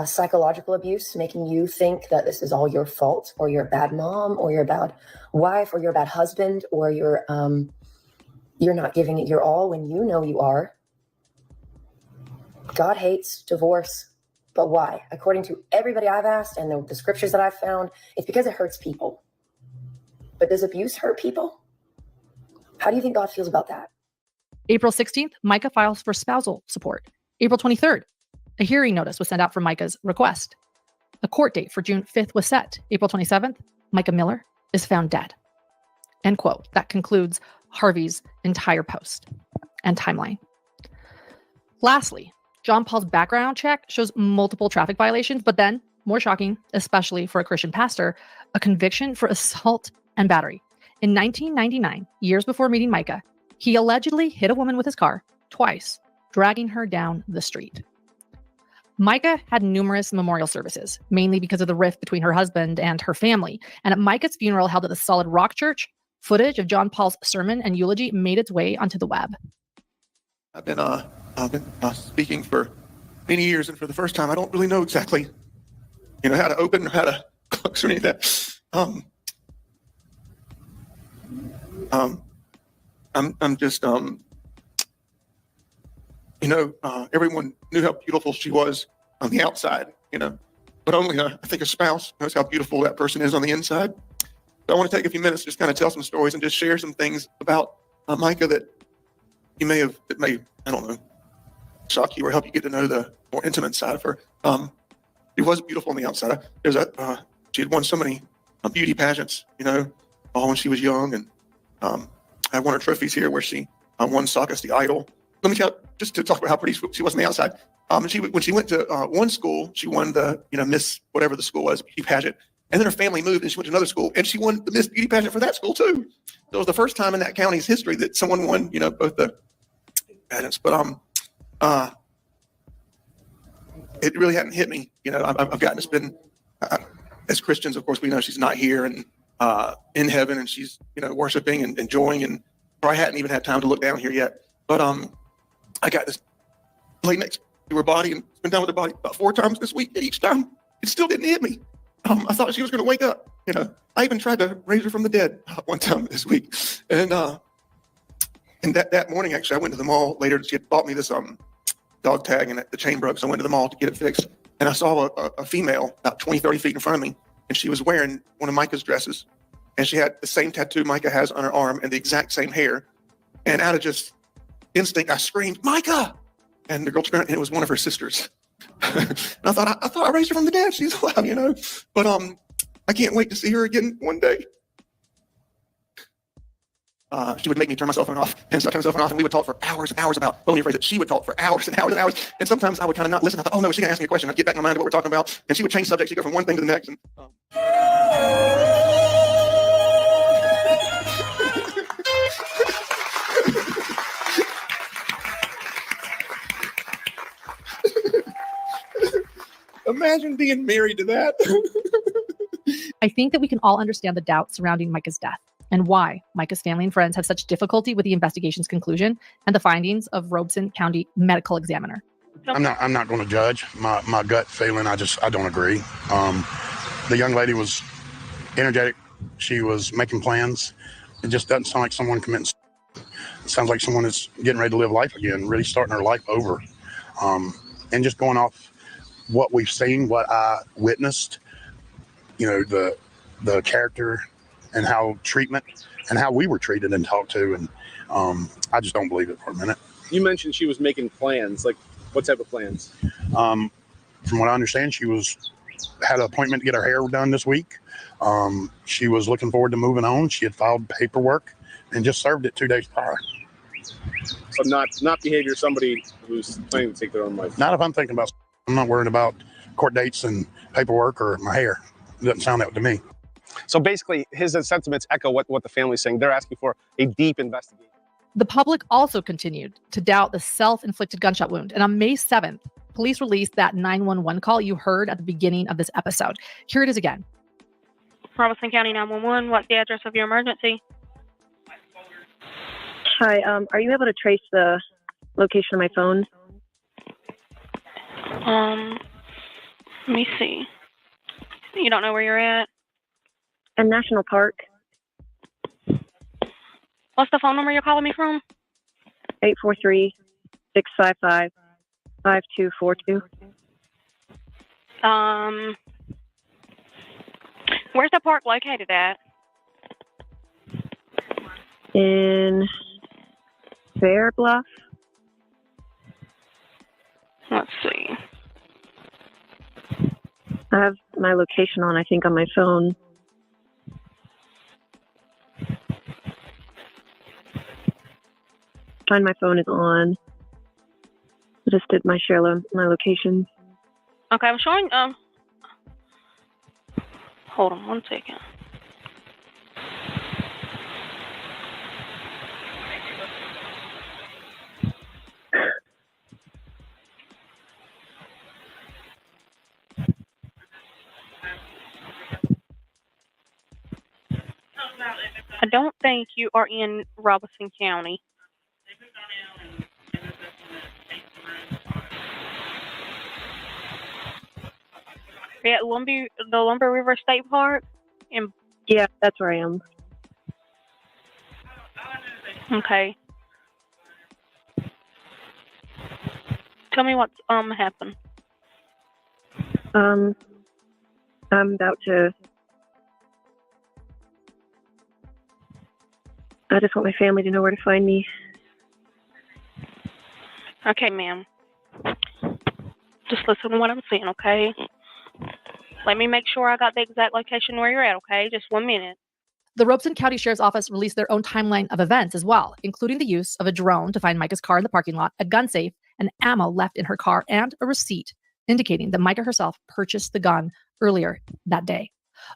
S21: psychological abuse, making you think that this is all your fault, or you're a bad mom, or you're a bad wife, or you're a bad husband, or you're not giving it your all when you know you are. God hates divorce, but why? According to everybody I've asked and the scriptures that I've found, it's because it hurts people. But does abuse hurt people? How do you think God feels about that?
S15: April 16th, Micah files for spousal support. April 23rd, a hearing notice was sent out for Micah's request. A court date for June 5th was set. April 27th, Micah Miller is found dead. End quote. That concludes Harvey's entire post and timeline. Lastly, John Paul's background check shows multiple traffic violations, but then, more shocking, especially for a Christian pastor, a conviction for assault and battery. In 1999, years before meeting Micah, he allegedly hit a woman with his car twice, dragging her down the street. Micah had numerous memorial services, mainly because of the rift between her husband and her family. And at Micah's funeral held at the Solid Rock Church, footage of John Paul's sermon and eulogy made its way onto the web.
S13: I've been speaking for many years, and for the first time, I don't really know exactly, how to open or how to close or any of that. I'm just, everyone knew how beautiful she was on the outside, but only I think a spouse knows how beautiful that person is on the inside. So I want to take a few minutes to just kind of tell some stories and just share some things about Micah that may, I don't know, shock you or help you get to know the more intimate side of her. She was beautiful on the outside. She had won so many beauty pageants, all when she was young. And I have one of her trophies here where she won Saucus the Idol. Let me tell, just to talk about how pretty she was on the outside. When she went to one school, she won the, Miss, whatever the school was, beauty pageant. And then her family moved and she went to another school and she won the Miss Beauty pageant for that school too. So it was the first time in that county's history that someone won, both the pageants. But it really hadn't hit me. I've gotten to spend, as Christians, of course, we know she's not here, and in heaven, and she's, worshiping and enjoying, and probably hadn't even had time to look down here yet. But I got this lay next to her body and spent time with her body about 4 times this week. Each time, it still didn't hit me. I thought she was going to wake up. I even tried to raise her from the dead one time this week. And that morning, actually, I went to the mall later. She had bought me this dog tag, and the chain broke, so I went to the mall to get it fixed. And I saw a female about 20, 30 feet in front of me, and she was wearing one of Micah's dresses. And she had the same tattoo Micah has on her arm and the exact same hair. And out of just instinct, I screamed, "Micah!" And the girl turned, and it was one of her sisters. And I thought I raised her from the dead. She's alive, But I can't wait to see her again one day. She would make me turn my cell phone off, and so I turned my cell phone off, and we would talk for hours and hours about, well, let me phrase it, she would talk for hours and hours and hours. And sometimes I would kind of not listen. I thought, oh no, is she going to ask me a question? I'd get back in my mind to what we're talking about, and she would change subjects. She'd go from one thing to the next. And, imagine being married to that.
S15: I think that we can all understand the doubt surrounding Micah's death and why Micah's family and friends have such difficulty with the investigation's conclusion and the findings of Robeson County Medical Examiner.
S1: I'm not going to judge my gut feeling. I don't agree. The young lady was energetic. She was making plans. It just doesn't sound like someone committing. It sounds like someone is getting ready to live life again, really starting her life over. And just going off what we've seen, what I witnessed, the character and how treatment and how we were treated and talked to. And I just don't believe it for a minute.
S22: You mentioned she was making plans. Like, what type of plans?
S1: From what I understand, she had an appointment to get her hair done this week. She was looking forward to moving on. She had filed paperwork and just served it 2 days prior.
S22: So not behavior of somebody who's planning to take their own life.
S1: Not if I'm thinking about. I'm not worried about court dates and paperwork or my hair. It doesn't sound that to me.
S22: So basically, his sentiments echo what the family's saying. They're asking for a deep investigation.
S15: The public also continued to doubt the self-inflicted gunshot wound. And on May 7th, police released that 911 call you heard at the beginning of this episode. Here it is again.
S3: Robeson County 911, what's the address of your emergency?
S23: Hi, are you able to trace the location of my phone?
S3: Let me see. You don't know where you're at?
S23: In National Park.
S3: What's the phone number you're calling me from?
S23: 843-655-5242.
S3: Where's the park located at?
S23: In Fair Bluff.
S3: Let's see.
S23: I have my location on, I think, on my phone. Find my phone is on. I just did my my location.
S3: Okay, I'm showing, hold on one second. I don't think you are in Robeson County. At the Lumber River State Park?
S23: Yeah, that's where I am.
S3: Okay. Tell me what's happened.
S23: I'm about to. I just want my family to know where to find me.
S3: Okay, ma'am. Just listen to what I'm saying, okay? Let me make sure I got the exact location where you're at, okay? Just 1 minute.
S15: The Robeson County Sheriff's Office released their own timeline of events as well, including the use of a drone to find Micah's car in the parking lot, a gun safe, and ammo left in her car, and a receipt indicating that Micah herself purchased the gun earlier that day.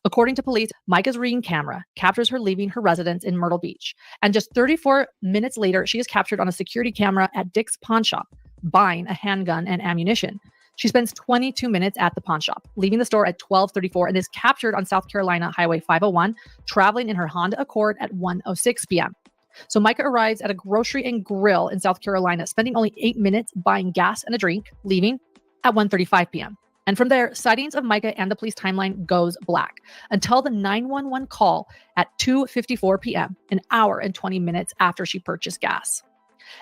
S15: According to police, Micah's Ring camera captures her leaving her residence in Myrtle Beach. And just 34 minutes later, she is captured on a security camera at Dick's Pawn Shop, buying a handgun and ammunition. She spends 22 minutes at the pawn shop, leaving the store at 12:34 and is captured on South Carolina Highway 501, traveling in her Honda Accord at 1:06 p.m. So Micah arrives at a grocery and grill in South Carolina, spending only 8 minutes buying gas and a drink, leaving at 1:35 p.m. And from there, sightings of Micah and the police timeline goes black until the 911 call at 2:54 p.m., an hour and 20 minutes after she purchased gas.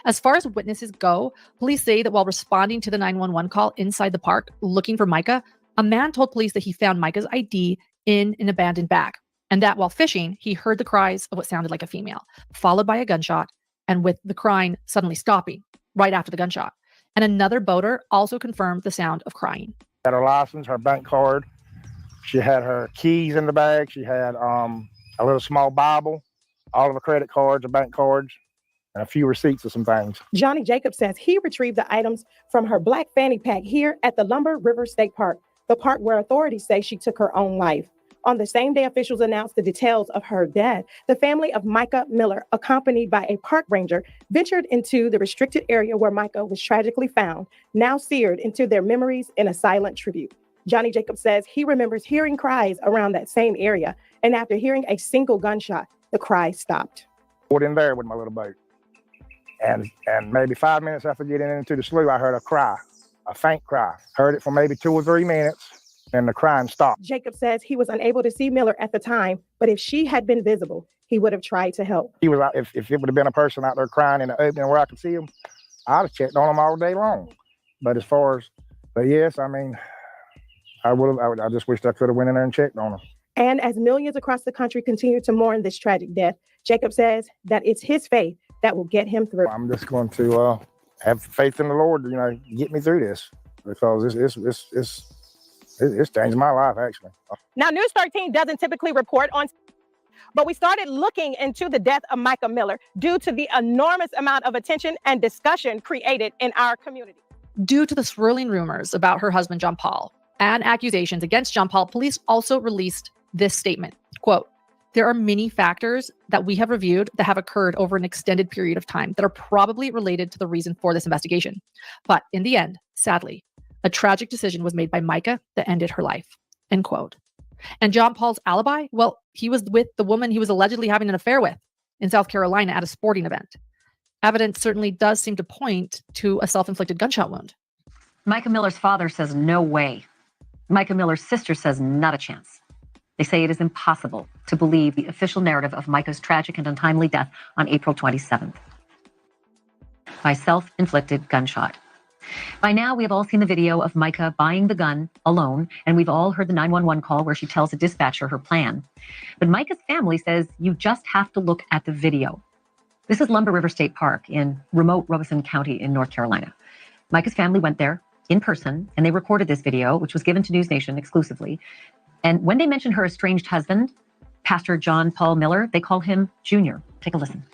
S15: As far as witnesses go, police say that while responding to the 911 call inside the park looking for Micah, a man told police that he found Micah's ID in an abandoned bag, and that while fishing, he heard the cries of what sounded like a female, followed by a gunshot, and with the crying suddenly stopping right after the gunshot. And another boater also confirmed the sound of crying.
S2: Had her license, her bank card. She had her keys in the bag. She had a little small Bible, all of her credit cards, her bank cards, and a few receipts of some things.
S5: Johnny Jacobs says he retrieved the items from her black fanny pack here at the Lumber River State Park, the park where authorities say she took her own life. On the same day officials announced the details of her death, the family of Micah Miller, accompanied by a park ranger, ventured into the restricted area where Micah was tragically found, now seared into their memories in a silent tribute. Johnny Jacobs says he remembers hearing cries around that same area, and after hearing a single gunshot, the cries stopped.
S2: Went in there with my little boat, and maybe 5 minutes after getting into the slough, I heard a cry, a faint cry. Heard it for maybe 2 or 3 minutes. And the crime stopped.
S5: Jacob says he was unable to see Miller at the time, but if she had been visible, he would have tried to help.
S2: He was out, if it would have been a person out there crying in the open where I could see him, I'd have checked on him all day long. But yes, I mean, I just wished I could have went in there and checked on him.
S5: And as millions across the country continue to mourn this tragic death, Jacob says that it's his faith that will get him through.
S2: I'm just going to have faith in the Lord, get me through this, because it's changed my life, actually.
S5: Now, News 13 doesn't typically report on, but we started looking into the death of Micah Miller due to the enormous amount of attention and discussion created in our community.
S15: Due to the swirling rumors about her husband, John Paul, and accusations against John Paul, police also released this statement, quote, "There are many factors that we have reviewed that have occurred over an extended period of time that are probably related to the reason for this investigation. But in the end, sadly, a tragic decision was made by Micah that ended her life," end quote. And John Paul's alibi? Well, he was with the woman he was allegedly having an affair with in South Carolina at a sporting event. Evidence certainly does seem to point to a self-inflicted gunshot wound.
S6: Micah Miller's father says no way. Micah Miller's sister says not a chance. They say it is impossible to believe the official narrative of Micah's tragic and untimely death on April 27th by self-inflicted gunshot. By now, we have all seen the video of Micah buying the gun alone, and we've all heard the 911 call where she tells a dispatcher her plan. But Micah's family says you just have to look at the video. This is Lumber River State Park in remote Robeson County in North Carolina. Micah's family went there in person, and they recorded this video, which was given to News Nation exclusively. And when they mention her estranged husband, Pastor John Paul Miller, they call him Junior. Take a listen.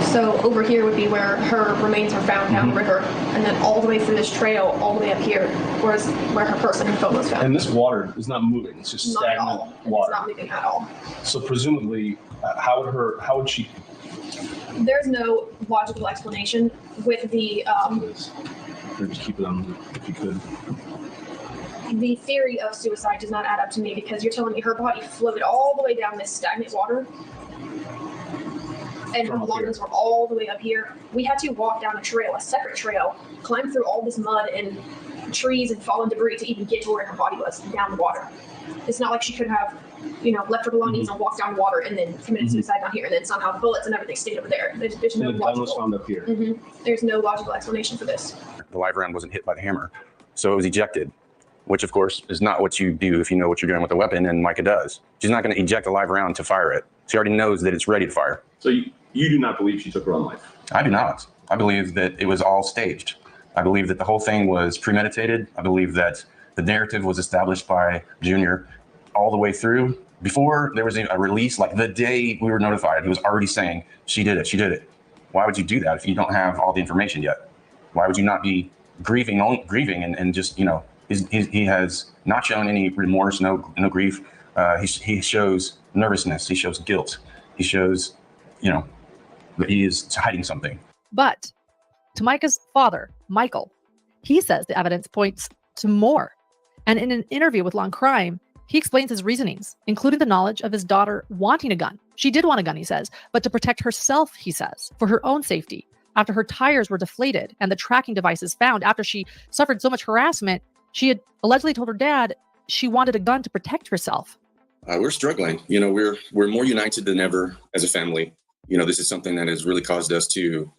S24: So over here would be where her remains were found down the river, and then all the way through this trail, all the way up here, was where her purse and her phone was found.
S22: And this water is not moving; it's just
S24: Not at all.
S22: stagnant water.
S24: It's not moving at all.
S22: So presumably, how would she?
S24: There's no logical explanation with the
S22: Or just keep it on if you could.
S24: the theory of suicide does not add up to me, because you're telling me her body floated all the way down this stagnant water, and her belongings were all the way up here. We had to walk down a trail, a separate trail, climb through all this mud and trees and fallen debris to even get to where her body was, down the water. It's not like she could have, left her belongings and walked down water and then committed suicide down here, and then somehow the bullets and everything stayed over there. There's no
S22: And the gun was
S24: logical.
S22: found up here.
S24: There's no logical explanation for this.
S25: The live round wasn't hit by the hammer, so it was ejected, which of course is not what you do if you know what you're doing with a weapon, and Micah does. She's not going to eject a live round to fire it. She already knows that it's ready to fire.
S22: So you do not believe she took her own life?
S25: I do not. I believe that it was all staged. I believe that the whole thing was premeditated. I believe that the narrative was established by Junior all the way through. Before there was a release, like the day we were notified, he was already saying, she did it. Why would you do that if you don't have all the information yet? Why would you not be grieving and just, he has not shown any remorse, no grief. He shows nervousness. He shows guilt. He shows, that he is hiding something.
S15: But to Micah's father, Michael, He says the evidence points to more. And in an interview with Law and Crime, he explains his reasonings, including the knowledge of his daughter wanting a gun. She did want a gun, he says, but to protect herself, he says, for her own safety. After her tires were deflated and the tracking devices found after she suffered so much harassment, she had allegedly told her dad she wanted a gun to protect herself.
S25: We're struggling. You know, we're more united than ever as a family. You know, this is something that has really caused us to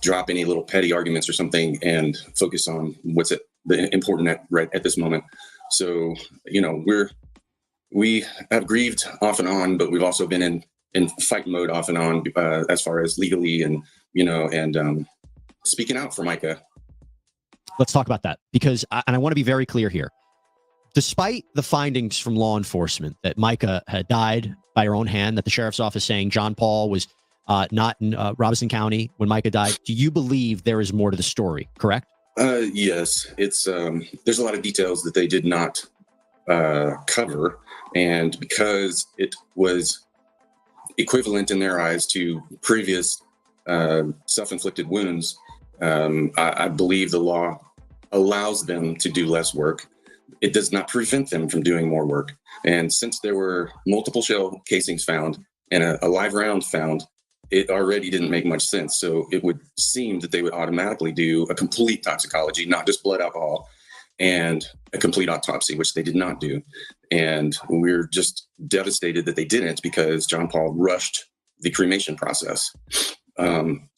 S25: drop any little petty arguments or something and focus on what's important right at this moment. So, you know, we have grieved off and on, but we've also been in fight mode off and on as far as legally and, you know, and speaking out for Micah.
S7: Let's talk about that because I want to be very clear here. Despite the findings from law enforcement that Micah had died by her own hand, that the sheriff's office saying John Paul was not in Robeson County when Micah died, do you believe there is more to the story, correct?
S25: Yes, it's there's a lot of details that they did not cover. And because it was equivalent in their eyes to previous self-inflicted wounds, I believe the law allows them to do less work. It does not prevent them from doing more work. And since there were multiple shell casings found and a live round found, it already didn't make much sense. So it would seem that they would automatically do a complete toxicology, not just blood alcohol, and a complete autopsy, which they did not do. And we're just devastated that they didn't because John Paul rushed the cremation process. During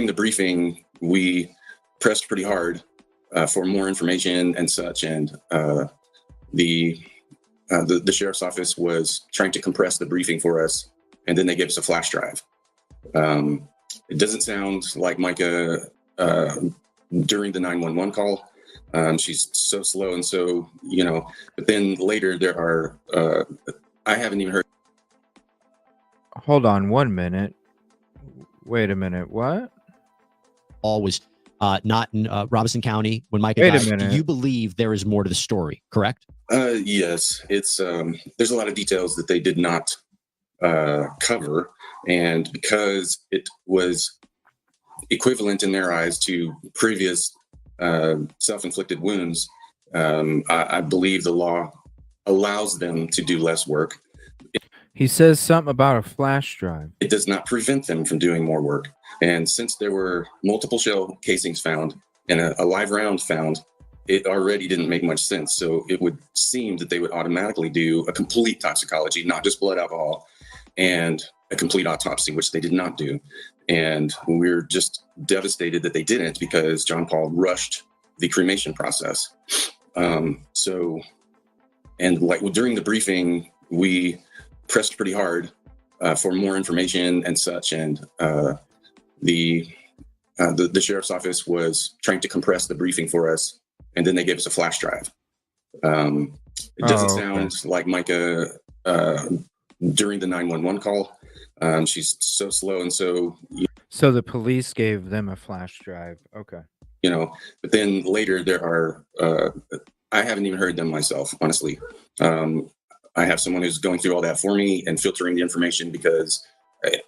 S25: the briefing, we pressed pretty hard for more information and such. And the sheriff's office was trying to compress the briefing for us. And then they gave us a flash drive. It doesn't sound like Micah during the 911 call. She's so slow and so, you know, but then later there are, I haven't even heard.
S4: Hold on 1 minute. Wait a minute. What?
S7: Paul was not in Robeson County when Micah died. Wait a minute. Do you believe there is more to the story, correct?
S25: Yes, it's there's a lot of details that they did not cover, and because it was equivalent in their eyes to previous self-inflicted wounds, I believe the law allows them to do less work.
S4: He says something about a flash drive.
S25: It does not prevent them from doing more work. And since there were multiple shell casings found and a live round found, it already didn't make much sense. So it would seem that they would automatically do a complete toxicology, not just blood alcohol, and a complete autopsy, which they did not do. And we're just devastated that they didn't because John Paul rushed the cremation process. During the briefing, we pressed pretty hard for more information and such. And the sheriff's office was trying to compress the briefing for us. And then they gave us a flash drive. It doesn't sound like Micah during the 911 call. She's so slow and so.
S4: So the police gave them a flash drive. Okay.
S25: You know, but then later there are, I haven't even heard them myself, honestly. I have someone who's going through all that for me and filtering the information because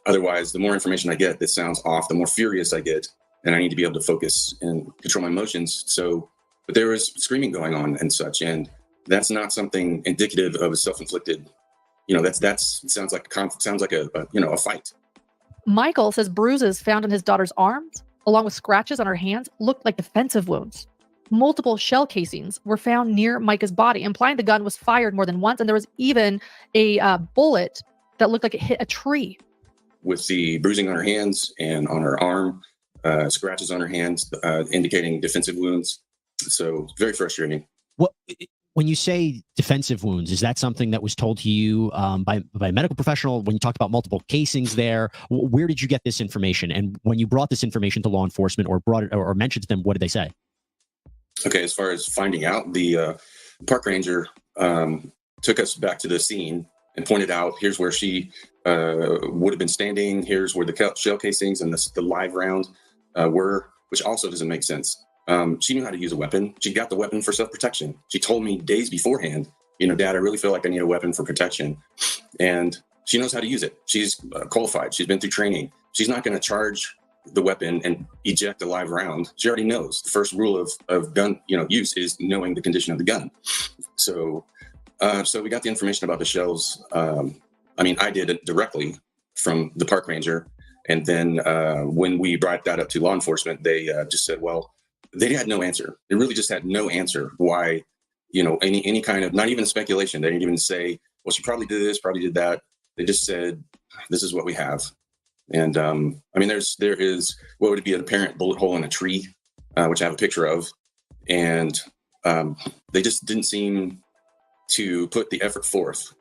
S25: otherwise the more information I get that sounds off, the more furious I get, and I need to be able to focus and control my emotions. So, but there was screaming going on and such, and that's not something indicative of a self-inflicted. You know, that sounds like a fight.
S15: Michael says bruises found on his daughter's arms, along with scratches on her hands, looked like defensive wounds. Multiple shell casings were found near Micah's body, implying the gun was fired more than once, and there was even a bullet that looked like it hit a tree.
S25: With the bruising on her hands and on her arm, scratches on her hands, indicating defensive wounds. So very frustrating.
S7: Well, when you say defensive wounds, is that something that was told to you by a medical professional when you talked about multiple casings there? Where did you get this information? And when you brought this information to law enforcement or brought it or mentioned to them, what did they say?
S25: Okay, as far as finding out, the park ranger took us back to the scene and pointed out, here's where she would have been standing. Here's where the shell casings and the live round were, which also doesn't make sense. She knew how to use a weapon. She got the weapon for self-protection. She told me days beforehand, you know, Dad, I really feel like I need a weapon for protection. And she knows how to use it. She's qualified. She's been through training. She's not going to charge the weapon and eject a live round, she already knows. The first rule of gun use is knowing the condition of the gun. So so we got the information about the shells. I did it directly from the park ranger. And then when we brought that up to law enforcement, they just said, well, they had no answer. They really just had no answer why, any kind of, not even speculation. They didn't even say, well, she probably did this, probably did that. They just said, this is what we have. And there is what would be an apparent bullet hole in a tree, which I have a picture of. And they just didn't seem to put the effort forth.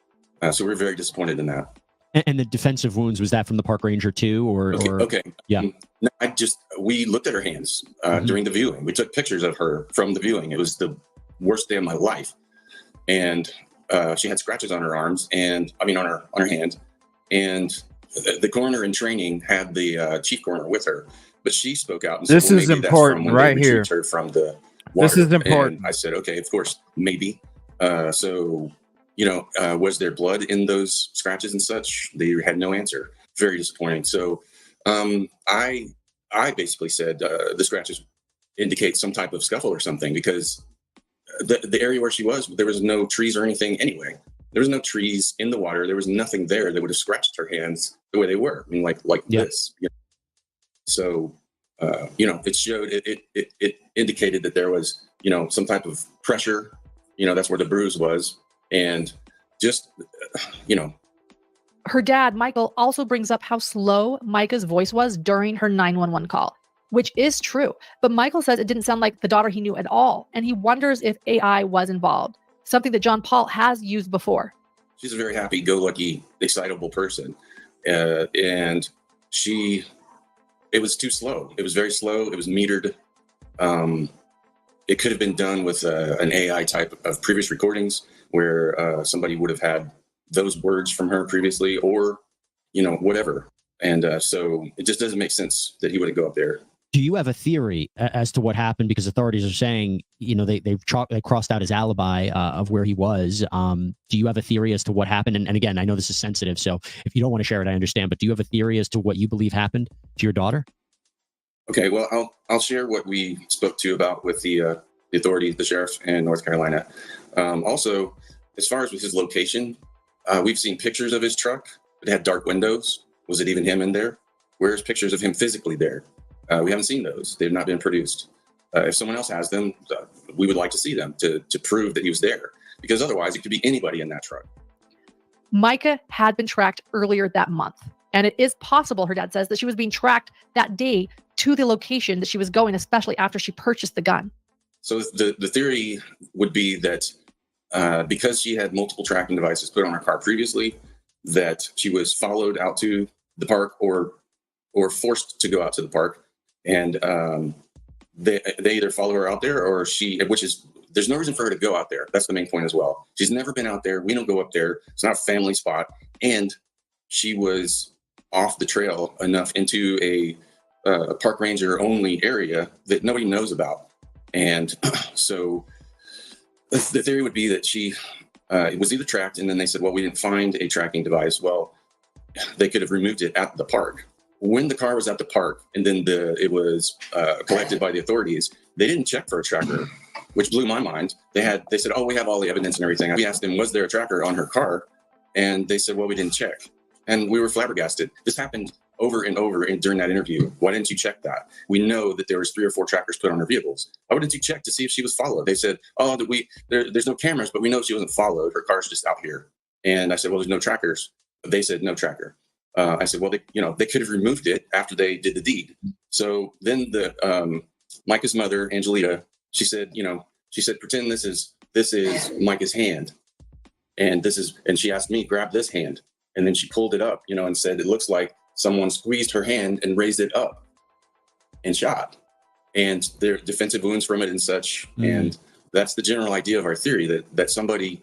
S25: So we're very disappointed in that.
S7: And the defensive wounds, was that from the park ranger too?
S25: Okay.
S7: Yeah.
S25: No, we looked at her hands during the viewing. We took pictures of her from the viewing. It was the worst day of my life. And she had scratches on her arms on her hand. And the coroner in training had the chief coroner with her, but she spoke out and said,
S4: this is important
S25: that's from
S4: right here.
S25: Her from the water.
S4: This is important.
S25: And I said, okay, of course, maybe. Was there blood in those scratches and such? They had no answer. Very disappointing. So I basically said the scratches indicate some type of scuffle or something, because the area where she was, there was no trees or anything anyway. There was no trees in the water. There was nothing there that would have scratched her hands the way they were. Like this. So, it showed, it indicated that there was, some type of pressure. That's where the bruise was. And just,
S15: Her dad, Michael, also brings up how slow Micah's voice was during her 911 call, which is true. But Michael says it didn't sound like the daughter he knew at all. And he wonders if AI was involved, something that John Paul has used before.
S25: She's a very happy-go-lucky, excitable person. And it was too slow. It was very slow. It was metered. It could have been done with an AI type of previous recordings where somebody would have had those words from her previously, or, whatever. And so it just doesn't make sense that he wouldn't go up there.
S7: Do you have a theory as to what happened? Because authorities are saying, they crossed out his alibi of where he was. Do you have a theory as to what happened? And again, I know this is sensitive, so if you don't want to share it, I understand. But do you have a theory as to what you believe happened to your daughter?
S25: Okay, well, I'll share what we spoke to about with the authorities, the sheriff in North Carolina. Also, as far as with his location, we've seen pictures of his truck. It had dark windows. Was it even him in there? Where's pictures of him physically there? We haven't seen those. They've not been produced. If someone else has them, we would like to see them to prove that he was there, because otherwise it could be anybody in that truck.
S15: Micah had been tracked earlier that month. And it is possible, her dad says, that she was being tracked that day to the location that she was going, especially after she purchased the gun.
S25: So the theory would be that because she had multiple tracking devices put on her car previously, that she was followed out to the park or forced to go out to the park. And they either follow her out there, or there's no reason for her to go out there. That's the main point as well. She's never been out there. We don't go up there. It's not a family spot. And she was off the trail enough into a park ranger only area that nobody knows about. And so the theory would be that she was either tracked, and then they said, well, we didn't find a tracking device. Well, they could have removed it at the park. When the car was at the park and then it was collected by the authorities, they didn't check for a tracker, which blew my mind. They said, oh, we have all the evidence and everything. We asked them, was there a tracker on her car? And they said, well, we didn't check. And we were flabbergasted. This happened over and over during that interview. Why didn't you check that? We know that there was 3 or 4 trackers put on her vehicles. Why wouldn't you check to see if she was followed? They said, oh, there's no cameras, but we know she wasn't followed. Her car's just out here. And I said, well, there's no trackers. They said no tracker. I said, well, they could have removed it after they did the deed. So then Micah's mother, Angelita, she said, pretend this is Micah's hand. And she asked me, grab this hand. And then she pulled it up, and said, it looks like someone squeezed her hand and raised it up and shot. And there are defensive wounds from it and such. And that's the general idea of our theory, that somebody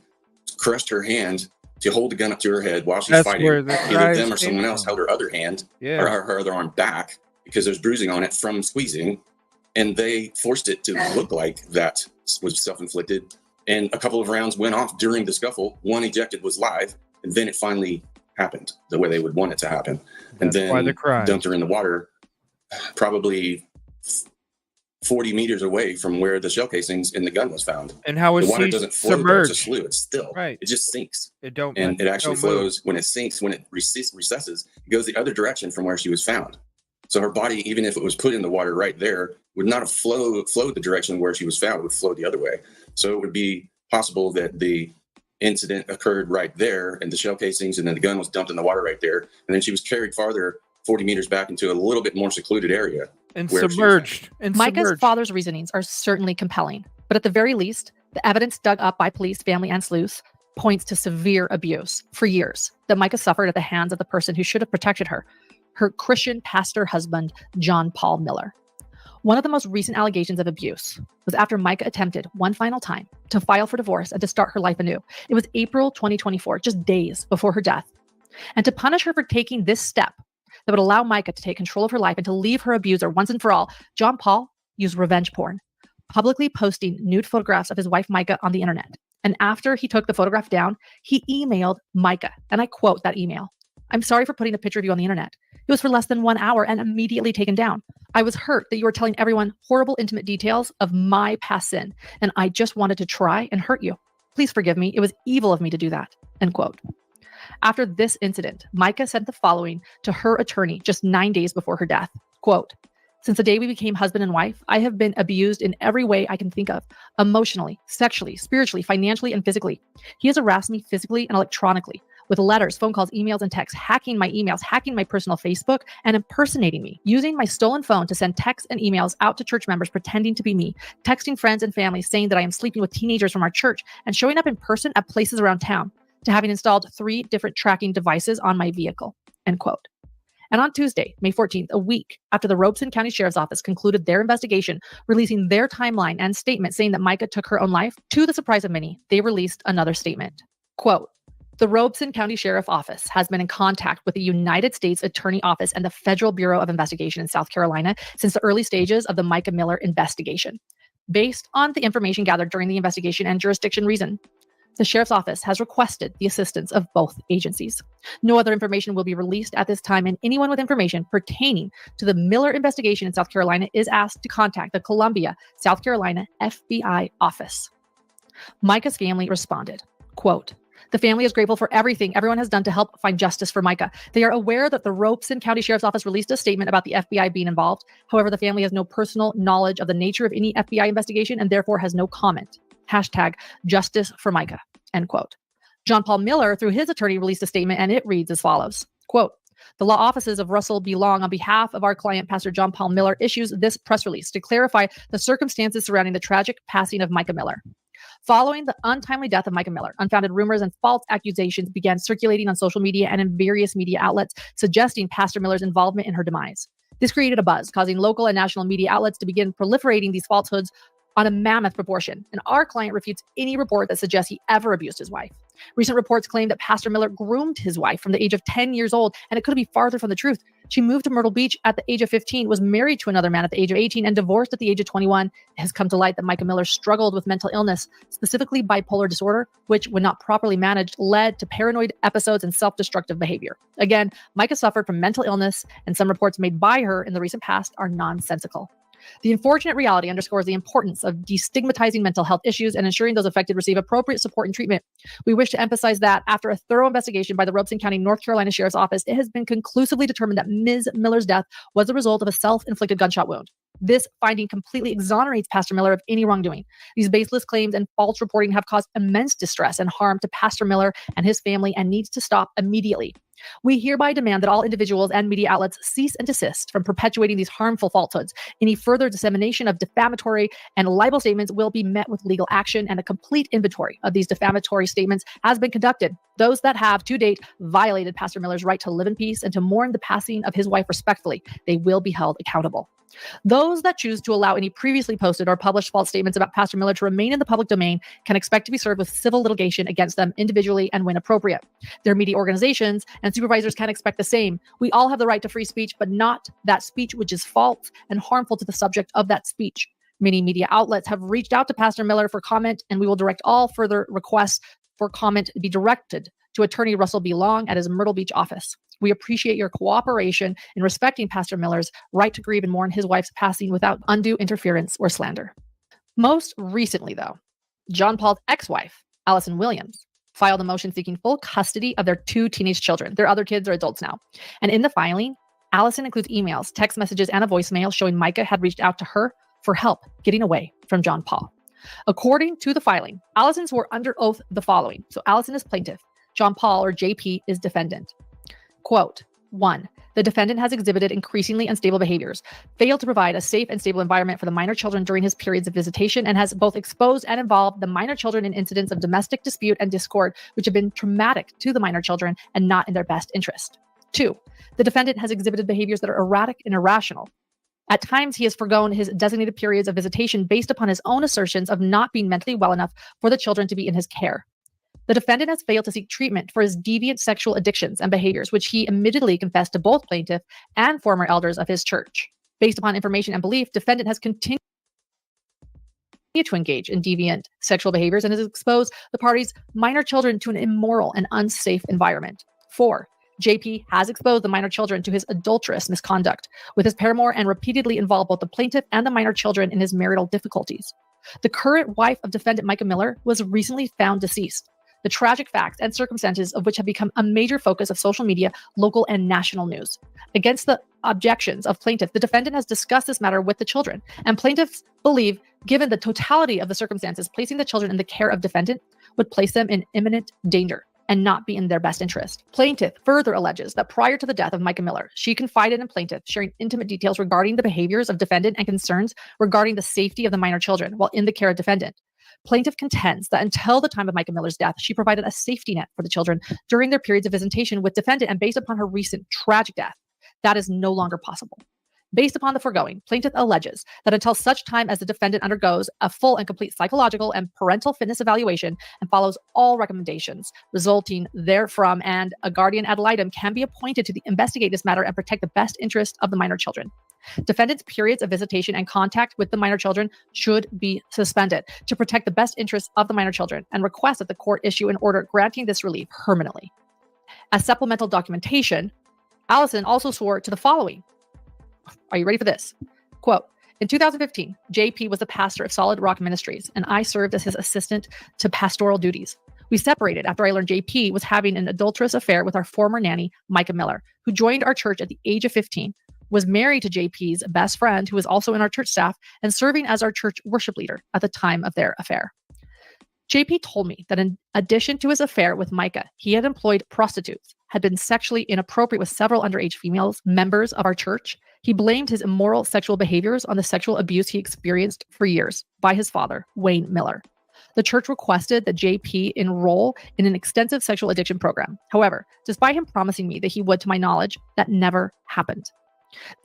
S25: crushed her hand to hold the gun up to her head while she's fighting. Either them or someone else held her other hand or her other arm back, because there's bruising on it from squeezing. And they forced it to look like that was self-inflicted. And a couple of rounds went off during the scuffle. One ejected was live. And then it finally happened the way they would want it to happen. And then dumped her in the water. probably 40 meters away from where the shell casings in the gun was found.
S4: And how is
S25: the water
S4: he
S25: doesn't flow there, it's a
S4: submerged?
S25: slough. It's still,
S4: Right.
S25: it just sinks.
S4: It don't,
S25: And it actually
S4: don't move.
S25: flows when it sinks, when it recesses, it goes the other direction from where she was found. So her body, even if it was put in the water right there, would not have flowed the direction where she was found, it would flow the other way. So it would be possible that the incident occurred right there and the shell casings, and then the gun was dumped in the water right there. And then she was carried farther 40 meters back into a little bit more secluded area.
S4: And submerged.
S15: Micah's father's reasonings are certainly compelling, but at the very least, the evidence dug up by police, family, and sleuths points to severe abuse for years that Micah suffered at the hands of the person who should have protected her, her Christian pastor husband, John Paul Miller. One of the most recent allegations of abuse was after Micah attempted one final time to file for divorce and to start her life anew. It was April 2024, just days before her death. And to punish her for taking this step that would allow Micah to take control of her life and to leave her abuser once and for all, John Paul used revenge porn, publicly posting nude photographs of his wife Micah on the internet. And after he took the photograph down, he emailed Micah, and I quote that email, "I'm sorry for putting a picture of you on the internet. It was for less than 1 hour and immediately taken down. I was hurt that you were telling everyone horrible, intimate details of my past sin, and I just wanted to try and hurt you. Please forgive me. It was evil of me to do that." End quote. After this incident, Micah sent the following to her attorney just 9 days before her death. Quote, "Since the day we became husband and wife, I have been abused in every way I can think of, emotionally, sexually, spiritually, financially, and physically. He has harassed me physically and electronically, with letters, phone calls, emails, and texts, hacking my emails, hacking my personal Facebook, and impersonating me, using my stolen phone to send texts and emails out to church members pretending to be me, texting friends and family saying that I am sleeping with teenagers from our church, and showing up in person at places around town, to having installed 3 different tracking devices on my vehicle." End quote. And on Tuesday, May 14th, a week after the Robeson County Sheriff's Office concluded their investigation, releasing their timeline and statement saying that Micah took her own life, to the surprise of many, they released another statement. Quote, "The Robeson County Sheriff's Office has been in contact with the United States Attorney Office and the Federal Bureau of Investigation in South Carolina since the early stages of the Micah Miller investigation. Based on the information gathered during the investigation and jurisdiction reason, the Sheriff's Office has requested the assistance of both agencies. No other information will be released at this time, and anyone with information pertaining to the Miller investigation in South Carolina is asked to contact the Columbia, South Carolina FBI office." Micah's family responded, quote, "The family is grateful for everything everyone has done to help find justice for Micah. They are aware that the Robeson County Sheriff's Office released a statement about the FBI being involved. However, the family has no personal knowledge of the nature of any FBI investigation and therefore has no comment. Hashtag justice for Micah." End quote. John Paul Miller, through his attorney, released a statement, and it reads as follows, quote, "The law offices of Russell B. Long, on behalf of our client, Pastor John Paul Miller, issues this press release to clarify the circumstances surrounding the tragic passing of Micah Miller. Following the untimely death of Micah Miller, unfounded rumors and false accusations began circulating on social media and in various media outlets, suggesting Pastor Miller's involvement in her demise. This created a buzz, causing local and national media outlets to begin proliferating these falsehoods on a mammoth proportion, and our client refutes any report that suggests he ever abused his wife. Recent reports claim that Pastor Miller groomed his wife from the age of 10 years old, and it couldn't be farther from the truth. She moved to Myrtle Beach at the age of 15, was married to another man at the age of 18, and divorced at the age of 21. It has come to light that Micah Miller struggled with mental illness, specifically bipolar disorder, which, when not properly managed, led to paranoid episodes and self-destructive behavior. Again, Micah suffered from mental illness, and some reports made by her in the recent past are nonsensical. The unfortunate reality underscores the importance of destigmatizing mental health issues and ensuring those affected receive appropriate support and treatment. We wish to emphasize that after a thorough investigation by the Robeson County, North Carolina Sheriff's Office, it has been conclusively determined that Ms. Miller's death was the result of a self-inflicted gunshot wound. This finding completely exonerates Pastor Miller of any wrongdoing. These baseless claims and false reporting have caused immense distress and harm to Pastor Miller and his family and needs to stop immediately. We hereby demand that all individuals and media outlets cease and desist from perpetuating these harmful falsehoods. Any further dissemination of defamatory and libel statements will be met with legal action, and a complete inventory of these defamatory statements has been conducted. Those that have to date violated Pastor Miller's right to live in peace and to mourn the passing of his wife respectfully, they will be held accountable. Those that choose to allow any previously posted or published false statements about Pastor Miller to remain in the public domain can expect to be served with civil litigation against them individually and when appropriate. Their media organizations and supervisors can expect the same. We all have the right to free speech, but not that speech which is false and harmful to the subject of that speech. Many media outlets have reached out to Pastor Miller for comment, and we will direct all further requests for comment be directed to attorney Russell B. Long at his Myrtle Beach office. We appreciate your cooperation in respecting Pastor Miller's right to grieve and mourn his wife's passing without undue interference or slander. Most recently, though, John Paul's ex-wife, Allison Williams, filed a motion seeking full custody of their 2 teenage children. Their other kids are adults now. And in the filing, Allison includes emails, text messages, and a voicemail showing Micah had reached out to her for help getting away from John Paul. According to the filing, Allison swore under oath the following. So Allison is plaintiff. John Paul, or JP, is defendant. Quote, 1. The defendant has exhibited increasingly unstable behaviors, failed to provide a safe and stable environment for the minor children during his periods of visitation, and has both exposed and involved the minor children in incidents of domestic dispute and discord, which have been traumatic to the minor children and not in their best interest. 2. The defendant has exhibited behaviors that are erratic and irrational. At times, he has forgone his designated periods of visitation based upon his own assertions of not being mentally well enough for the children to be in his care. The defendant has failed to seek treatment for his deviant sexual addictions and behaviors, which he admittedly confessed to both plaintiff and former elders of his church. Based upon information and belief, defendant has continued to engage in deviant sexual behaviors and has exposed the parties' minor children to an immoral and unsafe environment. 4. JP has exposed the minor children to his adulterous misconduct with his paramour and repeatedly involved both the plaintiff and the minor children in his marital difficulties. The current wife of defendant Micah Miller was recently found deceased. The tragic facts and circumstances of which have become a major focus of social media, local and national news. Against the objections of plaintiff, the defendant has discussed this matter with the children, and plaintiffs believe, given the totality of the circumstances, placing the children in the care of defendant would place them in imminent danger and not be in their best interest. Plaintiff further alleges that prior to the death of Micah Miller, she confided in plaintiff, sharing intimate details regarding the behaviors of defendant and concerns regarding the safety of the minor children while in the care of defendant. Plaintiff contends that until the time of Micah Miller's death, she provided a safety net for the children during their periods of visitation with defendant, and based upon her recent tragic death, that is no longer possible. Based upon the foregoing, plaintiff alleges that until such time as the defendant undergoes a full and complete psychological and parental fitness evaluation and follows all recommendations resulting therefrom, and a guardian ad litem can be appointed to investigate this matter and protect the best interest of the minor children. Defendant's periods of visitation and contact with the minor children should be suspended to protect the best interests of the minor children, and request that the court issue an order granting this relief permanently. As supplemental documentation, Allison also swore to the following. Are you ready for this? Quote, in 2015, JP was the pastor of Solid Rock Ministries, and I served as his assistant to pastoral duties. We separated after I learned JP was having an adulterous affair with our former nanny, Micah Miller, who joined our church at the age of 15, was married to JP's best friend, who was also in our church staff and serving as our church worship leader at the time of their affair. JP told me that in addition to his affair with Micah, he had employed prostitutes, had been sexually inappropriate with several underage females, members of our church. He blamed his immoral sexual behaviors on the sexual abuse he experienced for years by his father, Wayne Miller. The church requested that JP enroll in an extensive sexual addiction program. However, despite him promising me that he would, to my knowledge, that never happened.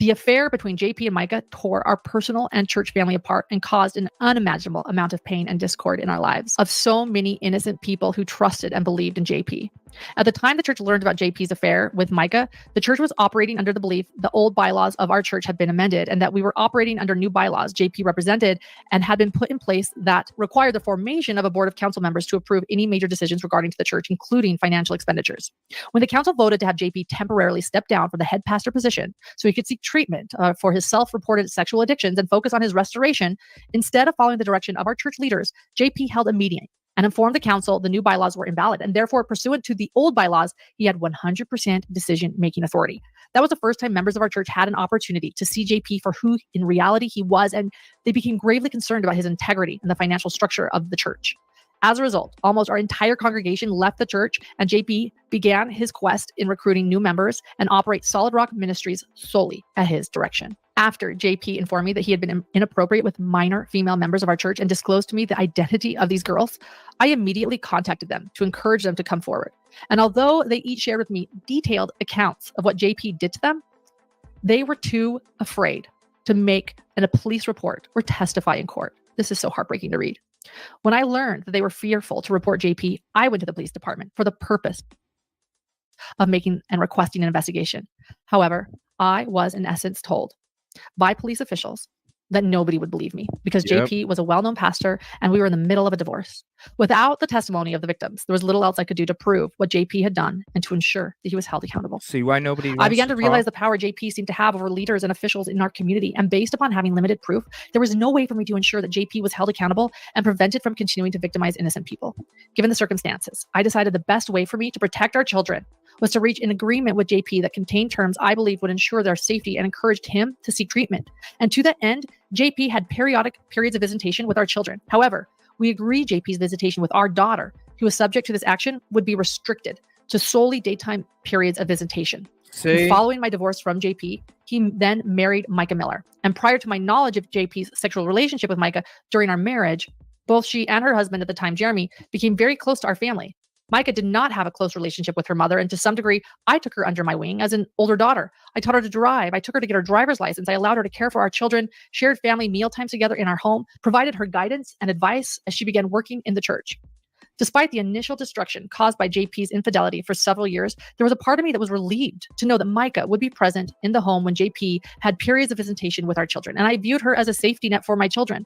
S15: The affair between JP and Micah tore our personal and church family apart and caused an unimaginable amount of pain and discord in our lives of so many innocent people who trusted and believed in JP. At the time the church learned about JP's affair with Micah, the church was operating under the belief the old bylaws of our church had been amended and that we were operating under new bylaws JP represented and had been put in place that required the formation of a board of council members to approve any major decisions regarding to the church, including financial expenditures. When the council voted to have JP temporarily step down from the head pastor position so he could seek treatment for his self-reported sexual addictions and focus on his restoration, instead of following the direction of our church leaders, JP held a meeting and informed the council the new bylaws were invalid, and therefore, pursuant to the old bylaws, he had 100% decision-making authority. That was the first time members of our church had an opportunity to see JP for who in reality he was, and they became gravely concerned about his integrity and the financial structure of the church. As a result, almost our entire congregation left the church, and JP began his quest in recruiting new members and operate Solid Rock Ministries solely at his direction. After JP informed me that he had been inappropriate with minor female members of our church and disclosed to me the identity of these girls, I immediately contacted them to encourage them to come forward. And although they each shared with me detailed accounts of what JP did to them, they were too afraid to make a police report or testify in court. This is so heartbreaking to read. When I learned that they were fearful to report JP, I went to the police department for the purpose of making and requesting an investigation. However, I was in essence told by police officials that nobody would believe me because
S4: Yep.
S15: JP was a well-known pastor and we were in the middle of a divorce. Without the testimony of the victims, there was little else I could do to prove what JP had done and to ensure that he was held accountable.
S4: See why nobody
S15: I
S4: wants
S15: began to
S4: to
S15: realize
S4: talk?
S15: the power JP seemed to have over leaders and officials in our community. And based upon having limited proof, there was no way for me to ensure that JP was held accountable and prevented from continuing to victimize innocent people. Given the circumstances, I decided the best way for me to protect our children was to reach an agreement with JP that contained terms I believed would ensure their safety and encouraged him to seek treatment. And to that end, JP had periodic periods of visitation with our children. However, we agreed JP's visitation with our daughter, who was subject to this action, would be restricted to solely daytime periods of visitation.
S4: See?
S15: Following my divorce from JP, he then married Micah Miller. And prior to my knowledge of JP's sexual relationship with Micah during our marriage, both she and her husband at the time, Jeremy, became very close to our family. Micah did not have a close relationship with her mother, and to some degree, I took her under my wing as an older daughter. I taught her to drive. I took her to get her driver's license. I allowed her to care for our children, shared family meal times together in our home, provided her guidance and advice as she began working in the church. Despite the initial destruction caused by JP's infidelity for several years, there was a part of me that was relieved to know that Micah would be present in the home when JP had periods of visitation with our children, and I viewed her as a safety net for my children.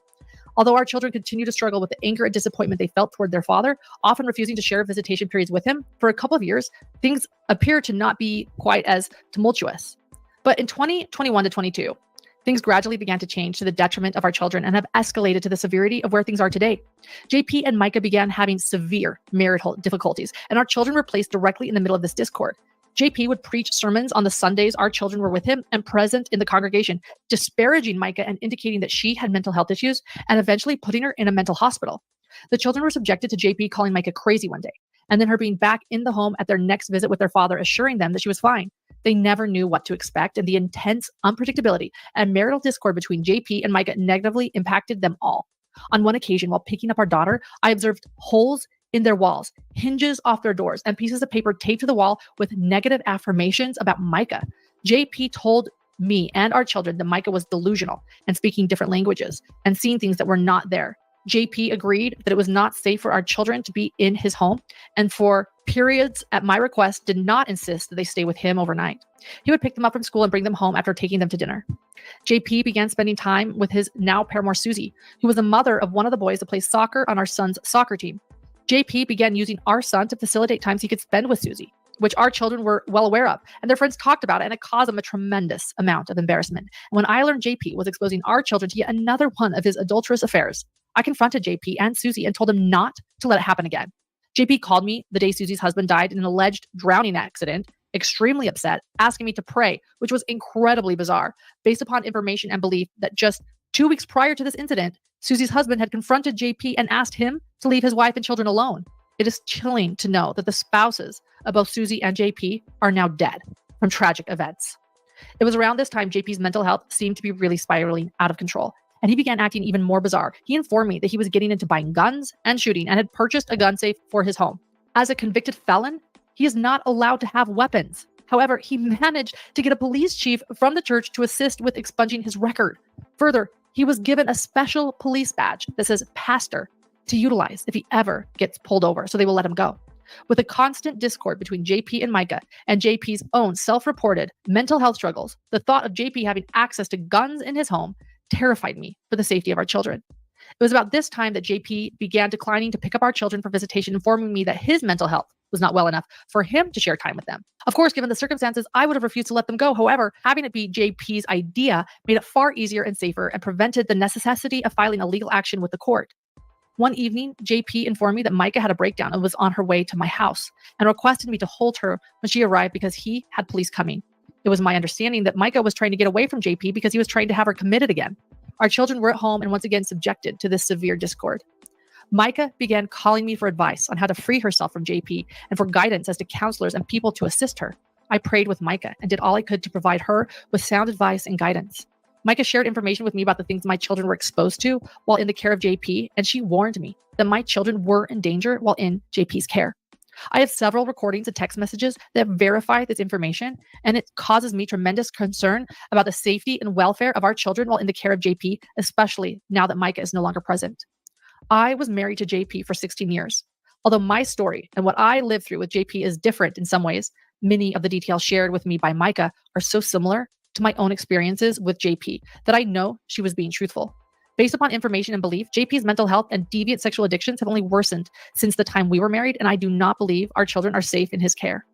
S15: Although our children continue to struggle with the anger and disappointment they felt toward their father, often refusing to share visitation periods with him, for a couple of years, things appear to not be quite as tumultuous. But in 2021 to 22, things gradually began to change to the detriment of our children and have escalated to the severity of where things are today. JP and Micah began having severe marital difficulties, and our children were placed directly in the middle of this discord. JP would preach sermons on the Sundays our children were with him and present in the congregation, disparaging Micah and indicating that she had mental health issues and eventually putting her in a mental hospital. The children were subjected to JP calling Micah crazy one day, and then her being back in the home at their next visit with their father, assuring them that she was fine. They never knew what to expect, and the intense unpredictability and marital discord between JP and Micah negatively impacted them all. On one occasion, while picking up our daughter, I observed holes in their walls, hinges off their doors, and pieces of paper taped to the wall with negative affirmations about Micah. JP told me and our children that Micah was delusional and speaking different languages and seeing things that were not there. JP agreed that it was not safe for our children to be in his home, and for periods at my request did not insist that they stay with him overnight. He would pick them up from school and bring them home after taking them to dinner. JP began spending time with his now paramour Susie, who was the mother of one of the boys that plays soccer on our son's soccer team. JP began using our son to facilitate times he could spend with Susie, which our children were well aware of, and their friends talked about it, and it caused them a tremendous amount of embarrassment. And when I learned JP was exposing our children to yet another one of his adulterous affairs, I confronted JP and Susie and told them not to let it happen again. JP called me the day Susie's husband died in an alleged drowning accident, extremely upset, asking me to pray, which was incredibly bizarre, based upon information and belief that just 2 weeks prior to this incident, Susie's husband had confronted JP and asked him to leave his wife and children alone. It is chilling to know that the spouses of both Susie and JP are now dead from tragic events. It was around this time JP's mental health seemed to be really spiraling out of control, and he began acting even more bizarre. He informed me that he was getting into buying guns and shooting and had purchased a gun safe for his home. As a convicted felon, he is not allowed to have weapons. However, he managed to get a police chief from the church to assist with expunging his record. Further, he was given a special police badge that says pastor to utilize if he ever gets pulled over, so they will let him go. With a constant discord between JP and Micah and JP's own self-reported mental health struggles, the thought of JP having access to guns in his home terrified me for the safety of our children. It was about this time that JP began declining to pick up our children for visitation, informing me that his mental health was not well enough for him to share time with them. Of course, given the circumstances, I would have refused to let them go. However, having it be JP's idea made it far easier and safer and prevented the necessity of filing a legal action with the court. One evening, JP informed me that Micah had a breakdown and was on her way to my house and requested me to hold her when she arrived because he had police coming. It was my understanding that Micah was trying to get away from JP because he was trying to have her committed again. Our children were at home and once again subjected to this severe discord. Micah began calling me for advice on how to free herself from JP and for guidance as to counselors and people to assist her. I prayed with Micah and did all I could to provide her with sound advice and guidance. Micah shared information with me about the things my children were exposed to while in the care of JP, and she warned me that my children were in danger while in JP's care. I have several recordings and text messages that verify this information, and it causes me tremendous concern about the safety and welfare of our children while in the care of JP, especially now that Micah is no longer present. I was married to JP for 16 years. Although my story and what I lived through with JP is different in some ways, many of the details shared with me by Micah are so similar to my own experiences with JP that I know she was being truthful. Based upon information and belief, JP's mental health and deviant sexual addictions have only worsened since the time we were married, and I do not believe our children are safe in his care.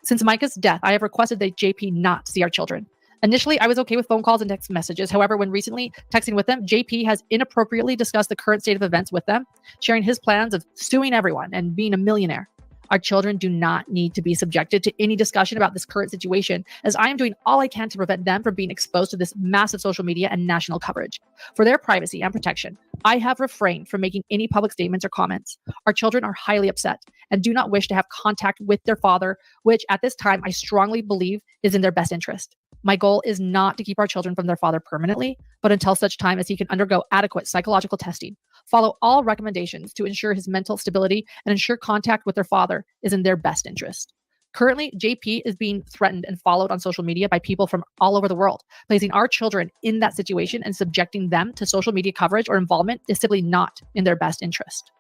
S15: Since Micah's death, I have requested that JP not see our children. Initially, I was okay with phone calls and text messages. However, when recently texting with them, JP has inappropriately discussed the current state of events with them, sharing his plans of suing everyone and being a millionaire. Our children do not need to be subjected to any discussion about this current situation, as I am doing all I can to prevent them from being exposed to this massive social media and national coverage. For their privacy and protection, I have refrained from making any public statements or comments. Our children are highly upset and do not wish to have contact with their father, which at this time I strongly believe is in their best interest. My goal is not to keep our children from their father permanently, but until such time as he can undergo adequate psychological testing, follow all recommendations to ensure his mental stability, and ensure contact with their father is in their best interest. Currently, JP is being threatened and followed on social media by people from all over the world. Placing our children in that situation and subjecting them to social media coverage or involvement is simply not in their best interest.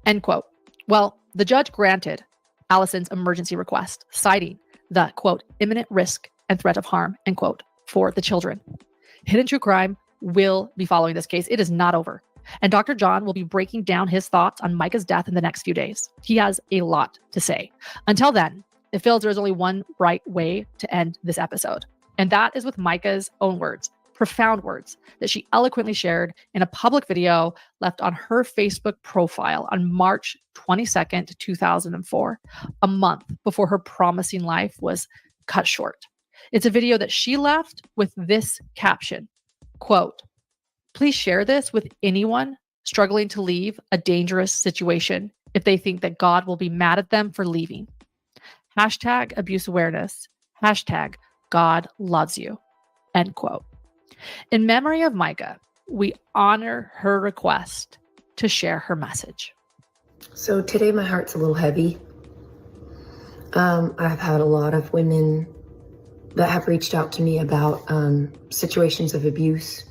S15: End quote. Well, the judge granted Allison's emergency request, citing the, quote, imminent risk and threat of harm, end quote, for the children. Hidden True Crime will be following this case. It is not over. And Dr. John will be breaking down his thoughts on Micah's death in the next few days. He has a lot to say. Until then, it feels there is only one right way to end this episode. And that is with Micah's own words, profound words that she eloquently shared in a public video left on her Facebook profile on March 22nd, 2004, a month before her promising life was cut short. It's a video that she left with this caption, quote, please share this with anyone struggling to leave a dangerous situation if they think that God will be mad at them for leaving. Hashtag abuse awareness. Hashtag God loves you. End quote. In memory of Micah, we honor her request to share her message.
S21: So today my heart's a little heavy. I've had a lot of women that have reached out to me about situations of abuse.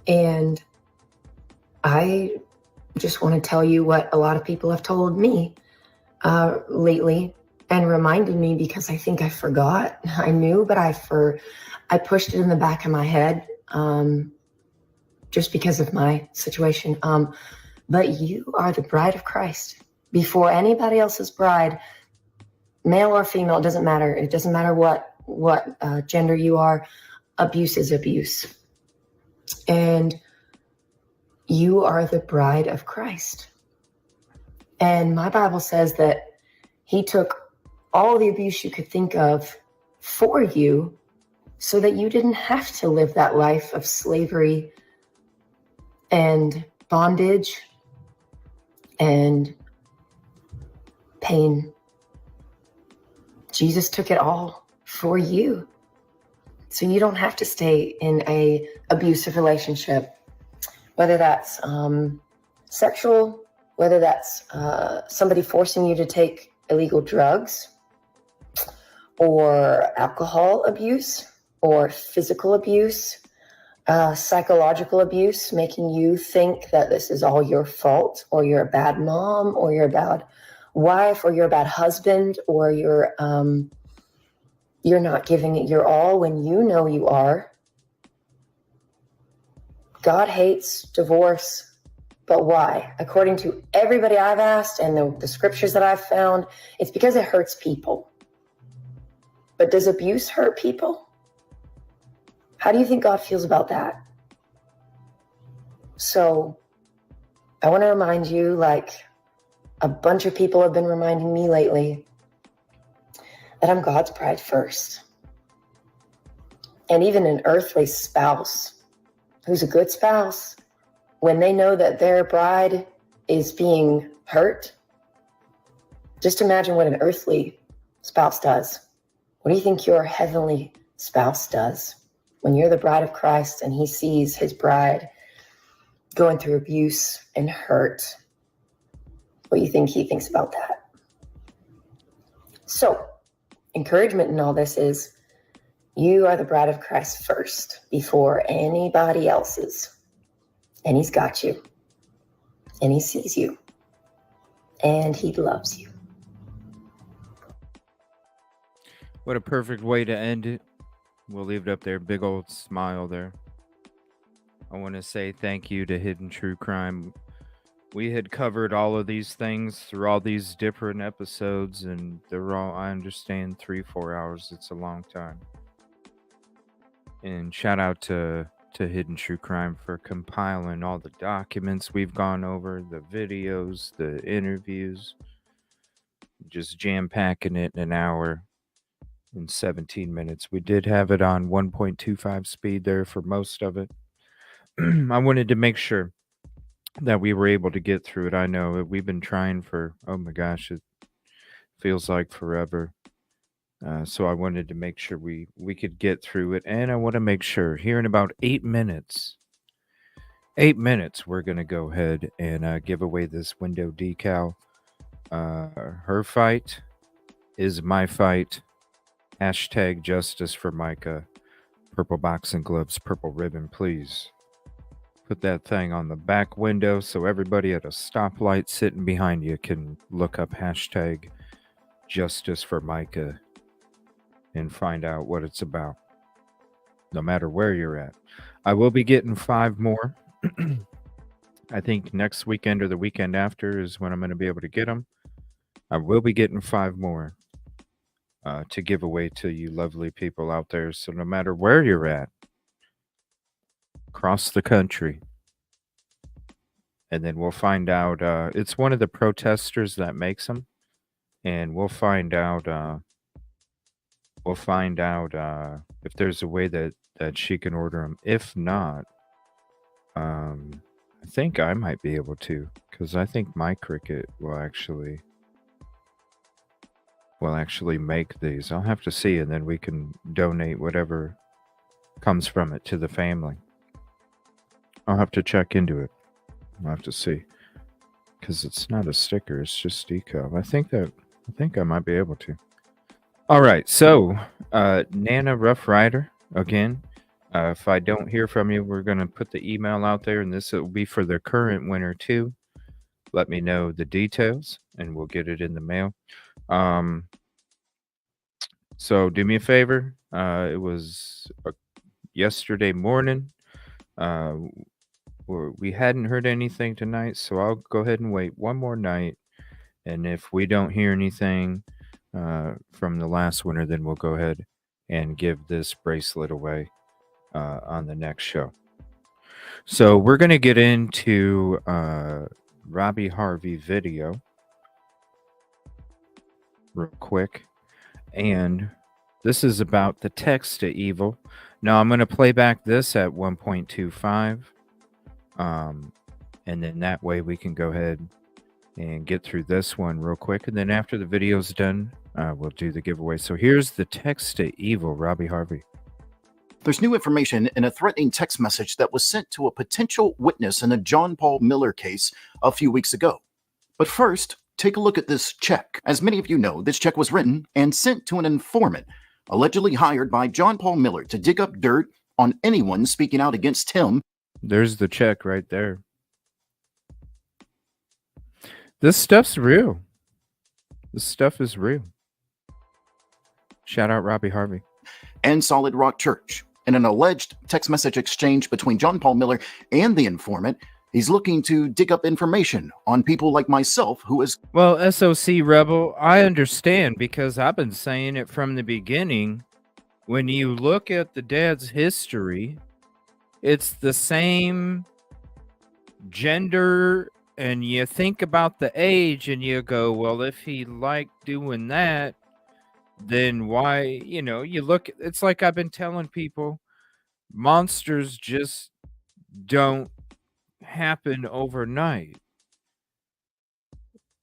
S21: And I just want to tell you what a lot of people have told me lately and reminded me, because I think I forgot. I knew, but I pushed it in the back of my head just because of my situation. But you are the bride of Christ. Before anybody else's bride, male or female, it doesn't matter. It doesn't matter what gender you are. Abuse is abuse. And you are the bride of Christ. And my Bible says that he took all the abuse you could think of for you so that you didn't have to live that life of slavery and bondage and pain. Jesus took it all for you. So you don't have to stay in a abusive relationship, whether that's sexual, whether that's somebody forcing you to take illegal drugs, or alcohol abuse, or physical abuse, psychological abuse, making you think that this is all your fault, or you're a bad mom, or you're a bad wife, or you're a bad husband, or you're not giving it your all when you know you are. God hates divorce, but why? According to everybody I've asked and the scriptures that I've found, it's because it hurts people. But does abuse hurt people? How do you think God feels about that? So I want to remind you, like a bunch of people have been reminding me lately, that I'm God's bride first. And even an earthly spouse who's a good spouse, when they know that their bride is being hurt, just imagine what an earthly spouse does. What do you think your heavenly spouse does when you're the bride of Christ and he sees his bride going through abuse and hurt? What do you think he thinks about that? So, encouragement in all this is you are the bride of Christ first before anybody else's. And he's got you. And he sees you. And he loves you.
S4: What a perfect way to end it. We'll leave it up there. Big old smile there. I want to say thank you to Hidden True Crime. We had covered all of these things through all these different episodes, and they're all, I understand, 3-4 hours. It's a long time. And shout out to Hidden True Crime for compiling all the documents we've gone over, the videos, the interviews, just jam packing it in an hour in 17 minutes. We did have it on 1.25 speed there for most of it. I wanted to make sure that we were able to get through it. I know we've been trying for, oh my gosh, it feels like forever. So I wanted to make sure we could get through it. And I want to make sure here in about 8 minutes, we're going to go ahead and give away this window decal. Her fight is my fight. Hashtag justice for Micah. Purple boxing gloves, purple ribbon, please. Put that thing on the back window so everybody at a stoplight sitting behind you can look up hashtag justice for Micah and find out what it's about, no matter where you're at. I will be getting 5 more. I think next weekend or the weekend after is when I'm going to be able to get them. I will be getting 5 more to give away to you lovely people out there. So no matter where you're at, across the country, and then we'll find out. It's one of the protesters that makes them, and we'll find out. If there's a way that she can order them. If not, I think I might be able to, because I think my Cricut will actually make these. I'll have to see, and then we can donate whatever comes from it to the family. I'll have to check into it. I'll have to see, because it's not a sticker, it's just decal. I think I might be able to. All right, so Nana Rough Rider, again, if I don't hear from you, we're going to put the email out there, and this will be for the current winner too. Let me know the details, and we'll get it in the mail. So do me a favor. It was yesterday morning. We hadn't heard anything tonight, so I'll go ahead and wait one more night. And if we don't hear anything from the last winner, then we'll go ahead and give this bracelet away on the next show. So we're going to get into Robbie Harvey video real quick. And this is about the text to evil. Now I'm going to play back this at 1.25. And then that way we can go ahead and get through this one real quick. And then after the video's done, we'll do the giveaway. So here's the text to evil, Robbie Harvey.
S8: There's new information in a threatening text message that was sent to a potential witness in a John Paul Miller case a few weeks ago. But first, take a look at this check. As many of you know, this check was written and sent to an informant allegedly hired by John Paul Miller to dig up dirt on anyone speaking out against him.
S4: There's the check right there. This stuff's real. This stuff is real. Shout out Robbie Harvey.
S8: And Solid Rock Church. In an alleged text message exchange between John Paul Miller and the informant, he's looking to dig up information on people like myself who is...
S4: Well, SOC Rebel, I understand, because I've been saying it from the beginning. When you look at the dad's history, it's the same gender, and you think about the age and you go, well, if he liked doing that, then why, you look, it's like I've been telling people, monsters just don't happen overnight.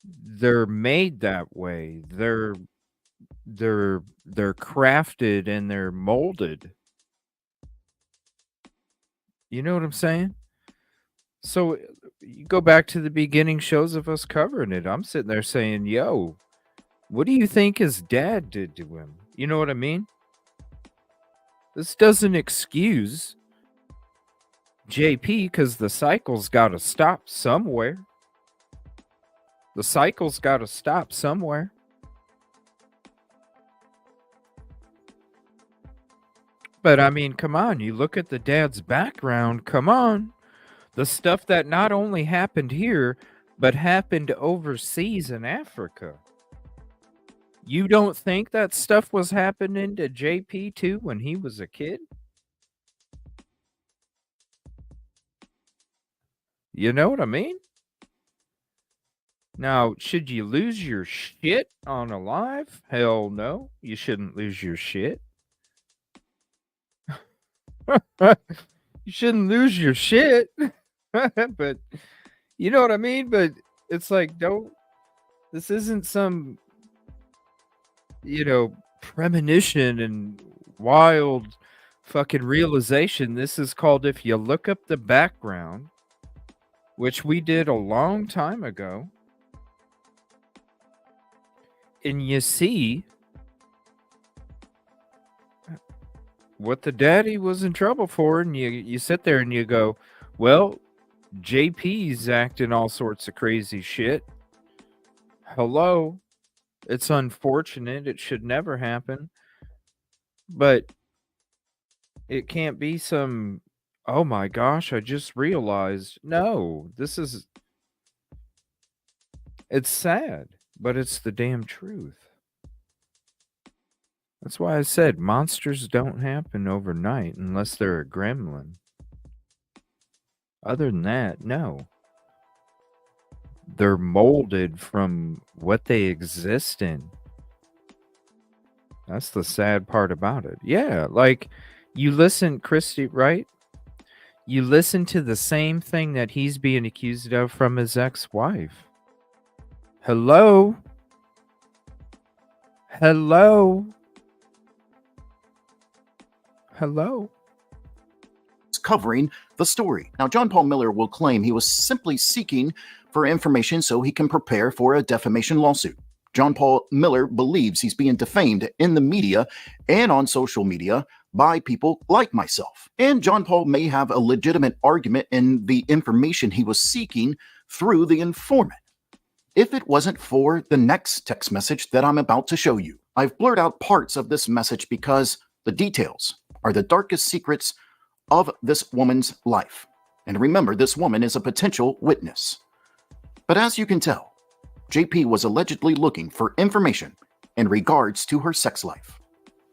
S4: They're made that way. They're crafted and they're molded. You know what I'm saying? So you go back to the beginning shows of us covering it. I'm sitting there saying, yo, what do you think his dad did to him? You know what I mean? This doesn't excuse JP, because the cycle's got to stop somewhere. The cycle's got to stop somewhere. But I mean, come on, you look at the dad's background, come on. The stuff that not only happened here, but happened overseas in Africa. You don't think that stuff was happening to JP too when he was a kid? You know what I mean? Now, should you lose your shit on a live? Hell no, you shouldn't lose your shit. You shouldn't lose your shit. But you know what I mean? But it's like, this isn't some, premonition and wild fucking realization. This is called, if you look up the background, which we did a long time ago, and you see what the daddy was in trouble for, and you sit there and you go, well, JP's acting all sorts of crazy shit. Hello. It's unfortunate. It should never happen. But it can't be some, oh my gosh, I just realized. No, it's sad, but it's the damn truth. That's why I said monsters don't happen overnight unless they're a gremlin. Other than that, no. They're molded from what they exist in. That's the sad part about it. Yeah, like you listen, Christy, right? You listen to the same thing that he's being accused of from his ex-wife. Hello? Hello? Hello?
S8: Covering the story. Now, John Paul Miller will claim he was simply seeking for information so he can prepare for a defamation lawsuit. John Paul Miller believes he's being defamed in the media and on social media by people like myself. And John Paul may have a legitimate argument in the information he was seeking through the informant. If it wasn't for the next text message that I'm about to show you. I've blurred out parts of this message because the details are the darkest secrets of this woman's life. And remember, this woman is a potential witness. But as you can tell, JP was allegedly looking for information in regards to her sex life.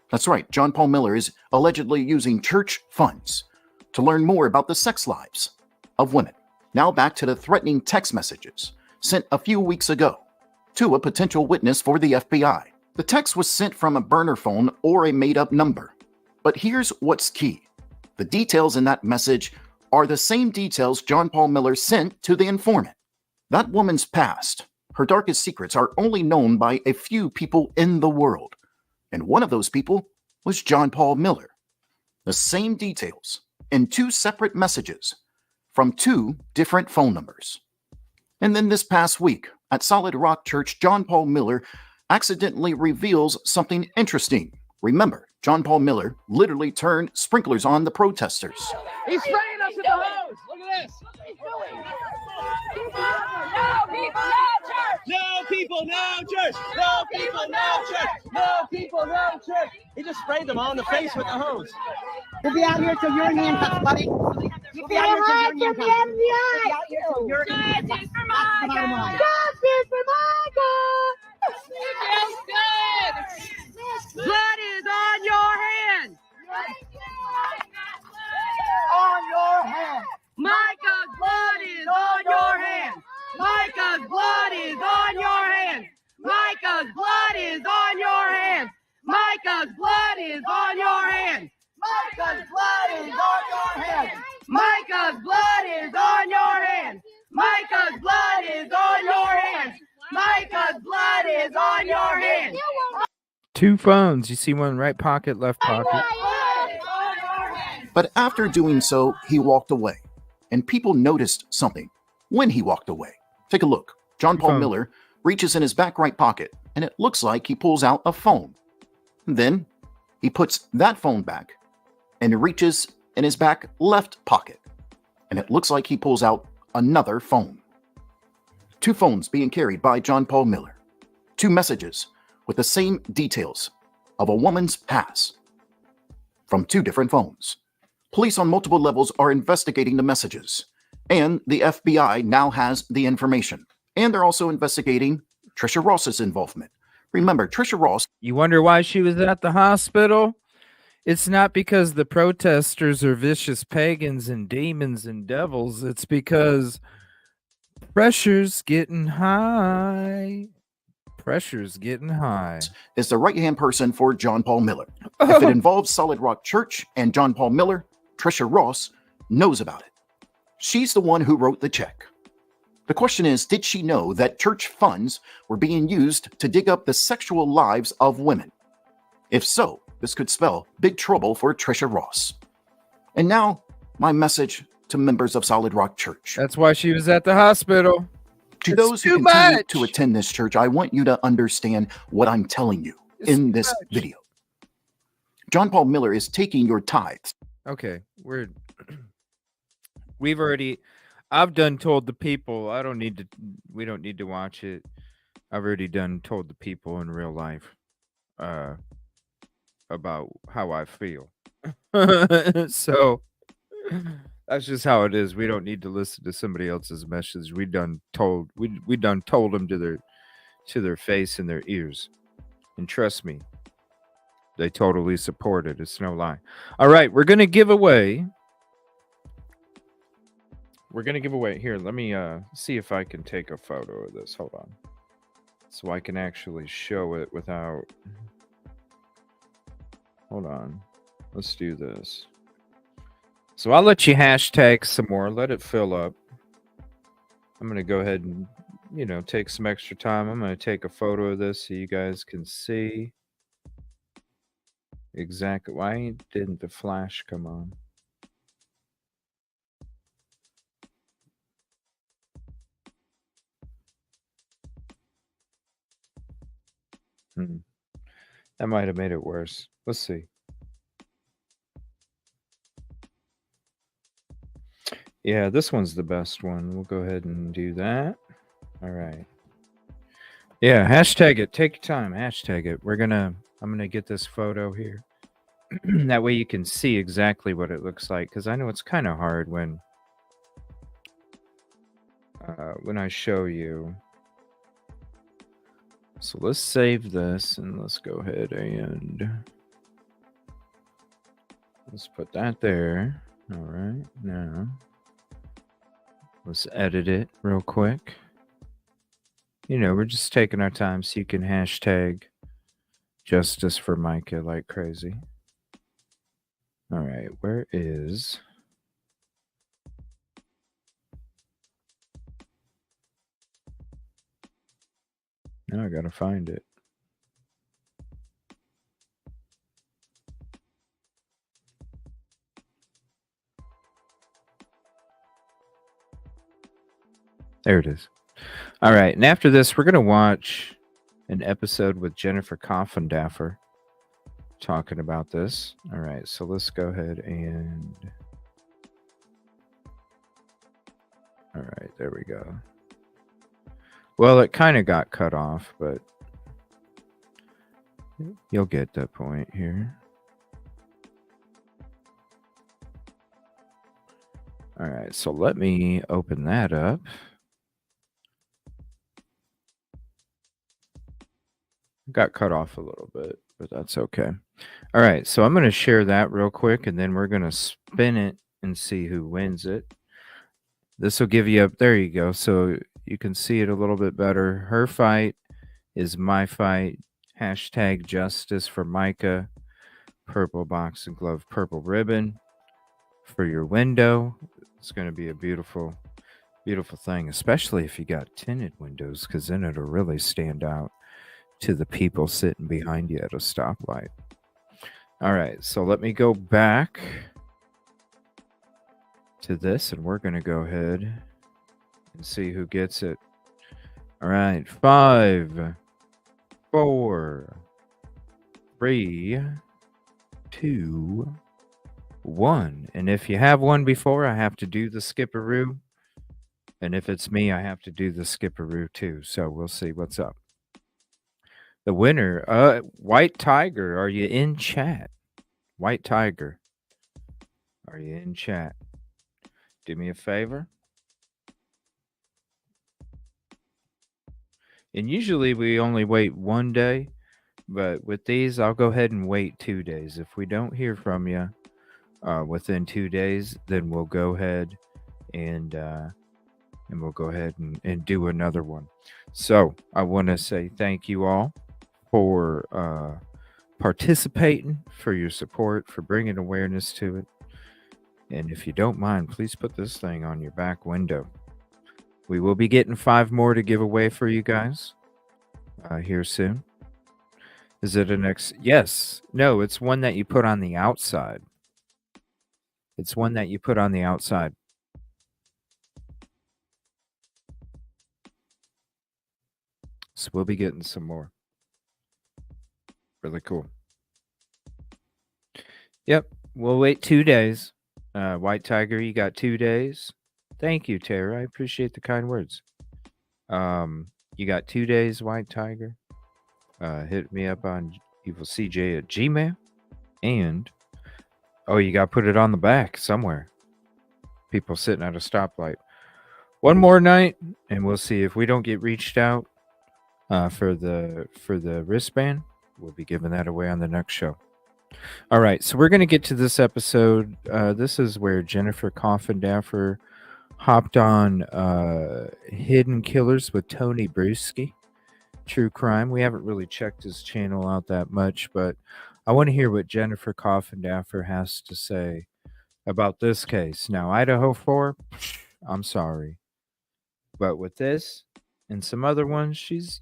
S8: That's right, John Paul Miller is allegedly using church funds to learn more about the sex lives of women. Now back to the threatening text messages sent a few weeks ago to a potential witness for the FBI. The text was sent from a burner phone or a made-up number. But here's what's key. The details in that message are the same details John Paul Miller sent to the informant. That woman's past, her darkest secrets, are only known by a few people in the world. And one of those people was John Paul Miller. The same details in two separate messages from two different phone numbers. And then this past week at Solid Rock Church, John Paul Miller accidentally reveals something interesting. Remember, John Paul Miller literally turned sprinklers on the protesters.
S9: He's spraying us with the hose. Look at this. No people, no church. No people, no church. No people, no church. He just sprayed them all in the face with the hose.
S10: We'll be out here till you're in handcuffs, buddy. We'll be out here till you're in handcuffs. We'll be out here till you're in handcuffs. Justice for Micah. Justice for Micah. It feels good. Blood is on your hand. On your hand. Micah's blood is on your hand. Micah's blood is on your hand. Micah's blood is on your hand. Micah's blood is on your hand. Micah's blood is on your hand. Micah's blood is on your hand. Micah's blood is on your hand. Micah's blood is on your hand.
S4: Two phones. You see one right pocket, left pocket.
S8: But after doing so, he walked away. And people noticed something when he walked away. Take a look. John Paul Miller reaches in his back right pocket, and it looks like he pulls out a phone. Then he puts that phone back and reaches in his back left pocket, and it looks like he pulls out another phone. Two phones being carried by John Paul Miller. Two messages with the same details of a woman's past. from 2 different phones. Police on multiple levels are investigating the messages, and the FBI now has the information. And they're also investigating Trisha Ross's involvement. Remember, Trisha Ross...
S4: You wonder why she was at the hospital? It's not because the protesters are vicious pagans and demons and devils. It's because pressure's getting high. Pressure's getting high.
S8: Is the right-hand person for John Paul Miller. If it involves Solid Rock Church and John Paul Miller, Trisha Ross knows about it. She's the one who wrote the check. The question is, did she know that church funds were being used to dig up the sexual lives of women? If so, this could spell big trouble for Trisha Ross. And now, my message to members of Solid Rock Church.
S4: That's why she was at the hospital.
S8: To those who continue to attend this church, I want you to understand what I'm telling you in this video. John Paul Miller is taking your tithes.
S4: Okay, I've done told the people. We don't need to watch it. I've already done told the people in real life about how I feel. So that's just how it is. We don't need to listen to somebody else's message. We done told them to their face and their ears. And trust me, they totally support it. It's no lie. All right, we're gonna give away. Here, let me see if I can take a photo of this. Hold on. So I can actually show it without. Hold on. Let's do this. So I'll let you hashtag some more. Let it fill up. I'm going to go ahead and, take some extra time. I'm going to take a photo of this so you guys can see exactly. Why didn't the flash come on? That might have made it worse. Let's see. Yeah, this one's the best one. We'll go ahead and do that. All right. Yeah, hashtag it. Take your time. Hashtag it. I'm gonna get this photo here. That way you can see exactly what it looks like. Because I know it's kind of hard when I show you. So let's save this and let's go ahead and let's put that there. All right, now let's edit it real quick. We're just taking our time so you can hashtag justice for Micah like crazy. All right, where is... Now I gotta find it. There it is. All right, and after this, we're gonna watch an episode with Jennifer Coffindaffer talking about this. All right, so let's go ahead and... All right, there we go. Well, it kind of got cut off, but you'll get that point here. All right, so let me open that up. Got cut off a little bit, but that's okay. All right, so I'm going to share that real quick, and then we're going to spin it and see who wins it. This will give you up. There you go. So you can see it a little bit better. Her fight is my fight. Hashtag justice for Micah. Purple boxing glove, purple ribbon for your window. It's going to be a beautiful, beautiful thing, especially if you got tinted windows, because then it'll really stand out to the people sitting behind you at a stoplight. All right, so let me go back to this, and we're going to go ahead and see who gets it. All right, 5, 4, 3, 2, 1. And if you have one before, I have to do the skipperoo. And if it's me, I have to do the skipperoo too. So we'll see what's up. The winner, White Tiger, are you in chat? White Tiger, are you in chat? Do me a favor. And usually we only wait 1 day, but with these, I'll go ahead and wait 2 days. If we don't hear from you within 2 days, then we'll go ahead and do another one. So I want to say thank you all for participating, for your support, for bringing awareness to it. And if you don't mind, please put this thing on your back window. We will be getting 5 more to give away for you guys here soon. Is it an Yes. No, it's one that you put on the outside. It's one that you put on the outside. So we'll be getting some more. Really cool. Yep. We'll wait 2 days. White Tiger, you got 2 days. Thank you, Tara. I appreciate the kind words. You got 2 days, White Tiger. Hit me up on evilcj at Gmail. And, you got to put it on the back somewhere. People sitting at a stoplight. One more night, and we'll see if we don't get reached out for the wristband. We'll be giving that away on the next show. All right, so we're going to get to this episode. This is where Jennifer Coffindaffer hopped on Hidden Killers with Tony Bruschi, True Crime. We haven't really checked his channel out that much, but I want to hear what Jennifer Coffindaffer has to say about this case. Now, Idaho 4, I'm sorry. But with this and some other ones, she's,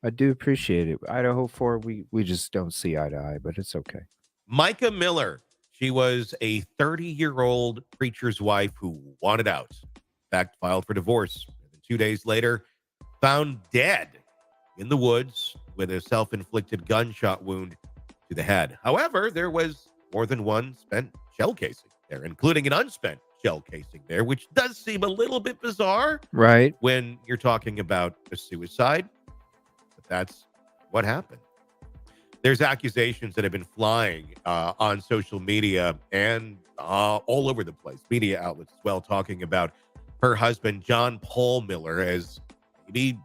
S4: I do appreciate it. Idaho 4, we just don't see eye to eye, but it's okay.
S11: Micah Miller. She was a 30-year-old preacher's wife who wanted out. In fact, filed for divorce. And 2 days later, found dead in the woods with a self-inflicted gunshot wound to the head. However, there was more than one spent shell casing there, including an unspent shell casing there, which does seem a little bit bizarre.
S4: Right.
S11: When you're talking about a suicide. But that's what happened. There's accusations that have been flying on social media and all over the place, media outlets as well, talking about her husband, John Paul Miller, as maybe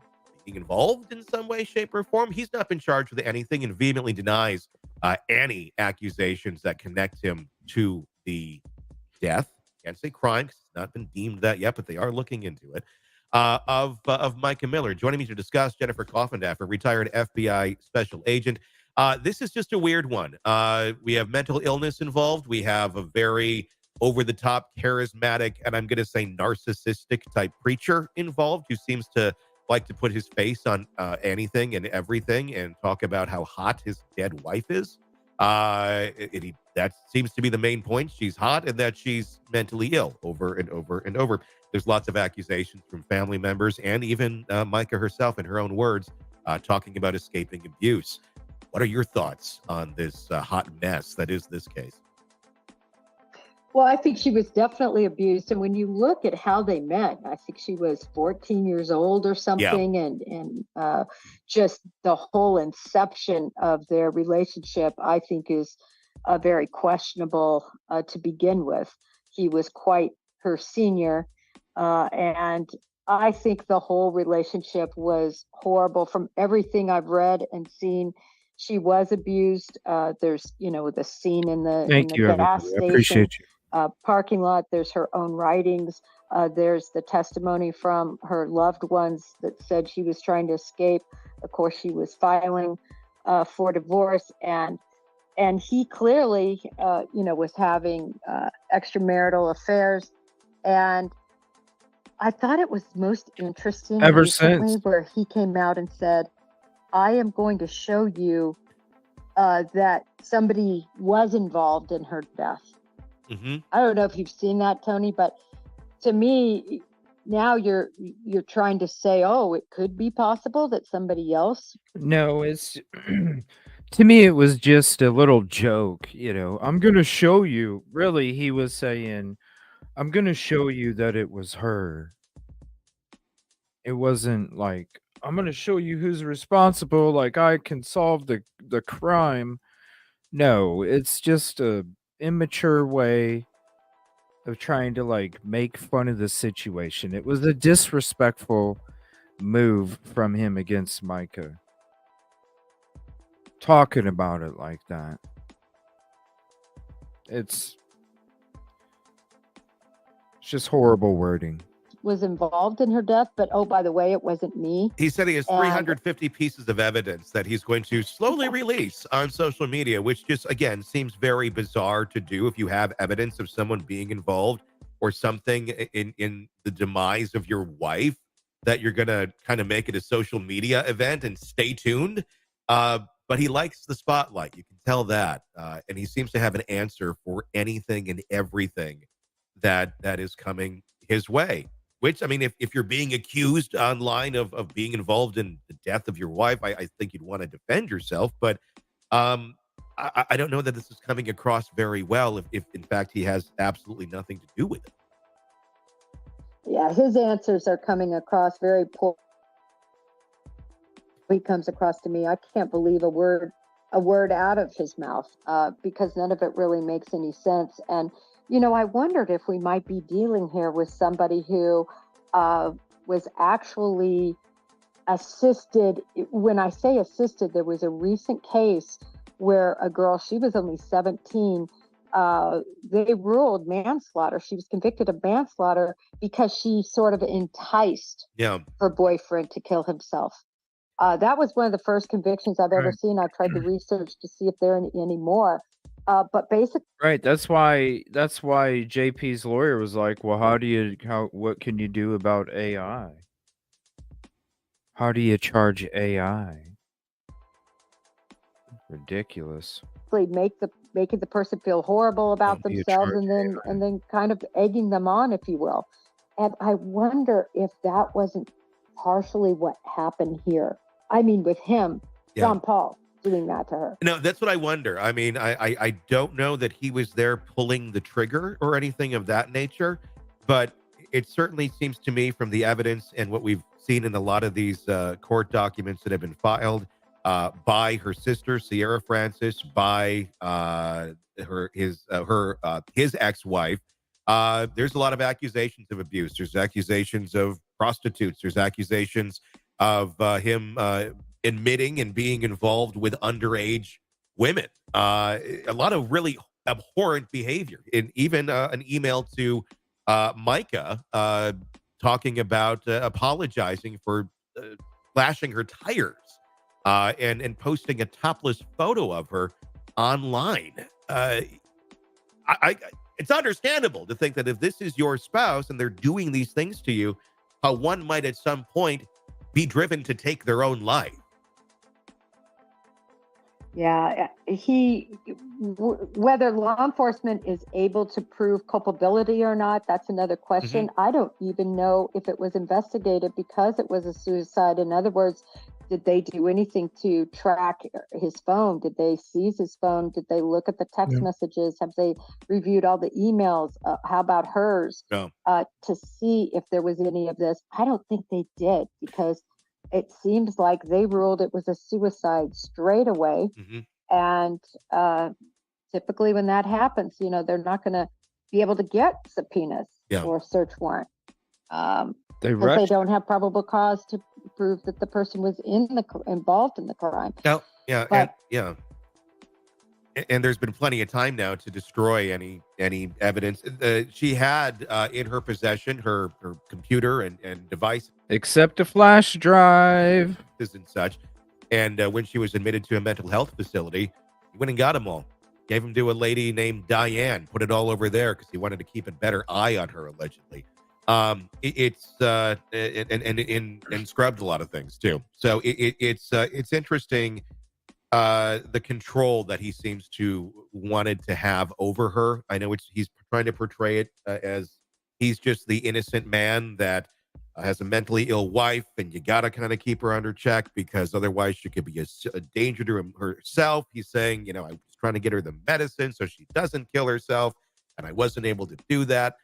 S11: being involved in some way, shape, or form. He's not been charged with anything and vehemently denies any accusations that connect him to the death. Can't say crime because it's not been deemed that yet, but they are looking into it. Of Micah Miller. Joining me to discuss, Jennifer Coffindaffer, retired FBI special agent. This is just a weird one. We have mental illness involved. We have a very over-the-top, charismatic, and I'm going to say narcissistic type preacher involved who seems to like to put his face on anything and everything and talk about how hot his dead wife is. That seems to be the main point. She's hot and that she's mentally ill over and over and over. There's lots of accusations from family members and even Micah herself, in her own words, talking about escaping abuse. What are your thoughts on this hot mess that is this case?
S12: Well, I think she was definitely abused. And when you look at how they met, I think she was 14 years old or something. Yeah. And just the whole inception of their relationship, I think, is very questionable to begin with. He was quite her senior. And I think the whole relationship was horrible from everything I've read and seen. She was abused. There's, the scene in the gas station. I appreciate you. Parking lot. There's her own writings. There's the testimony from her loved ones that said she was trying to escape. Of course, she was filing for divorce, and he clearly, was having extramarital affairs. And I thought it was most interesting
S4: ever since
S12: where he came out and said, "I am going to show you that somebody was involved in her death." Mm-hmm. I don't know if you've seen that, Tony, but to me, now you're trying to say, oh, it could be possible that somebody else.
S4: No, it's to me, it was just a little joke. I'm going to show you. Really, he was saying, I'm going to show you that it was her. It wasn't like, I'm going to show you who's responsible. Like I can solve the crime. No, it's just a immature way of trying to like make fun of the situation. It was a disrespectful move from him against Micah. Talking about it like that. It's just horrible wording.
S12: Was involved in her death, but oh, by the way, it wasn't me.
S11: He said he has
S12: And
S11: 350 pieces of evidence that he's going to slowly release on social media, which just, again, seems very bizarre to do if you have evidence of someone being involved or something in the demise of your wife, that you're going to kind of make it a social media event and stay tuned. But he likes the spotlight. You can tell that. And he seems to have an answer for anything and everything that is coming his way. Which, I mean, if you're being accused online of being involved in the death of your wife, I think you'd want to defend yourself. But I don't know that this is coming across very well if in fact, he has absolutely nothing to do with it.
S12: yeah, his answers are coming across very poor. He comes across to me, I can't believe a word out of his mouth, because none of it really makes any sense. And I wondered if we might be dealing here with somebody who was actually assisted. When I say assisted, there was a recent case where a girl, she was only 17, they ruled manslaughter. She was convicted of manslaughter because she sort of enticed her boyfriend to kill himself. That was one of the first convictions I've ever seen. I've tried to research to see if there are any more. But basically,
S4: right. That's why JP's lawyer was like, well, what can you do about AI? How do you charge AI? Ridiculous.
S12: making the person feel horrible about themselves, and then kind of egging them on, if you will. And I wonder if that wasn't partially what happened here. I mean, with him, John Paul, doing that to her.
S11: No, that's what I wonder. I mean, I don't know that he was there pulling the trigger or anything of that nature, but it certainly seems to me from the evidence and what we've seen in a lot of these court documents that have been filed by her sister, Sierra Francis, by his ex-wife. There's a lot of accusations of abuse. There's accusations of prostitutes. There's accusations of him admitting and being involved with underage women. A lot of really abhorrent behavior. And even an email to Micah talking about apologizing for slashing her tires and posting a topless photo of her online. It's understandable to think that if this is your spouse and they're doing these things to you, one might at some point be driven to take their own life.
S12: Yeah, whether law enforcement is able to prove culpability or not, that's another question. I don't even know if it was investigated because it was a suicide. In other words, did they do anything to track his phone? Did they seize his phone? Did they look at the text messages? Have they reviewed all the emails? How about hers?
S11: No.
S12: To see if there was any of this. I don't think they did, because it seems like they ruled it was a suicide straight away. And typically when that happens, they're not going to be able to get subpoenas or search warrant. They don't have probable cause to prove that the person was involved in the crime.
S11: No, and there's been plenty of time now to destroy any evidence. She had in her possession her computer and device,
S4: except a flash drive
S11: and such. And when she was admitted to a mental health facility, he went and got them all. Gave them to a lady named Diane. Put it all over there because he wanted to keep a better eye on her, allegedly. It's and scrubbed a lot of things too. So it's interesting. The control that he seems to wanted to have over her. I know he's trying to portray it as he's just the innocent man that has a mentally ill wife, and you got to kind of keep her under check because otherwise she could be a danger to herself. He's saying, I was trying to get her the medicine so she doesn't kill herself, and I wasn't able to do that.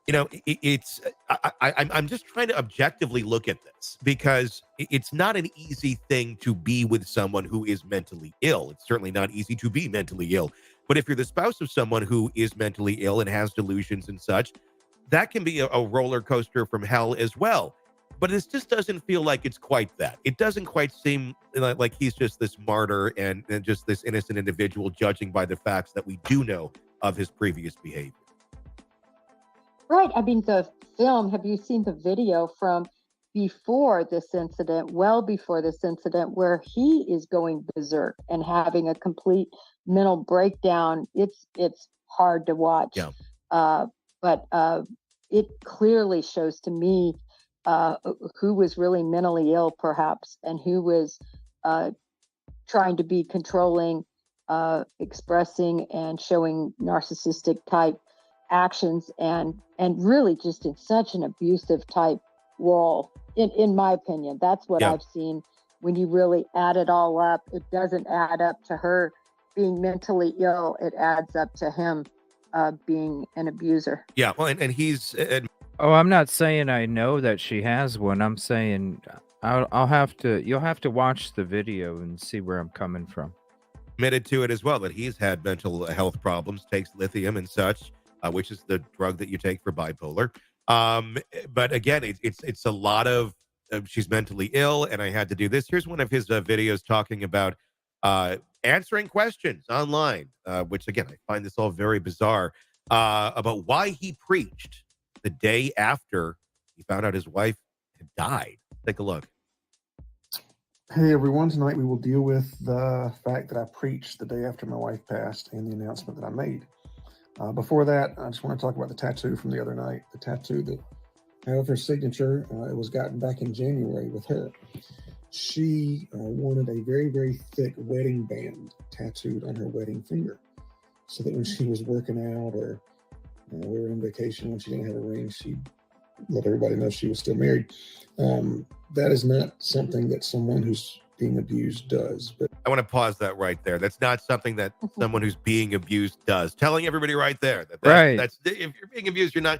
S11: I'm just trying to objectively look at this because it's not an easy thing to be with someone who is mentally ill. It's certainly not easy to be mentally ill. But if you're the spouse of someone who is mentally ill and has delusions and such, that can be a roller coaster from hell as well. But it just doesn't feel like it's quite that. It doesn't quite seem like he's just this martyr and just this innocent individual, judging by the facts that we do know of his previous behavior.
S12: Right. I mean, the film, have you seen the video from before this incident, well before this incident, where he is going berserk and having a complete mental breakdown? It's hard to watch.
S11: Yeah.
S12: But it clearly shows to me who was really mentally ill, perhaps, and who was trying to be controlling, expressing and showing narcissistic type actions, and really just in such an abusive type role. In my opinion, that's what I've seen. When you really add it all up, it doesn't add up to her being mentally ill. It adds up to him being an abuser.
S11: Yeah, well, and he's.
S4: Oh, I'm not saying I know that she has one. I'm saying I'll have to. You'll have to watch the video and see where I'm coming from.
S11: Admitted to it as well that he's had mental health problems, takes lithium and such, which is the drug that you take for bipolar. But again, it's a lot of she's mentally ill, and I had to do this. Here's one of his videos talking about answering questions online, which again I find this all very bizarre, about why he preached the day after he found out his wife had died. Take a look.
S14: Hey everyone, tonight we will deal with the fact that I preached the day after my wife passed and the announcement that I made. Before that, I just want to talk about the tattoo from the other night. The tattoo that I have her signature, it was gotten back in January with her. She wanted a very, very thick wedding band tattooed on her wedding finger, so that when she was working out or we were on vacation, when she didn't have a ring, she'd let everybody know she was still married. That is not something that someone who's being abused does. But
S11: I want to pause that right there. That's not something that someone who's being abused does. Telling everybody right there that's if you're being abused, you're not.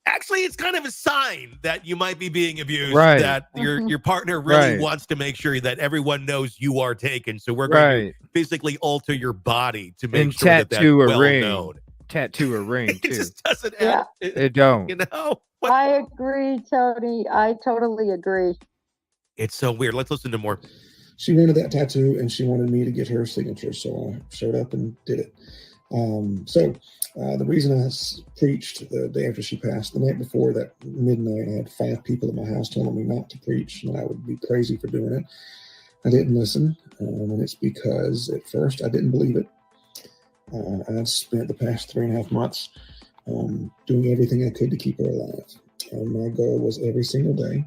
S11: Actually, it's kind of a sign that you might be being abused.
S4: Right.
S11: That your partner really wants to make sure that everyone knows you are taken. So we're going to physically alter your body to make sure that that's well known.
S4: Tattoo a ring too.
S11: It just doesn't. Add,
S4: it don't.
S11: You know.
S12: I agree, Tony. I totally agree.
S11: It's so weird. Let's listen to more.
S14: She wanted that tattoo and she wanted me to get her signature. So I showed up and did it. The reason I preached the day after she passed, the night before that midnight, I had 5 people at my house telling me not to preach and I would be crazy for doing it. I didn't listen. And it's because at first I didn't believe it. I spent the past 3.5 months doing everything I could to keep her alive. My goal was every single day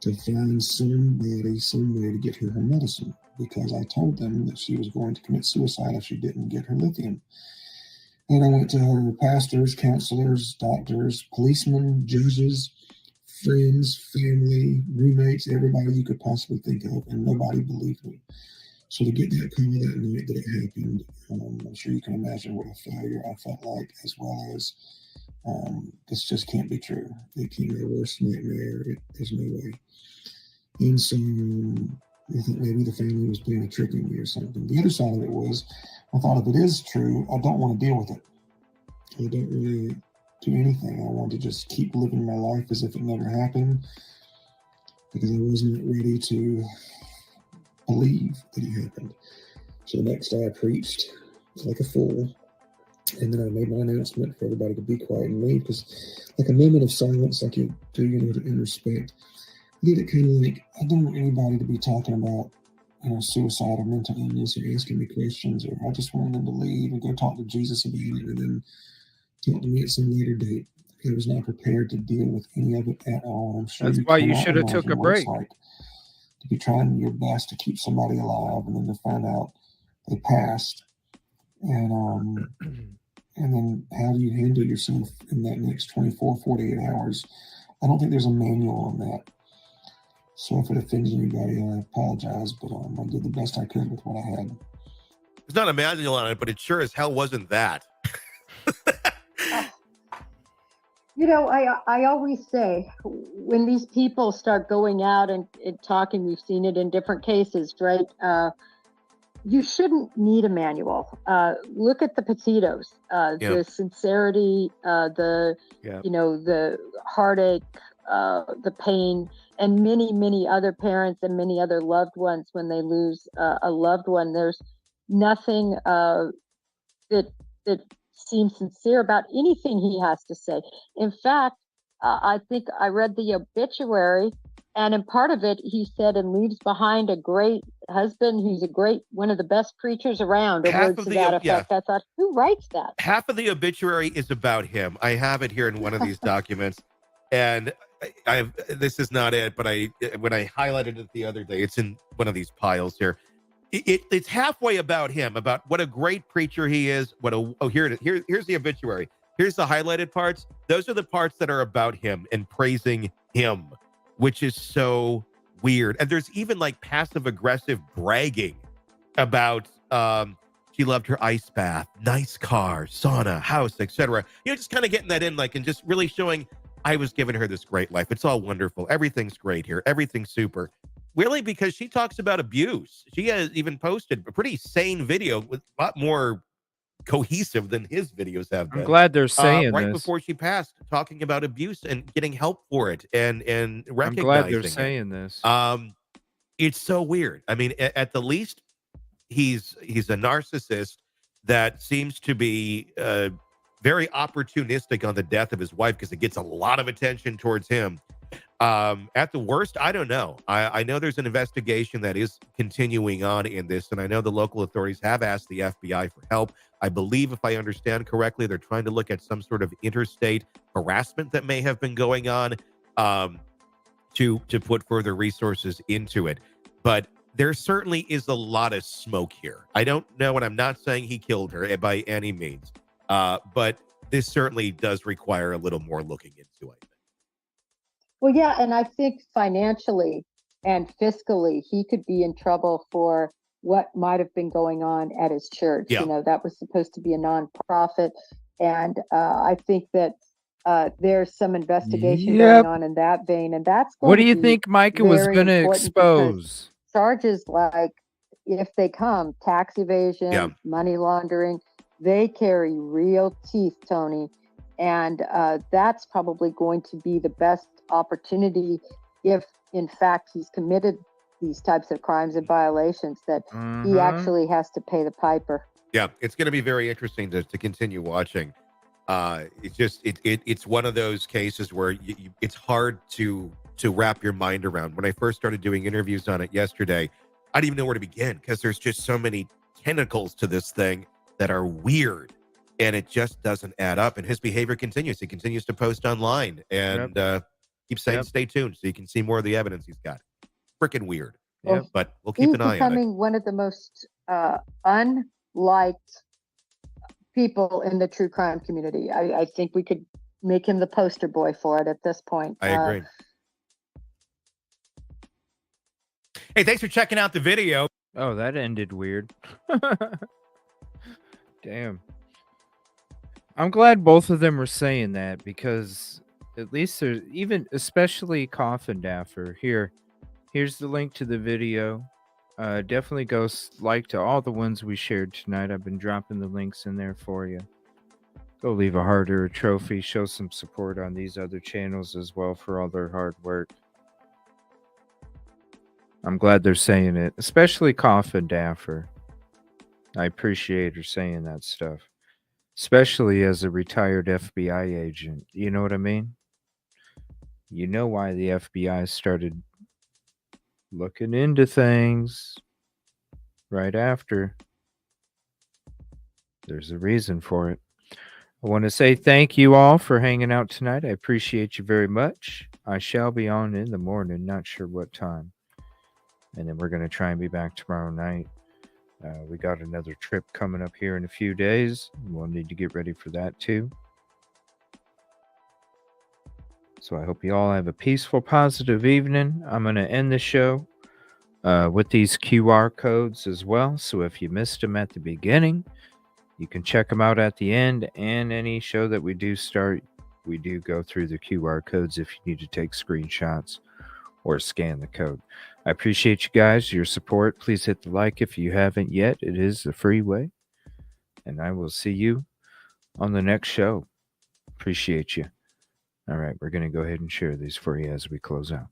S14: to find somebody, some way to get her medicine, because I told them that she was going to commit suicide if she didn't get her lithium. And I went to her pastors, counselors, doctors, policemen, judges, friends, family, roommates, everybody you could possibly think of, and nobody believed me. So to get that call that night that it happened, I'm sure you can imagine what a failure I felt like, as well as this just can't be true. It can't be a worst nightmare. There's no way. And so I think maybe the family was playing a trick on me or something. The other side of it was, I thought if it is true, I don't want to deal with it. I don't really do anything. I want to just keep living my life as if it never happened, because I was not ready to believe that it happened. So the next day I preached like a fool, and then I made my announcement for everybody to be quiet and leave, because like a moment of silence, like you do, in respect. I did it kind of like, I don't want anybody to be talking about suicide or mental illness or asking me questions, or I just wanted them to leave and go talk to Jesus about it and then talk to me at some later date. I was not prepared to deal with any of it at all. I'm sure
S4: that's why you should have took a break.
S14: To be trying your best to keep somebody alive and then to find out they passed, and then how do you handle yourself in that next 24, 48 hours? I don't think there's a manual on that. So if it offends anybody, I apologize, but I did the best I could with what I had.
S11: There's not a manual on it, but it sure as hell wasn't that.
S12: You know, I always say when these people start going out and talking, we've seen it in different cases, right? You shouldn't need a manual. Look at the Petitos, the sincerity, the heartache, the pain, and many other parents and many other loved ones when they lose a loved one. There's nothing that seems sincere about anything he has to say. In fact, I think I read the obituary, and in part of it, he said, and leaves behind a great husband who's one of the best preachers around, or words to that effect. I thought, who writes that?
S11: Half of the obituary is about him. I have it here in one of these documents, and this is not it, but when I highlighted it the other day, it's in one of these piles here. It's halfway about him, about what a great preacher he is. Here it is. Here's the obituary. Here's the highlighted parts. Those are the parts that are about him and praising him, which is so weird. And there's even like passive aggressive bragging about she loved her ice bath, nice car, sauna, house, etc. Just kind of getting that in, like, and just really showing I was giving her this great life. It's all wonderful. Everything's great here. Everything's super. Really, because she talks about abuse. She has even posted a pretty sane video with a lot more cohesive than his videos have been.
S4: I'm glad they're saying
S11: right
S4: this.
S11: before she passed, talking about abuse and getting help for it and recognizing
S4: I'm glad they're
S11: it.
S4: saying this.
S11: It's so weird. I mean, at the least, he's a narcissist that seems to be very opportunistic on the death of his wife because it gets a lot of attention towards him. At the worst, I don't know. I know there's an investigation that is continuing on in this, and I know the local authorities have asked the FBI for help. I believe, if I understand correctly, they're trying to look at some sort of interstate harassment that may have been going on to put further resources into it. But there certainly is a lot of smoke here. I don't know, and I'm not saying he killed her by any means, but this certainly does require a little more looking into, I think.
S12: Well, yeah, and I think financially and fiscally, he could be in trouble for what might have been going on at his church.
S11: Yeah.
S12: That was supposed to be a nonprofit, and I think that there's some investigation going on in that vein, and that's going
S4: What do
S12: to
S4: you
S12: be
S4: think Micah was
S12: very
S4: going to
S12: important
S4: expose?
S12: because charges like, if they come, tax evasion, money laundering, they carry real teeth, Tony. And that's probably going to be the best opportunity if, in fact, he's committed these types of crimes and violations, that he actually has to pay the piper.
S11: Yeah, it's going to be very interesting to continue watching. It's just it's one of those cases where it's hard to wrap your mind around. When I first started doing interviews on it yesterday, I didn't even know where to begin because there's just so many tentacles to this thing that are weird. And it just doesn't add up. And his behavior continues. He continues to post online and keeps saying, stay tuned so you can see more of the evidence he's got. Freaking weird.
S12: Well,
S11: but we'll keep an eye on it.
S12: He's becoming one of the most unliked people in the true crime community. I think we could make him the poster boy for it at this point.
S11: I agree. Hey, thanks for checking out the video.
S4: Oh, that ended weird. Damn. I'm glad both of them were saying that, because at least there's especially Coffin Daffer. Here's the link to the video. Definitely go like to all the ones we shared tonight. I've been dropping the links in there for you. Go leave a heart or a trophy. Show some support on these other channels as well for all their hard work. I'm glad they're saying it, especially Coffin Daffer. I appreciate her saying that stuff. Especially as a retired FBI agent. You know what I mean? You know why the FBI started looking into things right after. There's a reason for it. I want to say thank you all for hanging out tonight. I appreciate you very much. I shall be on in the morning, not sure what time. And then we're going to try and be back tomorrow night. We got another trip coming up here in a few days. We'll need to get ready for that too. So I hope you all have a peaceful, positive evening. I'm going to end the show with these QR codes as well. So if you missed them at the beginning, you can check them out at the end. And any show that we do start, we do go through the QR codes if you need to take screenshots or scan the code. I appreciate you guys, your support. Please hit the like if you haven't yet. It is the free way. And I will see you on the next show. Appreciate you. All right, we're going to go ahead and share these for you as we close out.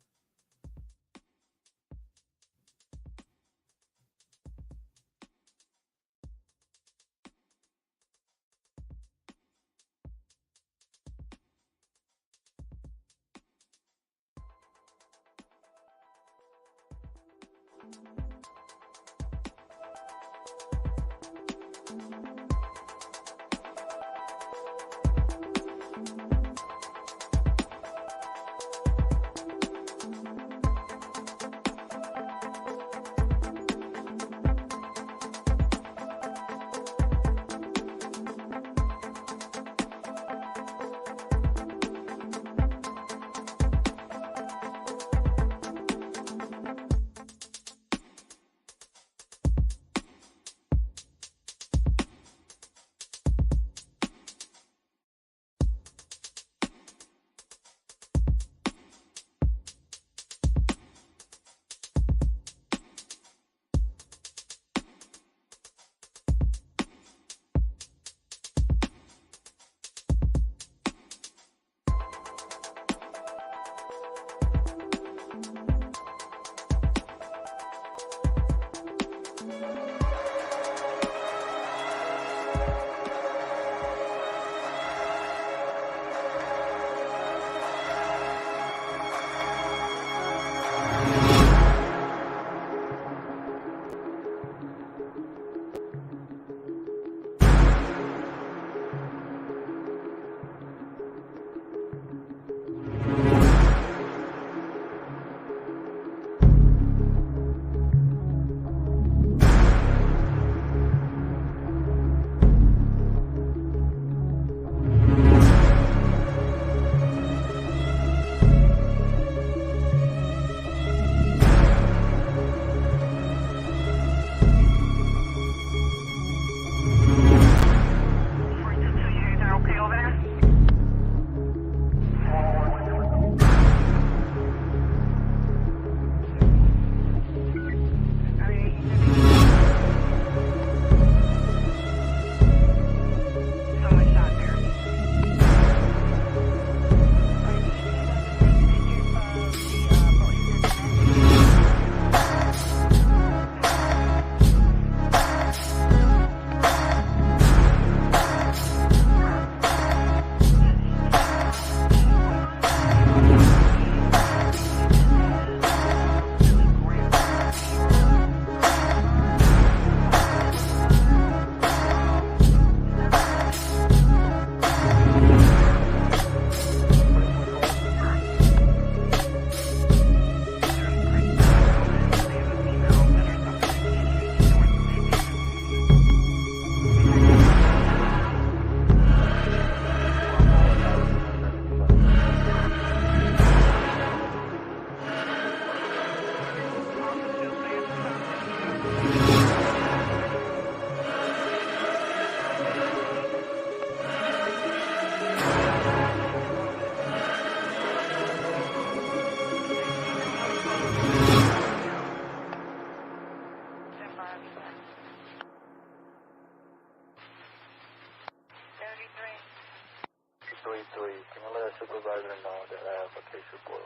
S16: Can you let a supervisor know that I have a case report?